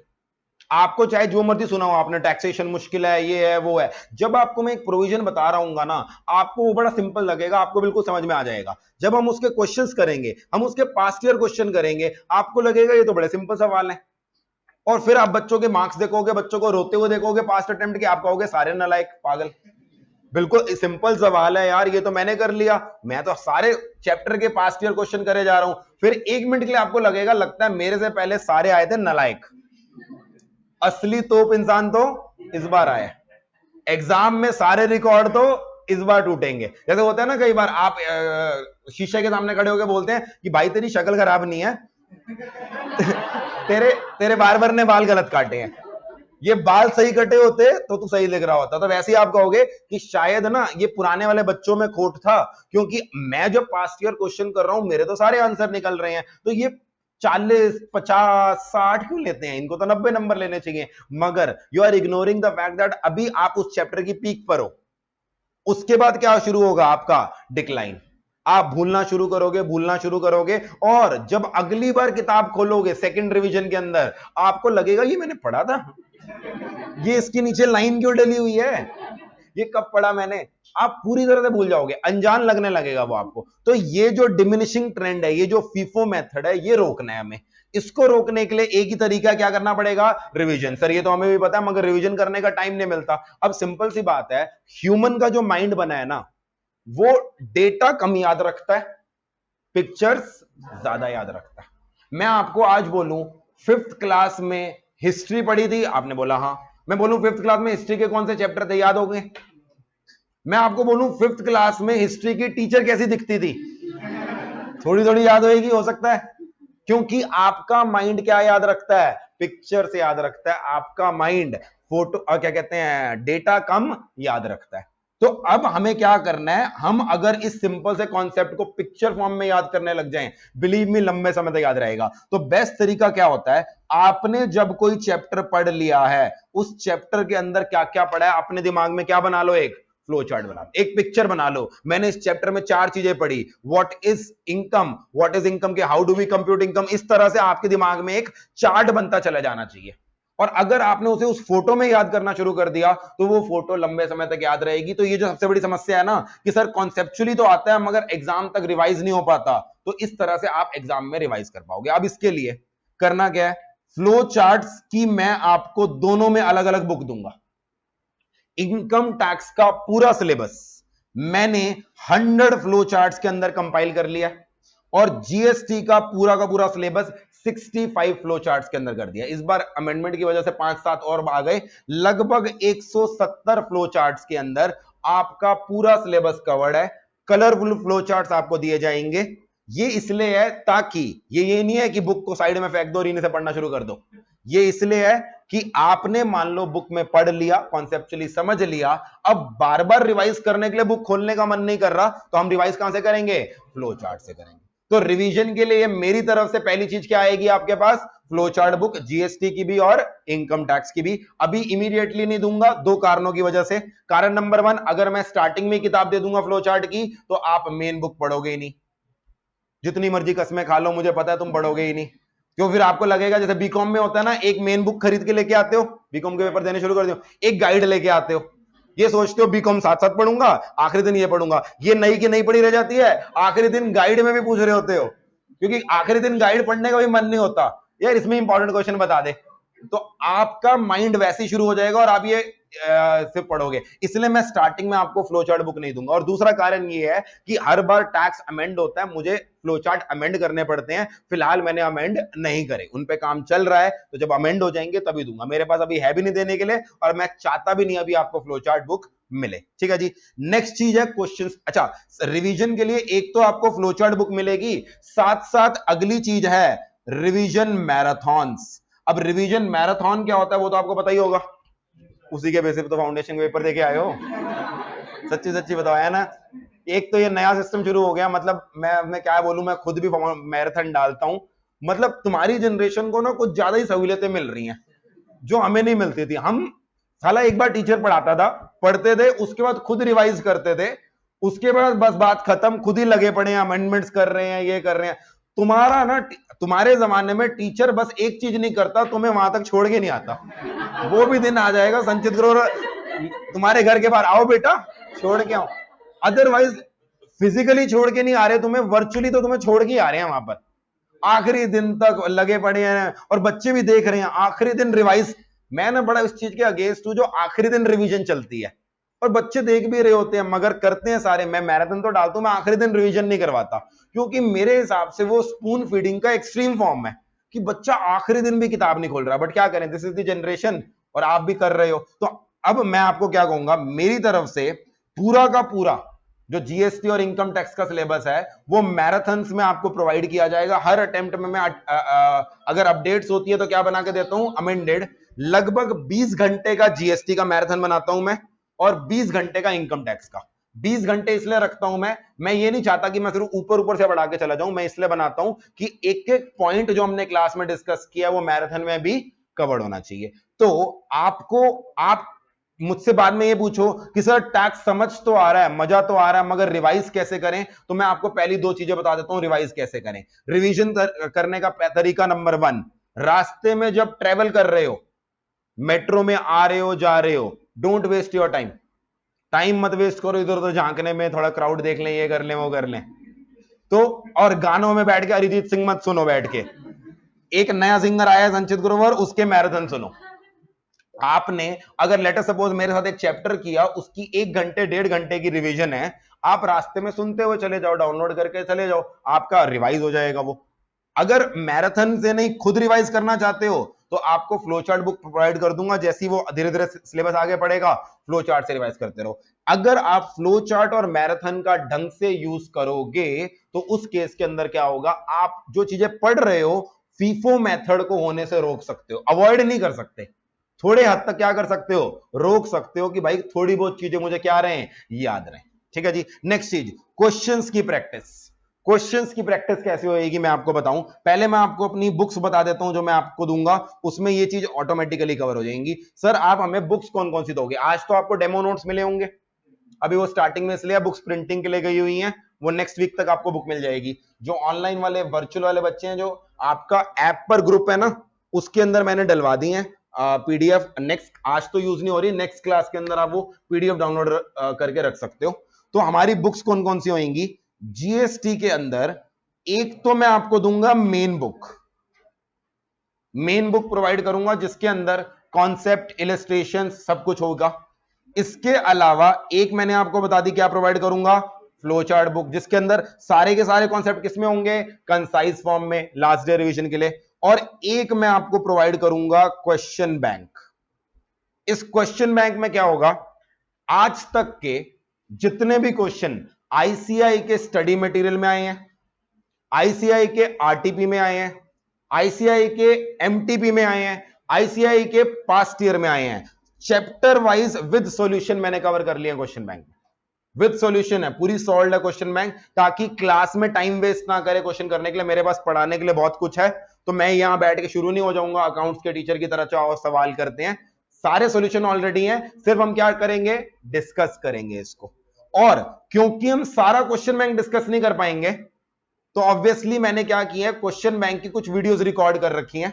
आपको चाहे जो मर्जी सुना हो आपने, टैक्सेशन मुश्किल है, ये है वो है, जब आपको मैं एक प्रोविजन बता रहा हूं ना, आपको वो बड़ा सिंपल लगेगा, आपको बिल्कुल समझ में आ जाएगा। जब हम उसके क्वेश्चंस करेंगे, हम उसके पास्ट ईयर क्वेश्चन करेंगे, आपको लगेगा ये तो बड़े सिंपल सवाल है। और फिर आप बच्चों के मार्क्स देखोगे, बच्चों को रोते हुए देखोगे पास्ट अटेम्प्ट के, आप कहोगे सारे नालायक, पागल, बिल्कुल सिंपल सवाल है यार, ये तो मैंने कर लिया, मैं तो सारे चैप्टर के पास्ट ईयर क्वेश्चन करे जा रहा हूं। फिर 1 मिनट के लिए आपको लगेगा, लगता है मेरे से पहले सारे आए थे नालायक, असली तोप इंसान तो इस बार आया। एग्जाम में सारे रिकॉर्ड तो इस बार टूटेंगे। जैसे होता है ना, कई बार आप शीशे के सामने खड़े होकर बोलते हैं कि भाई तेरी शक्ल खराब नहीं है, तेरे बार ने बाल गलत काटे हैं, ये बाल सही कटे होते तो तू सही लिख रहा होता। तो वैसे ही आप कहोगे कि शायद ना ये पुराने वाले बच्चों में खोट था, क्योंकि मैं जब पास्ट ईयर क्वेश्चन कर रहा हूं मेरे तो सारे आंसर निकल रहे हैं, तो ये 40, 50, 60 क्यों लेते हैं, इनको तो 90 नंबर लेने चाहिए। मगर you are ignoring the fact that अभी आप उस चैप्टर की पीक पर हो, उसके बाद क्या शुरू होगा? आपका डिक्लाइन। आप भूलना शुरू करोगे, और जब अगली बार किताब खोलोगे सेकंड रिवीजन के अंदर, आपको लगेगा ये मैंने पढ़ा था, ये इसके नीचे लाइन क्यों डली हुई है, ये कब पढ़ा मैंने। आप पूरी तरह से भूल जाओगे, अनजान लगने लगेगा वो आपको। तो ये जो डिमिनिशिंग ट्रेंड है, ये जो फीफो मेथड है, ये रोकना है हमें। इसको रोकने के लिए एक ही तरीका, क्या करना पड़ेगा? रिवीजन। सर ये तो हमें भी पता है, मगर रिवीजन करने का टाइम नहीं मिलता। अब सिंपल सी बात है, ह्यूमन का जो माइंड बना है ना, वो डेटा कम याद रखता है, पिक्चर्स ज्यादा याद रखता है। मैं आपको आज बोलूं 5th क्लास में हिस्ट्री पढ़ी थी, आपने बोला हाँ। मैं बोलूं 5th क्लास में हिस्ट्री के कौन से चैप्टर थे, याद हो गए? मैं आपको बोलूं 5th क्लास में हिस्ट्री की टीचर कैसी दिखती थी, थोड़ी थोड़ी याद होगी, हो सकता है, क्योंकि आपका माइंड क्या याद रखता है? पिक्चर से याद रखता है। आपका माइंड फोटो क्या कहते हैं, डेटा कम याद रखता है। तो अब हमें क्या करना है, हम अगर इस सिंपल से कॉन्सेप्ट को पिक्चर फॉर्म में याद करने लग जाएं, बिलीव मी लंबे समय तक याद रहेगा। तो बेस्ट तरीका क्या होता है, आपने जब कोई चैप्टर पढ़ लिया है, उस चैप्टर के अंदर क्या क्या पढ़ा है, अपने दिमाग में क्या बना लो, एक फ्लो चार्ट बना लो, एक पिक्चर बना लो। मैंने इस चैप्टर में 4 चीजें पढ़ी, व्हाट इज इनकम के how do we compute income, इस तरह से आपके दिमाग में एक चार्ट बनता चला जाना चाहिए। और अगर आपने उसे उस फोटो में याद करना शुरू कर दिया, तो वो फोटो लंबे समय तक याद रहेगी। तो ये जो सबसे बड़ी समस्या है ना, कि सर कॉन्सेप्चुअली तो आता है मगर एग्जाम तक रिवाइज नहीं हो पाता, तो इस तरह से आप एग्जाम में रिवाइज कर पाओगे। अब इसके लिए करना क्या है, फ्लो चार्ट्स की मैं आपको दोनों में अलग अलग बुक दूंगा। इनकम टैक्स का पूरा सिलेबस मैंने 100 फ्लो चार्ट्स के अंदर कंपाइल कर लिया, और जीएसटी का पूरा सिलेबस 65 फ्लो चार्ट्स के अंदर कर दिया। इस बार अमेंडमेंट की वजह से 5-7 और आ गए, लगभग 170 फ्लो चार्ट्स के अंदर आपका पूरा सिलेबस कवर्ड है। कलरफुल फ्लो चार्ट्स आपको दिए जाएंगे। ये इसलिए है ताकि ये नहीं है कि बुक को साइड में फेंक दो और इन्हीं से पढ़ना शुरू कर दो। ये इसलिए है कि आपने मान लो बुक में पढ़ लिया, कॉन्सेप्चुअली समझ लिया, अब बार बार रिवाइज करने के लिए बुक खोलने का मन नहीं कर रहा, तो हम रिवाइज कहां से करेंगे? फ्लो चार्ट से करेंगे। तो रिवीजन के लिए मेरी तरफ से पहली चीज क्या आएगी आपके पास? फ्लो चार्ट बुक, जीएसटी की भी और इनकम टैक्स की भी। अभी इमीडिएटली नहीं दूंगा, 2 कारणों की वजह से। कारण नंबर 1, अगर मैं स्टार्टिंग में किताब दे दूंगा फ्लो चार्ट की, तो आप मेन बुक पढ़ोगे ही नहीं। जितनी मर्जी कसमें खा लो, मुझे पता है तुम पढ़ोगे ही नहीं। क्यों? फिर आपको लगेगा जैसे बीकॉम में होता है ना, एक मेन बुक खरीद के लेके आते हो, बीकॉम के पेपर देने शुरू कर दो, एक गाइड लेके आते हो, ये सोचते हो बीकॉम साथ साथ पढ़ूंगा, आखिरी दिन ये पढ़ूंगा, ये नई की नई पढ़ी रह जाती है, आखिरी दिन गाइड में भी पूछ रहे होते हो, क्योंकि आखिरी दिन गाइड पढ़ने का भी मन नहीं होता, यार इसमें इंपॉर्टेंट क्वेश्चन बता दे। तो आपका माइंड वैसे ही शुरू हो जाएगा और आप ये सिर्फ पढ़ोगे। इसलिए मैं स्टार्टिंग में आपको फ्लो चार्ट बुक नहीं दूंगा। और दूसरा कारण ये है कि हर बार टैक्स अमेंड होता है, मुझे फ्लो चार्ट अमेंड करने पड़ते हैं। फिलहाल मैंने अमेंड नहीं करे, उन पे काम चल रहा है, तो जब अमेंड हो जाएंगे तभी दूंगा। मेरे पास अभी है भी नहीं देने के लिए, और मैं चाहता भी नहीं अभी आपको फ्लो चार्ट बुक मिले। ठीक है जी। नेक्स्ट चीज है क्वेश्चंस। अच्छा, रिवीजन के लिए एक तो आपको फ्लो चार्ट बुक मिलेगी, साथ साथ अगली चीज है रिवीजन मैराथॉन्स। अब रिवीजन मैराथन क्या होता है वो तो आपको पता ही होगा, उसी के बेसिस पे तो फाउंडेशन पेपर देके आए हो। सच्ची सच्ची बताया ना। एक तो ये नया सिस्टम शुरू हो गया, मतलब मैं क्या बोलूं, मैं खुद भी मैराथन डालता हूं। मतलब तुम्हारी जनरेशन को ना कुछ ज्यादा ही सहूलियतें मिल रही हैं जो हमें नहीं मिलती थी। हम साला एक बार टीचर पढ़ाता था, पढ़ते थे, उसके बाद खुद रिवाइज करते थे, उसके बाद बस बात खत्म, खुद ही लगे पड़े हैं, अमेंडमेंट्स कर रहे हैं, ये कर रहे हैं। तुम्हारा ना, तुम्हारे जमाने में टीचर बस एक चीज नहीं करता, तुम्हें वहां तक छोड़ के नहीं आता। वो भी दिन आ जाएगा संचित ग्रोवर तुम्हारे घर के बाहर, आओ बेटा छोड़ के आओ। अदरवाइज फिजिकली छोड़ के नहीं आ रहे तुम्हें, वर्चुअली तो तुम्हें छोड़ के ही आ रहे हैं वहां पर। आखिरी दिन तक लगे पड़े हैं और बच्चे भी देख रहे हैं आखिरी दिन रिवाइज। मैं ना बड़ा इस चीज के अगेंस्ट हूं जो आखिरी दिन रिवीजन चलती है, और बच्चे देख भी रहे होते हैं मगर करते हैं सारे। मैं मैराथन तो डालता हूं, मैं आखिरी दिन रिवीजन नहीं करवाता, क्योंकि मेरे हिसाब से वो स्पून फीडिंग का एक्सट्रीम फॉर्म है कि बच्चा आखिरी दिन भी किताब नहीं खोल रहा। बट क्या करें, दिस इज द जनरेशन, और आप भी कर रहे हो। तो अब मैं आपको क्या कहूंगा, मेरी तरफ से पूरा का पूरा जो जीएसटी और इनकम टैक्स का सिलेबस है वो मैराथन्स में आपको प्रोवाइड किया जाएगा। हर अटेम्प्ट में मैं अगर अपडेट्स होती है तो क्या बना के देता हूं, अमेंडेड। लगभग 20 घंटे का जीएसटी का मैराथन बनाता हूं मैं, और 20 घंटे का इनकम टैक्स का। 20 घंटे इसलिए रखता हूं मैं ये नहीं चाहता कि मैं सिर्फ ऊपर ऊपर से बढ़ा के चला जाऊं, मैं इसलिए बनाता हूं कि एक एक पॉइंट जो हमने क्लास में डिस्कस किया वो मैराथन में भी कवर्ड होना चाहिए। तो आपको, आप मुझसे बाद में ये पूछो कि सर टैक्स समझ तो आ रहा है, मजा तो आ रहा है, मगर रिवाइज कैसे करें, तो मैं आपको पहली दो चीजें बता देता हूं रिवाइज कैसे करें। रिवीजन करने का तरीका नंबर 1, रास्ते में जब ट्रेवल कर रहे हो, मेट्रो में आ रहे हो, जा रहे हो, don't waste your time. Time मत वेस्ट करो इधर उधर झांकने में, थोड़ा क्राउड देख लें, ये कर लें, वो कर लें। तो और गानों में बैठ के अरिजीत सिंह मत सुनो बैठ के, एक नया सिंगर आया है संचित ग्रोवर, उसके मैराथन सुनो। आपने अगर लेटर सपोज मेरे साथ एक चैप्टर किया, उसकी 1 घंटे 1.5 घंटे की रिवीजन है, आप रास्ते में सुनते हुए चले जाओ, डाउनलोड करके चले जाओ, आपका रिवाइज हो जाएगा वो। अगर मैराथन से नहीं खुद रिवाइज करना चाहते हो तो आपको फ्लो चार्ट बुक प्रोवाइड कर दूंगा, जैसी वो धीरे धीरे सिलेबस आगे पड़ेगा फ्लो चार्ट से रिवाइज करते रहो। अगर आप फ्लो चार्ट और मैराथन का ढंग से यूज करोगे तो उस केस के अंदर क्या होगा, आप जो चीजें पढ़ रहे हो फीफो मेथड को होने से रोक सकते हो, अवॉइड नहीं कर सकते, थोड़े हद तक क्या कर सकते हो, रोक सकते हो कि भाई थोड़ी बहुत चीजें मुझे क्या रहे हैं, याद रहे। ठीक है जी। नेक्स्ट चीज, क्वेश्चंस की प्रैक्टिस। क्वेश्चंस की प्रैक्टिस कैसे होएगी मैं आपको बताऊं। पहले मैं आपको अपनी बुक्स बता देता हूं जो मैं आपको दूंगा, उसमें ये चीज ऑटोमेटिकली कवर हो जाएंगी। सर आप हमें बुक्स कौन कौन सी दोगे, आज तो आपको डेमो नोट्स मिले होंगे, अभी वो स्टार्टिंग में इसलिए बुक्स प्रिंटिंग के लिए गई हुई हैं, वो नेक्स्ट वीक तक आपको बुक मिल जाएगी। जो ऑनलाइन वाले वर्चुअल वाले बच्चे हैं, जो आपका ऐप पर ग्रुप है ना, उसके अंदर मैंने डलवा दी है पीडीएफ। नेक्स्ट, आज तो यूज नहीं हो रही, नेक्स्ट क्लास के अंदर आप वो पीडीएफ डाउनलोड करके रख सकते हो। तो हमारी बुक्स कौन कौन सी होंगी जीएसटी के अंदर, एक तो मैं आपको दूंगा main book, main book provide करूंगा जिसके अंदर कॉन्सेप्ट, इलस्ट्रेशन सब कुछ होगा। इसके अलावा एक मैंने आपको बता दी क्या प्रोवाइड करूंगा, फ्लो चार्ट बुक, जिसके अंदर सारे के सारे कॉन्सेप्ट किसमें होंगे, कंसाइज फॉर्म में, लास्ट डे रिवीजन के लिए। और एक मैं आपको प्रोवाइड करूंगा क्वेश्चन बैंक। इस क्वेश्चन बैंक में क्या होगा, आज तक के जितने भी क्वेश्चन आईसीआई के स्टडी मटेरियल में आए हैं, आईसीआई के आरटीपी में आए हैं, आईसीआई के एमटीपी में आए हैं, आईसीआई के पास्ट ईयर में आए हैं, चैप्टर वाइज विद सॉल्यूशन मैंने कवर कर लिया क्वेश्चन बैंक। विद सॉल्यूशन है, पूरी सॉल्व्ड है क्वेश्चन बैंक, ताकि क्लास में टाइम वेस्ट ना करे क्वेश्चन करने के लिए। मेरे पास पढ़ाने के लिए बहुत कुछ है, तो मैं यहां बैठ के शुरू नहीं हो जाऊंगा अकाउंट्स के टीचर की तरह, चाहो सवाल करते हैं, सारे सॉल्यूशन ऑलरेडी हैं, सिर्फ हम क्या करेंगे, डिस्कस करेंगे इसको। और क्योंकि हम सारा क्वेश्चन बैंक डिस्कस नहीं कर पाएंगे, तो ऑब्वियसली मैंने क्या किया है, क्वेश्चन बैंक की कुछ वीडियोस रिकॉर्ड कर रखी हैं,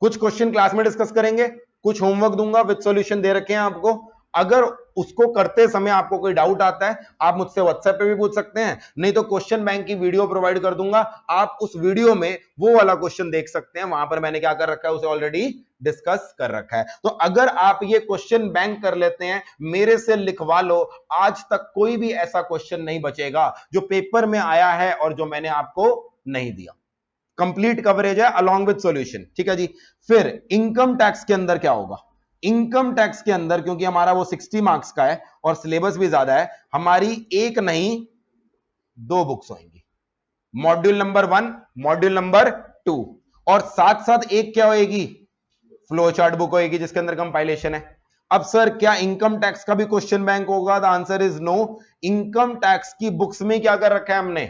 कुछ क्वेश्चन क्लास में डिस्कस करेंगे, कुछ होमवर्क दूंगा विद सॉल्यूशन दे रखे हैं आपको। अगर उसको करते समय आपको कोई डाउट आता है, आप मुझसे व्हाट्सएप पे भी पूछ सकते हैं, नहीं तो क्वेश्चन बैंक की वीडियो प्रोवाइड कर दूंगा, आप उस वीडियो में वो वाला क्वेश्चन देख सकते हैं, वहां पर मैंने क्या कर रखा है, उसे ऑलरेडी डिस्कस कर रखा है। तो अगर आप ये क्वेश्चन बैंक कर लेते हैं, मेरे से लिखवा लो, आज तक कोई भी ऐसा क्वेश्चन नहीं बचेगा जो पेपर में आया है और जो मैंने आपको नहीं दिया। कंप्लीट कवरेज है अलॉन्ग विद सॉल्यूशन। ठीक है जी। फिर इनकम टैक्स के अंदर क्या होगा, इनकम टैक्स के अंदर क्योंकि हमारा वो 60 मार्क्स का है और सिलेबस भी ज्यादा है, हमारी एक नहीं 2 बुक्स होंगी, मॉड्यूल नंबर 1, मॉड्यूल नंबर 2, और साथ साथ एक क्या होएगी, फ्लो चार्ट बुक होएगी जिसके अंदर कंपाइलेशन है। अब सर क्या इनकम टैक्स का भी क्वेश्चन बैंक होगा? The answer is no. Income tax की बुक्स में क्या कर रखा है हमने,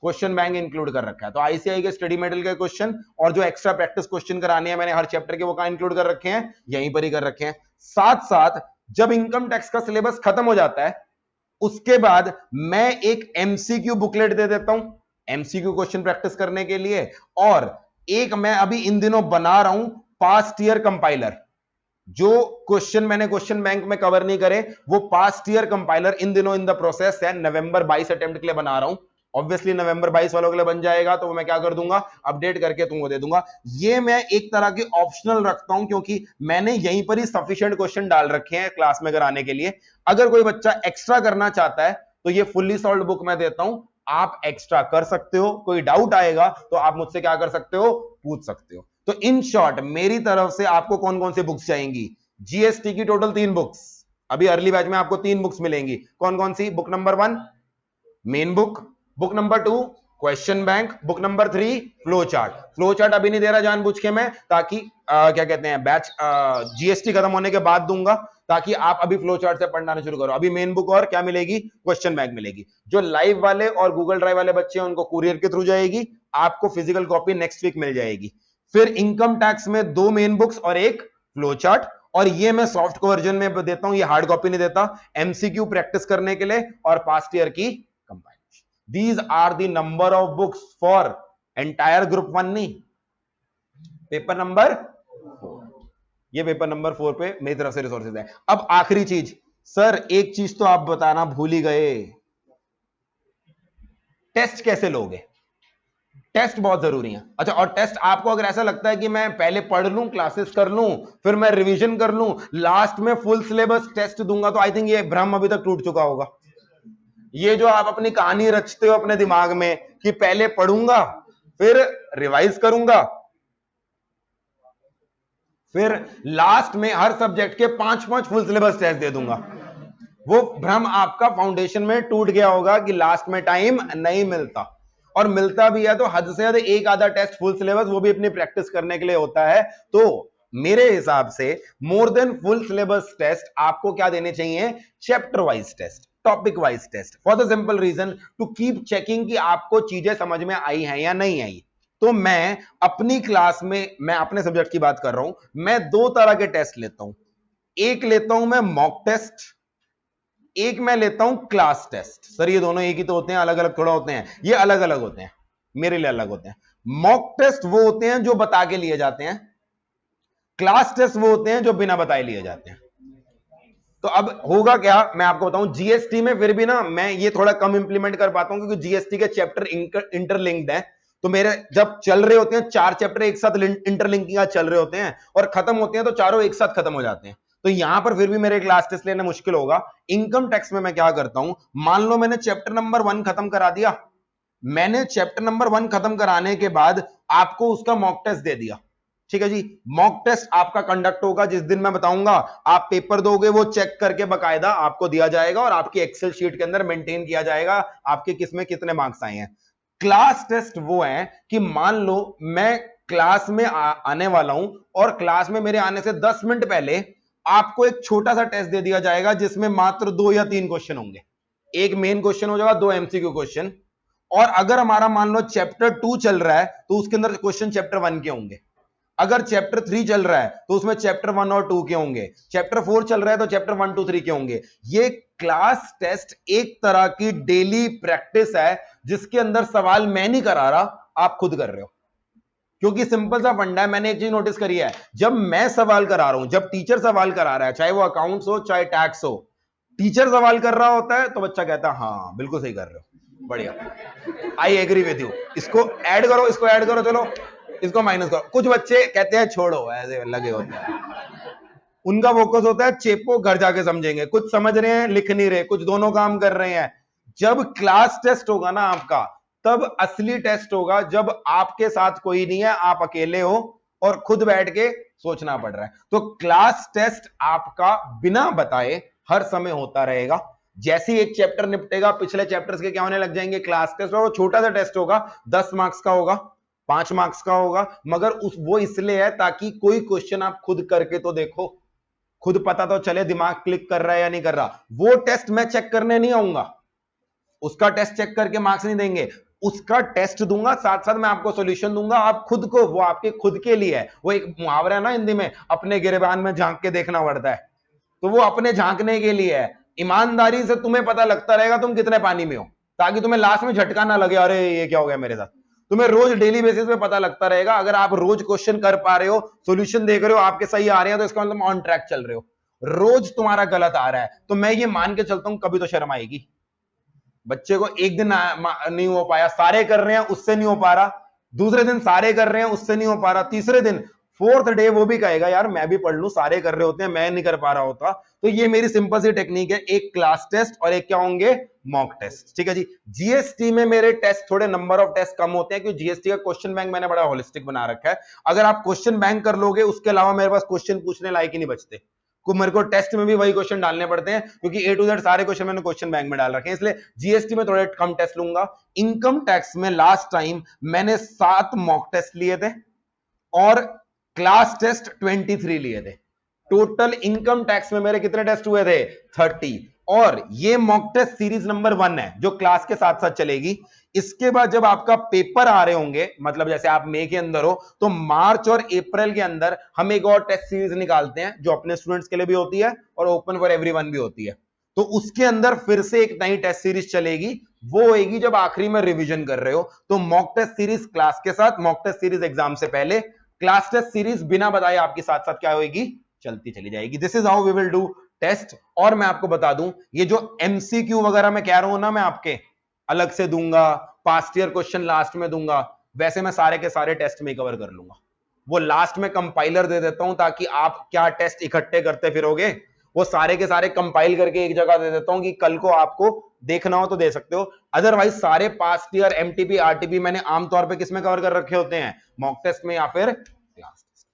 क्वेश्चन बैंक इंक्लूड कर रखा है। तो आईसीआई के स्टडी मेटल के क्वेश्चन और जो एक्स्ट्रा प्रैक्टिस क्वेश्चन कराने हैं मैंने हर चैप्टर के, वो कहां इंक्लूड कर रखे हैं, यहीं पर ही कर रखे हैं। साथ साथ जब इनकम टैक्स का सिलेबस खत्म हो जाता है उसके बाद मैं एक एमसीक्यू बुकलेट दे देता हूं एमसीक्यू क्वेश्चन प्रैक्टिस करने के लिए, और एक मैं अभी इन दिनों बना रहा हूं पास्ट ईयर कंपाइलर। जो क्वेश्चन मैंने क्वेश्चन बैंक में कवर नहीं करे वो पास्ट ईयर कंपाइलर इन दिनों इन द प्रोसेस है, नवंबर 22 अटेम्प्ट के लिए बना रहा हूं। ऑब्वियसली नवंबर 22 वालों के लिए बन जाएगा तो मैं क्या कर दूंगा, अपडेट करके तुमको दे दूंगा। ये मैं एक तरह के ऑप्शनल रखता हूं क्योंकि मैंने यहीं पर ही सफिशिएंट क्वेश्चन डाल रखे हैं क्लास में कराने के लिए। अगर कोई बच्चा एक्स्ट्रा करना चाहता है तो ये फुल्ली सॉल्व्ड बुक मैं देता हूं, आप एक्स्ट्रा कर सकते हो। कोई डाउट आएगा तो आप मुझसे क्या कर सकते हो, पूछ सकते हो। तो इन शॉर्ट मेरी तरफ से आपको कौन कौन सी बुक्स चाहिएंगी, जीएसटी की टोटल 3 बुक्स, अभी अर्ली बैच में आपको 3 बुक्स मिलेंगी। कौन कौन सी, book number 1 main book, book number 2 question bank, book number 3 flow chart. Flow chart अभी नहीं दे रहा जानबूझ के मैं, ताकि क्या कहते हैं बैच जीएसटी खत्म होने के बाद दूंगा, ताकि आप अभी फ्लो चार्ट से पढ़ना शुरू करो। अभी मेन बुक और क्या मिलेगी, क्वेश्चन बैंक मिलेगी। जो लाइव वाले और गूगल ड्राइव वाले बच्चे हैं उनको कुरियर के थ्रू जाएगी, आपको फिजिकल कॉपी नेक्स्ट वीक मिल जाएगी। फिर इनकम टैक्स में 2 मेन बुक्स और एक फ्लो चार्ट, और ये मैं सॉफ्ट वर्जन में देता हूं, ये हार्ड कॉपी नहीं देता, एमसीक्यू प्रैक्टिस करने के लिए और पास्ट ईयर की compilation. These are the number of books for entire group 1, नहीं पेपर नंबर 4। ये पेपर नंबर 4 पे मेरी तरफ से रिसोर्सेज है। अब आखिरी चीज, सर एक चीज तो आप बताना भूल ही गए, टेस्ट कैसे लोगे? टेस्ट बहुत जरूरी है। अच्छा, और टेस्ट आपको अगर ऐसा लगता है कि मैं पहले पढ़ लूं, क्लासेस कर लूं, फिर मैं रिवीजन कर लूं, लास्ट में फुल सिलेबस टेस्ट दूंगा, तो आई थिंक ये भ्रम अभी तक टूट चुका होगा। ये जो आप अपनी कहानी रचते हो अपने दिमाग में कि पहले पढ़ूंगा फिर रिवाइज करूंगा फिर लास्ट में हर सब्जेक्ट के 5-5 फुल सिलेबस टेस्ट दे दूंगा, वो भ्रम आपका फाउंडेशन में टूट गया होगा कि लास्ट में टाइम नहीं मिलता, और मिलता भी है तो हद से ज्यादा एक आधा टेस्ट फुल सिलेबस, वो भी अपनी प्रैक्टिस करने के लिए होता है। तो मेरे हिसाब से more than full syllabus test आपको क्या देने चाहिए, chapter wise test, topic wise test, for the simple reason to keep checking कि आपको चीजें समझ में आई हैं या नहीं आई। तो मैं अपनी क्लास में, मैं अपने सब्जेक्ट की बात कर रहा हूं, मैं 2 तरह के टेस्ट लेता हूं। एक लेता हूं मैं मॉक टेस्ट, एक मैं लेता हूं क्लास टेस्ट। सर ये दोनों एक ही तो होते हैं, अलग अलग थोड़ा होते हैं? ये अलग अलग होते हैं, मेरे लिए अलग होते हैं। मॉक टेस्ट वो होते हैं जो बता के लिए जाते हैं, क्लास टेस्ट वो होते हैं जो बिना बताए लिए जाते हैं। तो अब होगा क्या, मैं आपको बताऊं, जीएसटी में फिर भी ना मैं ये थोड़ा कम इंप्लीमेंट कर पाता हूं क्योंकि जीएसटी के चैप्टर इंटरलिंक्ड हैं। तो मेरे जब चल रहे होते हैं 4 चैप्टर एक साथ इंटरलिंकिंग चल रहे होते हैं और खत्म होते हैं तो चारों एक साथ खत्म हो जाते हैं, तो यहां पर फिर भी मेरे क्लास टेस्ट लेना मुश्किल होगा। इनकम टैक्स में मैं क्या करता हूं, मान लो मैंने चैप्टर नंबर 1 खत्म करा दिया, मैंने चैप्टर नंबर 1 खत्म कराने के बाद आपको उसका मॉक टेस्ट दे दिया, ठीक है जी। मॉक टेस्ट आपका कंडक्ट होगा जिस दिन मैं बताऊंगा, आप पेपर दोगे वो चेक करके बकायदा आपको दिया जाएगा और आपकी एक्सेल शीट के अंदर मेंटेन किया जाएगा आपके किसमें कितने मार्क्स आए हैं। क्लास टेस्ट वो है कि मान लो मैं क्लास में आने वाला हूं और क्लास में मेरे आने से 10 मिनट पहले आपको एक छोटा सा टेस्ट दे दिया जाएगा जिसमें मात्र 2 या 3 क्वेश्चन होंगे, एक मेन क्वेश्चन हो जाएगा, 2 एमसीक्यू क्वेश्चन। और अगर हमारा मान लो चैप्टर 2 चल रहा है तो उसके अंदर क्वेश्चन चैप्टर 1 के होंगे, अगर चैप्टर 3 चल रहा है तो उसमें चैप्टर 1 और 2 के होंगे, चैप्टर 4 चल रहा है तो चैप्टर 1, 2, 3 के होंगे। ये क्लास टेस्ट एक तरह की डेली प्रैक्टिस है जिसके अंदर सवाल मैं नहीं करा रहा, आप खुद कर रहे हो, क्योंकि सिंपल सा फंडा है। मैंने एक चीज नोटिस करी है, जब मैं सवाल करा रहा हूं, जब टीचर सवाल करा रहा है, चाहे वो अकाउंट्स हो चाहे टैक्स हो, टीचर सवाल कर रहा होता है तो बच्चा कहता है हाँ बिल्कुल सही कर रहे हो, बढ़िया, आई एग्री विद यू, इसको ऐड करो, इसको ऐड करो, चलो इसको माइनस करो। कुछ बच्चे कहते हैं छोड़ो, ऐसे लगे होते हैं, उनका फोकस होता है चेपो घर जाके समझेंगे, कुछ समझ रहे हैं लिख नहीं रहे, कुछ दोनों काम कर रहे हैं। जब क्लास टेस्ट होगा ना आपका, तब असली टेस्ट होगा जब आपके साथ कोई नहीं है, आप अकेले हो और खुद बैठ के सोचना पड़ रहा है। तो क्लास टेस्ट आपका बिना बताए हर समय होता रहेगा। जैसे ही एक चैप्टर निपटेगा, पिछले चैप्टर्स के क्या होने लग जाएंगे, क्लास टेस्ट। और वो छोटा सा टेस्ट होगा, 10 मार्क्स का होगा, 5 मार्क्स का होगा, मगर वो इसलिए है ताकि कोई क्वेश्चन आप खुद करके तो देखो, खुद पता तो चले दिमाग क्लिक कर रहा है या नहीं कर रहा। वो टेस्ट मैं चेक करने नहीं आऊंगा, उसका टेस्ट चेक करके मार्क्स नहीं देंगे, उसका टेस्ट दूंगा, साथ साथ मैं आपको सॉल्यूशन दूंगा, आप खुद को, वो आपके खुद के लिए है। वो एक मुहावरा है ना हिंदी में, अपने गिरेबान में झांक के देखना पड़ता है, तो वो अपने झांकने के लिए है। ईमानदारी से तुम्हें पता लगता रहेगा तुम कितने पानी में हो, ताकि तुम्हें लास्ट में झटका ना लगे, अरे ये क्या हो गया मेरे साथ। तुम्हें रोज डेली बेसिस पे पता लगता रहेगा। अगर आप रोज क्वेश्चन कर पा रहे हो, सॉल्यूशन देख रहे हो, आपके सही आ रहे हैं, तो इसका मतलब ऑन ट्रैक चल रहे हो। रोज तुम्हारा गलत आ रहा है तो मैं ये मान के चलता हूं कभी तो शर्म आएगी। बच्चे को एक दिन नहीं हो पाया, सारे कर रहे हैं, उससे नहीं हो पा रहा, दूसरे दिन सारे कर रहे हैं, उससे नहीं हो पा रहा, तीसरे दिन, फोर्थ डे वो भी कहेगा यार मैं भी पढ़ लूं, सारे कर रहे होते हैं, मैं नहीं कर पा रहा होता। तो ये मेरी सिंपल सी टेक्निक है, एक क्लास टेस्ट और एक क्या होंगे, मॉक टेस्ट। ठीक है जी। जीएसटी में मेरे टेस्ट थोड़े नंबर ऑफ टेस्ट कम होते हैं, क्योंकि जीएसटी का क्वेश्चन बैंक मैंने बड़ा होलिस्टिक बना रखा है। अगर आप क्वेश्चन बैंक कर लोगे, उसके अलावा मेरे पास क्वेश्चन पूछने लायक ही नहीं बचते। मेरे को टेस्ट में भी वही क्वेश्चन डालने पड़ते हैं, क्योंकि ए टू जेड सारे क्वेश्चन मैंने क्वेश्चन बैंक में डाल रखे हैं, इसलिए जीएसटी में थोड़े कम टेस्ट लूंगा। इनकम टैक्स में लास्ट टाइम मैंने 7 मॉक टेस्ट लिए थे और क्लास टेस्ट 23 लिए थे। टोटल इनकम टैक्स में मेरे कितने टेस्ट हुए थे, 30। और ये मॉक टेस्ट सीरीज नंबर 1 है जो क्लास के साथ साथ चलेगी। इसके बाद जब आपका पेपर आ रहे होंगे, मतलब जैसे आप मई के अंदर हो, तो मार्च और अप्रैल के अंदर हम एक और टेस्ट सीरीज निकालते हैं जो अपने स्टूडेंट्स के लिए भी होती है और ओपन फॉर एवरीवन भी होती है। तो उसके अंदर फिर से एक नई टेस्ट सीरीज चलेगी, वो होगी जब आखिरी में रिवीजन कर रहे हो। तो मॉक टेस्ट सीरीज क्लास के साथ, मॉक टेस्ट सीरीज एग्जाम से पहले, क्लास टेस्ट सीरीज बिना बताए आपके साथ साथ क्या होगी, चलती चली जाएगी। This is how we will do test. और मैं आपको बता दूं, ये जो एमसीक्यू वगैरह मैं कह रहा हूं ना, मैं आपके अलग से दूंगा, पास्ट ईयर क्वेश्चन लास्ट में दूंगा, वैसे मैं सारे के सारे टेस्ट में कवर कर लूंगा। वो लास्ट में कंपाइलर दे देता हूं, ताकि आप क्या टेस्ट इकट्ठे करते फिरोगे, वो सारे के सारे कंपाइल करके एक जगह दे देता हूं कि कल को आपको देखना हो तो दे सकते हो। अदरवाइज सारे पास्ट ईयर एमटीपी आरटीपी मैंने आमतौर पे किसमें कवर कर रखे होते हैं, मॉक टेस्ट में या फिर क्लास टेस्ट।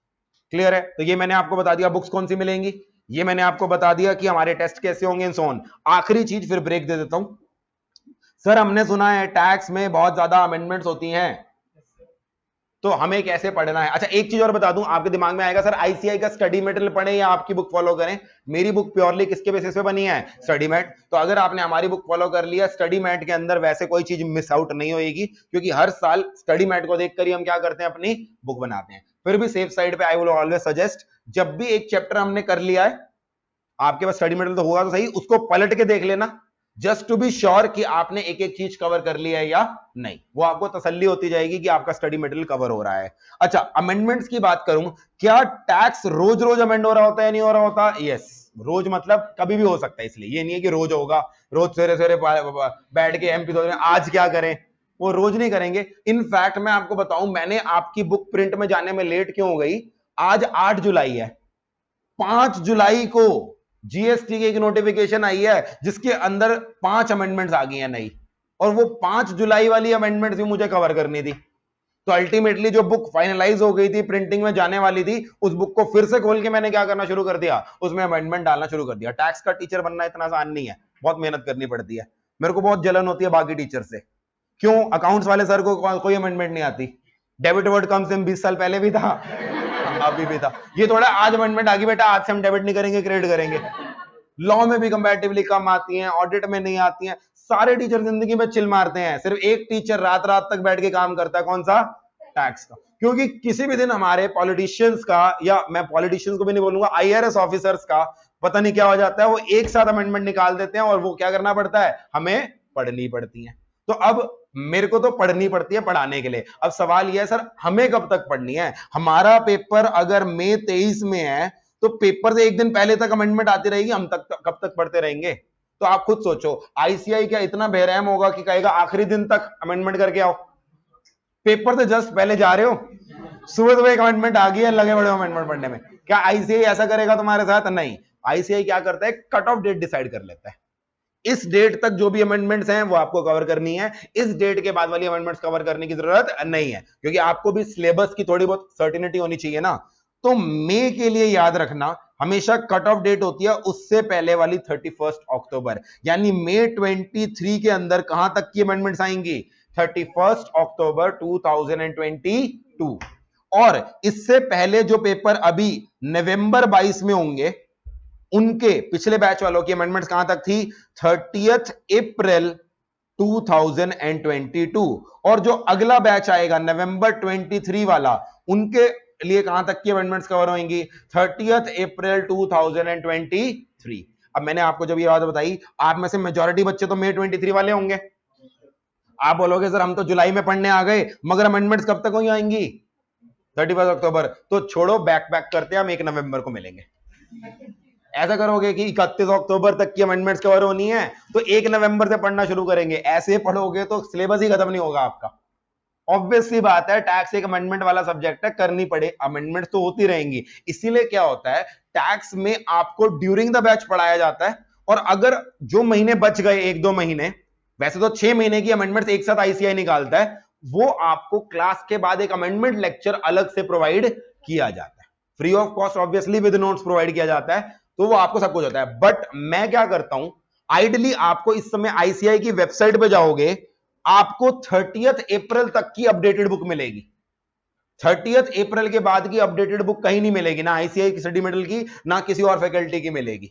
क्लियर है। तो ये मैंने आपको बता दिया बुक्स कौन सी मिलेंगी, ये मैंने आपको बता दिया कि हमारे टेस्ट कैसे होंगे, सो ऑन। आखिरी चीज फिर ब्रेक दे देता हूं। सर हमने सुना है टैक्स में बहुत ज्यादा अमेंडमेंट्स होती हैं, तो हमें कैसे पढ़ना है। अच्छा एक चीज और बता दूं, आपके दिमाग में आएगा सर आईसीआई का स्टडी मटेरियल पढ़ें या आपकी बुक फॉलो करें। मेरी बुक प्योरली किसके बेसिस पे बनी है, स्टडी मैट। तो अगर आपने हमारी बुक फॉलो कर लिया, स्टडी मैट के अंदर वैसे कोई चीज मिस आउट नहीं होगी, क्योंकि हर साल स्टडी मैट को देखकर ही हम क्या करते हैं, अपनी बुक बनाते हैं। फिर भी सेफ साइड पे आई विल ऑलवेज सजेस्ट, जब भी एक चैप्टर हमने कर लिया है, आपके पास स्टडी मटेरियल तो होगा तो सही, उसको पलट के देख लेना, जस्ट टू बी श्योर कि आपने एक एक चीज कवर कर लिया है या नहीं। वो आपको तसल्ली होती जाएगी कि आपका स्टडी मटेरियल कवर हो रहा है। अच्छा अमेंडमेंट्स की बात करूं, क्या टैक्स रोज रोज अमेंड हो रहा होता है, नहीं हो रहा होता, यस रोज मतलब कभी भी हो सकता है, इसलिए ये नहीं है कि रोज होगा, रोज सवेरे सवेरे बैठ के एमपी तो आज क्या करें, वो रोज नहीं करेंगे। इनफैक्ट मैं आपको बताऊं, मैंने आपकी बुक प्रिंट में जाने में लेट क्यों हो गई, आज 8 जुलाई है, 5 जुलाई को जीएसटी की एक नोटिफिकेशन आई है जिसके अंदर 5 अमेंडमेंट्स आ गई हैं नई, और वो 5 जुलाई वाली अमेंडमेंट्स भी मुझे कवर करनी थी। तो अल्टीमेटली जो बुक फाइनलाइज हो गई थी, प्रिंटिंग में जाने वाली थी, उस बुक को फिर से खोल के मैंने क्या करना शुरू कर दिया, उसमें अमेंडमेंट डालना शुरू कर दिया। टैक्स का टीचर बनना इतना आसान नहीं है, बहुत मेहनत करनी पड़ती है। मेरे को बहुत जलन होती है बाकी टीचर से, क्यों, अकाउंट्स वाले सर को कोई अमेंडमेंट नहीं आती, डेबिट वर्ड कम से 20 साल पहले भी था, अभी भी था। ये थोड़ा आज अमेंडमेंट आ गई बेटा, आज से हम डेबिट नहीं करेंगे, क्रेडिट करेंगे। लॉ में भी कंपैरेटिवली कम आती हैं, ऑडिट में नहीं आती हैं। सारे टीचर जिंदगी में चिल मारते हैं, सिर्फ एक टीचर रात रात तक बैठ के काम करता है, कौन सा, टैक्स का। क्योंकि किसी भी दिन हमारे पॉलिटिशियंस का, या मैं पॉलिटिशियंस को भी नहीं बोलूंगा, आईआरएस ऑफिसर्स का पता नहीं क्या हो जाता है, वो एक साथ अमेंडमेंट निकाल देते हैं और वो क्या करना पड़ता है, हमें पढ़नी पड़ती है। तो अब मेरे को तो पढ़नी पड़ती है पढ़ाने के लिए। अब सवाल यह है सर हमें कब तक पढ़नी है, हमारा पेपर अगर मई 23 में है तो पेपर से एक दिन पहले तक अमेंडमेंट आती रहेगी, हम कब तक पढ़ते रहेंगे। तो आप खुद सोचो, आईसीआई क्या इतना बेरहम होगा कि कहेगा आखिरी दिन तक अमेंडमेंट करके आओ, पेपर से जस्ट पहले जा रहे हो, सुबह सुबह एक अमेंडमेंट आ गई है, लगे बड़े अमेंडमेंट पढ़ने में। क्या आईसीआई ऐसा करेगा तुम्हारे साथ, नहीं। आईसीआई क्या करता है, कट ऑफ डेट डिसाइड कर लेता है, इस डेट तक जो भी अमेंडमेंट्स हैं वो आपको कवर करनी है, इस डेट के बाद वाली अमेंडमेंट्स कवर करने की जरूरत नहीं है, क्योंकि आपको भी सिलेबस की थोड़ी बहुत सर्टेनिटी होनी चाहिए ना। तो मई के लिए याद रखना हमेशा कट ऑफ डेट होती है उससे पहले वाली 31 अक्टूबर, यानी मई 23 के अंदर कहां तक की अमेंडमेंट्स आएंगी? 31 अक्टूबर 2022। और इससे पहले जो पेपर अभी नवंबर 22 में होंगे उनके पिछले बैच वालों की अमेंडमेंट्स कहां तक थी? 30 अप्रैल 2022। और जो अगला बैच आएगा नवंबर 23 वाला, उनके लिए कहां तक की अमेंडमेंट्स कवर होंगी? 30 अप्रैल 2023। अब मैंने आपको जब ये बात बताई, आप में से मेजॉरिटी बच्चे तो मई 23 वाले होंगे। आप बोलोगे सर हम तो जुलाई में पढ़ने आ गए, मगर अमेंडमेंट्स कब तक होंगी आएंगी? 31 अक्टूबर। तो छोड़ो, बैक करते हैं, हम 1 नवंबर को मिलेंगे। ऐसा करोगे कि 31 अक्टूबर तक की अमेंडमेंट्स कवर होनी है तो 1 नवंबर से पढ़ना शुरू करेंगे, ऐसे पढ़ोगे तो सिलेबस ही खत्म नहीं होगा आपका। ऑब्वियस सी बात है, टैक्स एक अमेंडमेंट वाला सब्जेक्ट है, करनी पड़े, अमेंडमेंट तो होती रहेंगी। इसीलिए क्या होता है, टैक्स में आपको ड्यूरिंग द बैच पढ़ाया जाता है, और अगर जो महीने बच गए 1-2 महीने, वैसे तो 6 महीने की अमेंडमेंट एक साथ आईसीआई निकालता है, वो आपको क्लास के बाद एक अमेंडमेंट लेक्चर अलग से प्रोवाइड किया जाता है, free of cost obviously, with notes provide किया जाता है, तो वो आपको सब कुछ होता है। बट मैं क्या करता हूं, आइडली आपको इस समय आईसीआई की वेबसाइट पे जाओगे, आपको 30 अप्रैल तक की अपडेटेड बुक मिलेगी। 30 अप्रैल के बाद की अपडेटेड बुक कहीं नहीं मिलेगी, ना आईसीआई की स्टडी मेटल की, ना किसी और फैकल्टी की मिलेगी।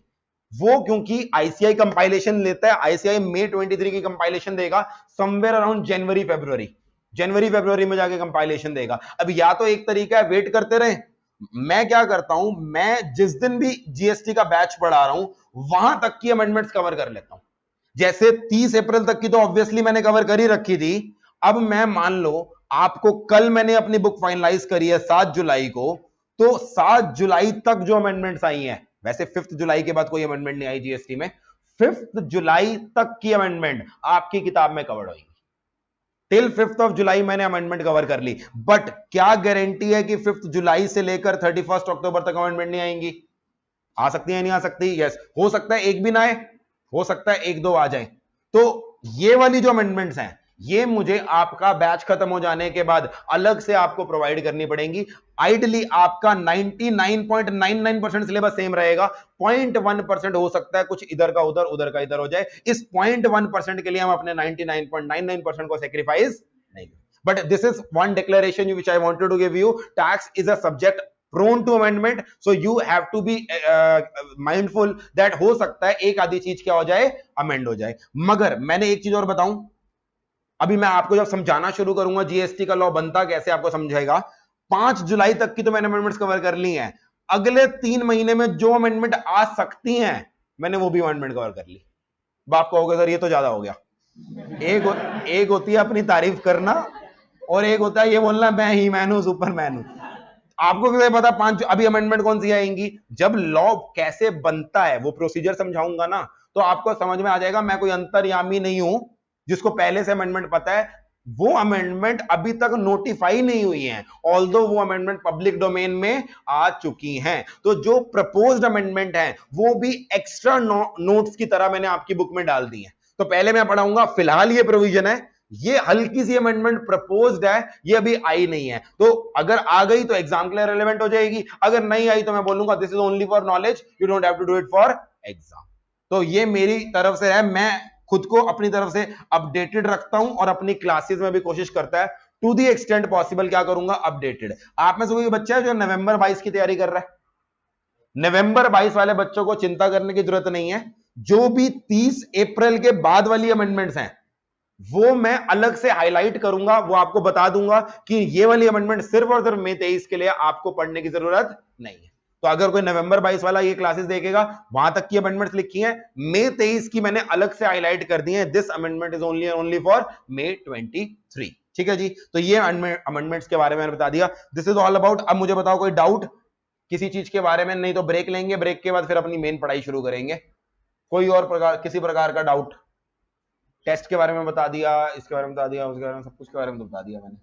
वो क्योंकि आईसीआई कंपाइलेशन लेता है, आईसीआई मई 23 की कंपाइलेशन देगा समवेयर अराउंड जनवरी फरवरी में जाके कंपाइलेशन देगा। अब या तो एक तरीका है वेट करते रहे, मैं क्या करता हूं, मैं जिस दिन भी जीएसटी का बैच पढ़ा रहा हूं वहां तक की अमेंडमेंट्स कवर कर लेता हूं। जैसे 30 अप्रैल तक की तो ऑब्वियसली मैंने कवर कर ही रखी थी। अब मैं मान लो आपको, कल मैंने अपनी बुक फाइनलाइज करी है 7 जुलाई को, तो 7 जुलाई तक जो अमेंडमेंट्स आई हैं, वैसे 5 जुलाई के बाद कोई अमेंडमेंट नहीं आई जीएसटी में, 5 जुलाई तक की अमेंडमेंट आपकी किताब में कवर होगी। टिल 5 जुलाई मैंने अमेंडमेंट कवर कर ली, बट क्या गारंटी है कि 5 जुलाई से लेकर 31 अक्टूबर तक अमेंडमेंट नहीं आएंगी? आ सकती है, नहीं आ सकती? यस, हो सकता है एक भी ना आए, हो सकता है 1-2 आ जाए। तो ये वाली जो अमेंडमेंट्स हैं, ये मुझे आपका बैच खत्म हो जाने के बाद अलग से आपको प्रोवाइड करनी पड़ेंगी। आइडली आपका 99.99% सिलेबस सेम रहेगा, 0.1% हो सकता है कुछ इधर का उधर, उधर का इधर हो जाए। इस 0.1% के लिए हम अपने 99.99% को सेक्रीफाइस नहीं करें। But this is one declaration which I wanted to give you. Tax is a subject prone to amendment, so you have to be mindful that हो सकता है एक आधी चीज क्या हो जाए, अमेंड हो जाए। मगर मैंने एक चीज और बताऊं, अभी मैं आपको जब समझाना शुरू करूंगा जीएसटी का लॉ बनता कैसे, आपको समझाएगा। 5 जुलाई तक की तो मैंने अमेंडमेंट्स कवर कर ली हैं, अगले 3 महीने में जो अमेंडमेंट आ सकती हैं मैंने वो भी अमेंडमेंट कवर कर ली। बाप कहोगे सर ये तो ज्यादा हो गया। एक होती है अपनी तारीफ करना, और एक होता है ये बोलना मैं ही मैन हूं, सुपरमैन हूं। आपको कैसे पता 5 अभी अमेंडमेंट कौन सी आएंगी? जब लॉ कैसे बनता है वो प्रोसीजर समझाऊंगा ना, तो आपको समझ में आ जाएगा। मैं कोई अंतर्यामी नहीं हूं जिसको पहले से अमेंडमेंट पता है। वो अमेंडमेंट अभी तक नोटिफाई नहीं हुई है, ऑल्दो वो अमेंडमेंट पब्लिक डोमेन में आ चुकी हैं। तो जो प्रपोज्ड अमेंडमेंट है वो भी एक्स्ट्रा नोट्स की तरह मैंने आपकी बुक में डाल दी है। तो पहले मैं पढ़ाऊंगा, फिलहाल ये प्रोविजन है, ये हल्की सी अमेंडमेंट प्रपोज्ड है, ये अभी आई नहीं है, तो अगर आ गई तो एग्जाम के लिए रेलेवेंट हो जाएगी, अगर नहीं आई तो मैं बोलूंगा this is only for knowledge, you don't have to do it for exam. तो ये मेरी तरफ से है, मैं खुद को अपनी तरफ से अपडेटेड रखता हूं और अपनी क्लासेस में भी कोशिश करता है टू दी एक्सटेंट पॉसिबल क्या करूंगा, अपडेटेड। आप में से कोई बच्चा है जो नवंबर 22 की तैयारी कर रहा है? नवंबर 22 वाले बच्चों को चिंता करने की जरूरत नहीं है। जो भी 30 अप्रैल के बाद वाली अमेंडमेंट्स हैं वो मैं अलग से हाईलाइट करूंगा, वो आपको बता दूंगा कि ये वाली अमेंडमेंट सिर्फ और सिर्फ मई 23 के लिए आपको पढ़ने की जरूरत नहीं है। तो अगर कोई नवंबर 22 वाला ये क्लासेस देखेगा, वहां तक की अमेंडमेंट्स लिखी हैं, मई 23 की मैंने अलग से हाईलाइट कर दी है। This amendment is only for May 23। ठीक है जी, तो ये अमेंडमेंट्स के बारे में मैंने बता दिया। This is all about. अब मुझे बताओ कोई डाउट किसी चीज के बारे में? नहीं तो ब्रेक लेंगे, ब्रेक के बाद फिर अपनी मेन पढ़ाई शुरू करेंगे। कोई और प्रकार, किसी प्रकार का डाउट? टेस्ट के बारे में बता दिया, इसके बारे में बता दिया, उसके बारे में, सब कुछ के बारे में तो बता दिया मैंने।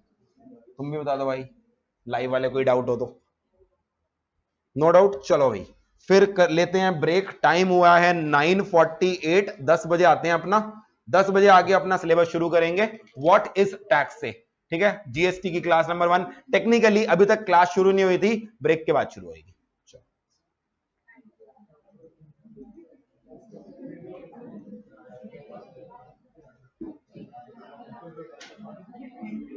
तुम भी बता दो भाई, लाइव वाले कोई डाउट हो तो। नो डाउट, चलो भाई फिर कर लेते हैं ब्रेक। टाइम हुआ है 9:48, 10 बजे आते हैं अपना, 10 बजे आके अपना सिलेबस शुरू करेंगे व्हाट इज टैक्स से। ठीक है, जीएसटी की क्लास नंबर 1। टेक्निकली अभी तक क्लास शुरू नहीं हुई थी, ब्रेक के बाद शुरू होगी।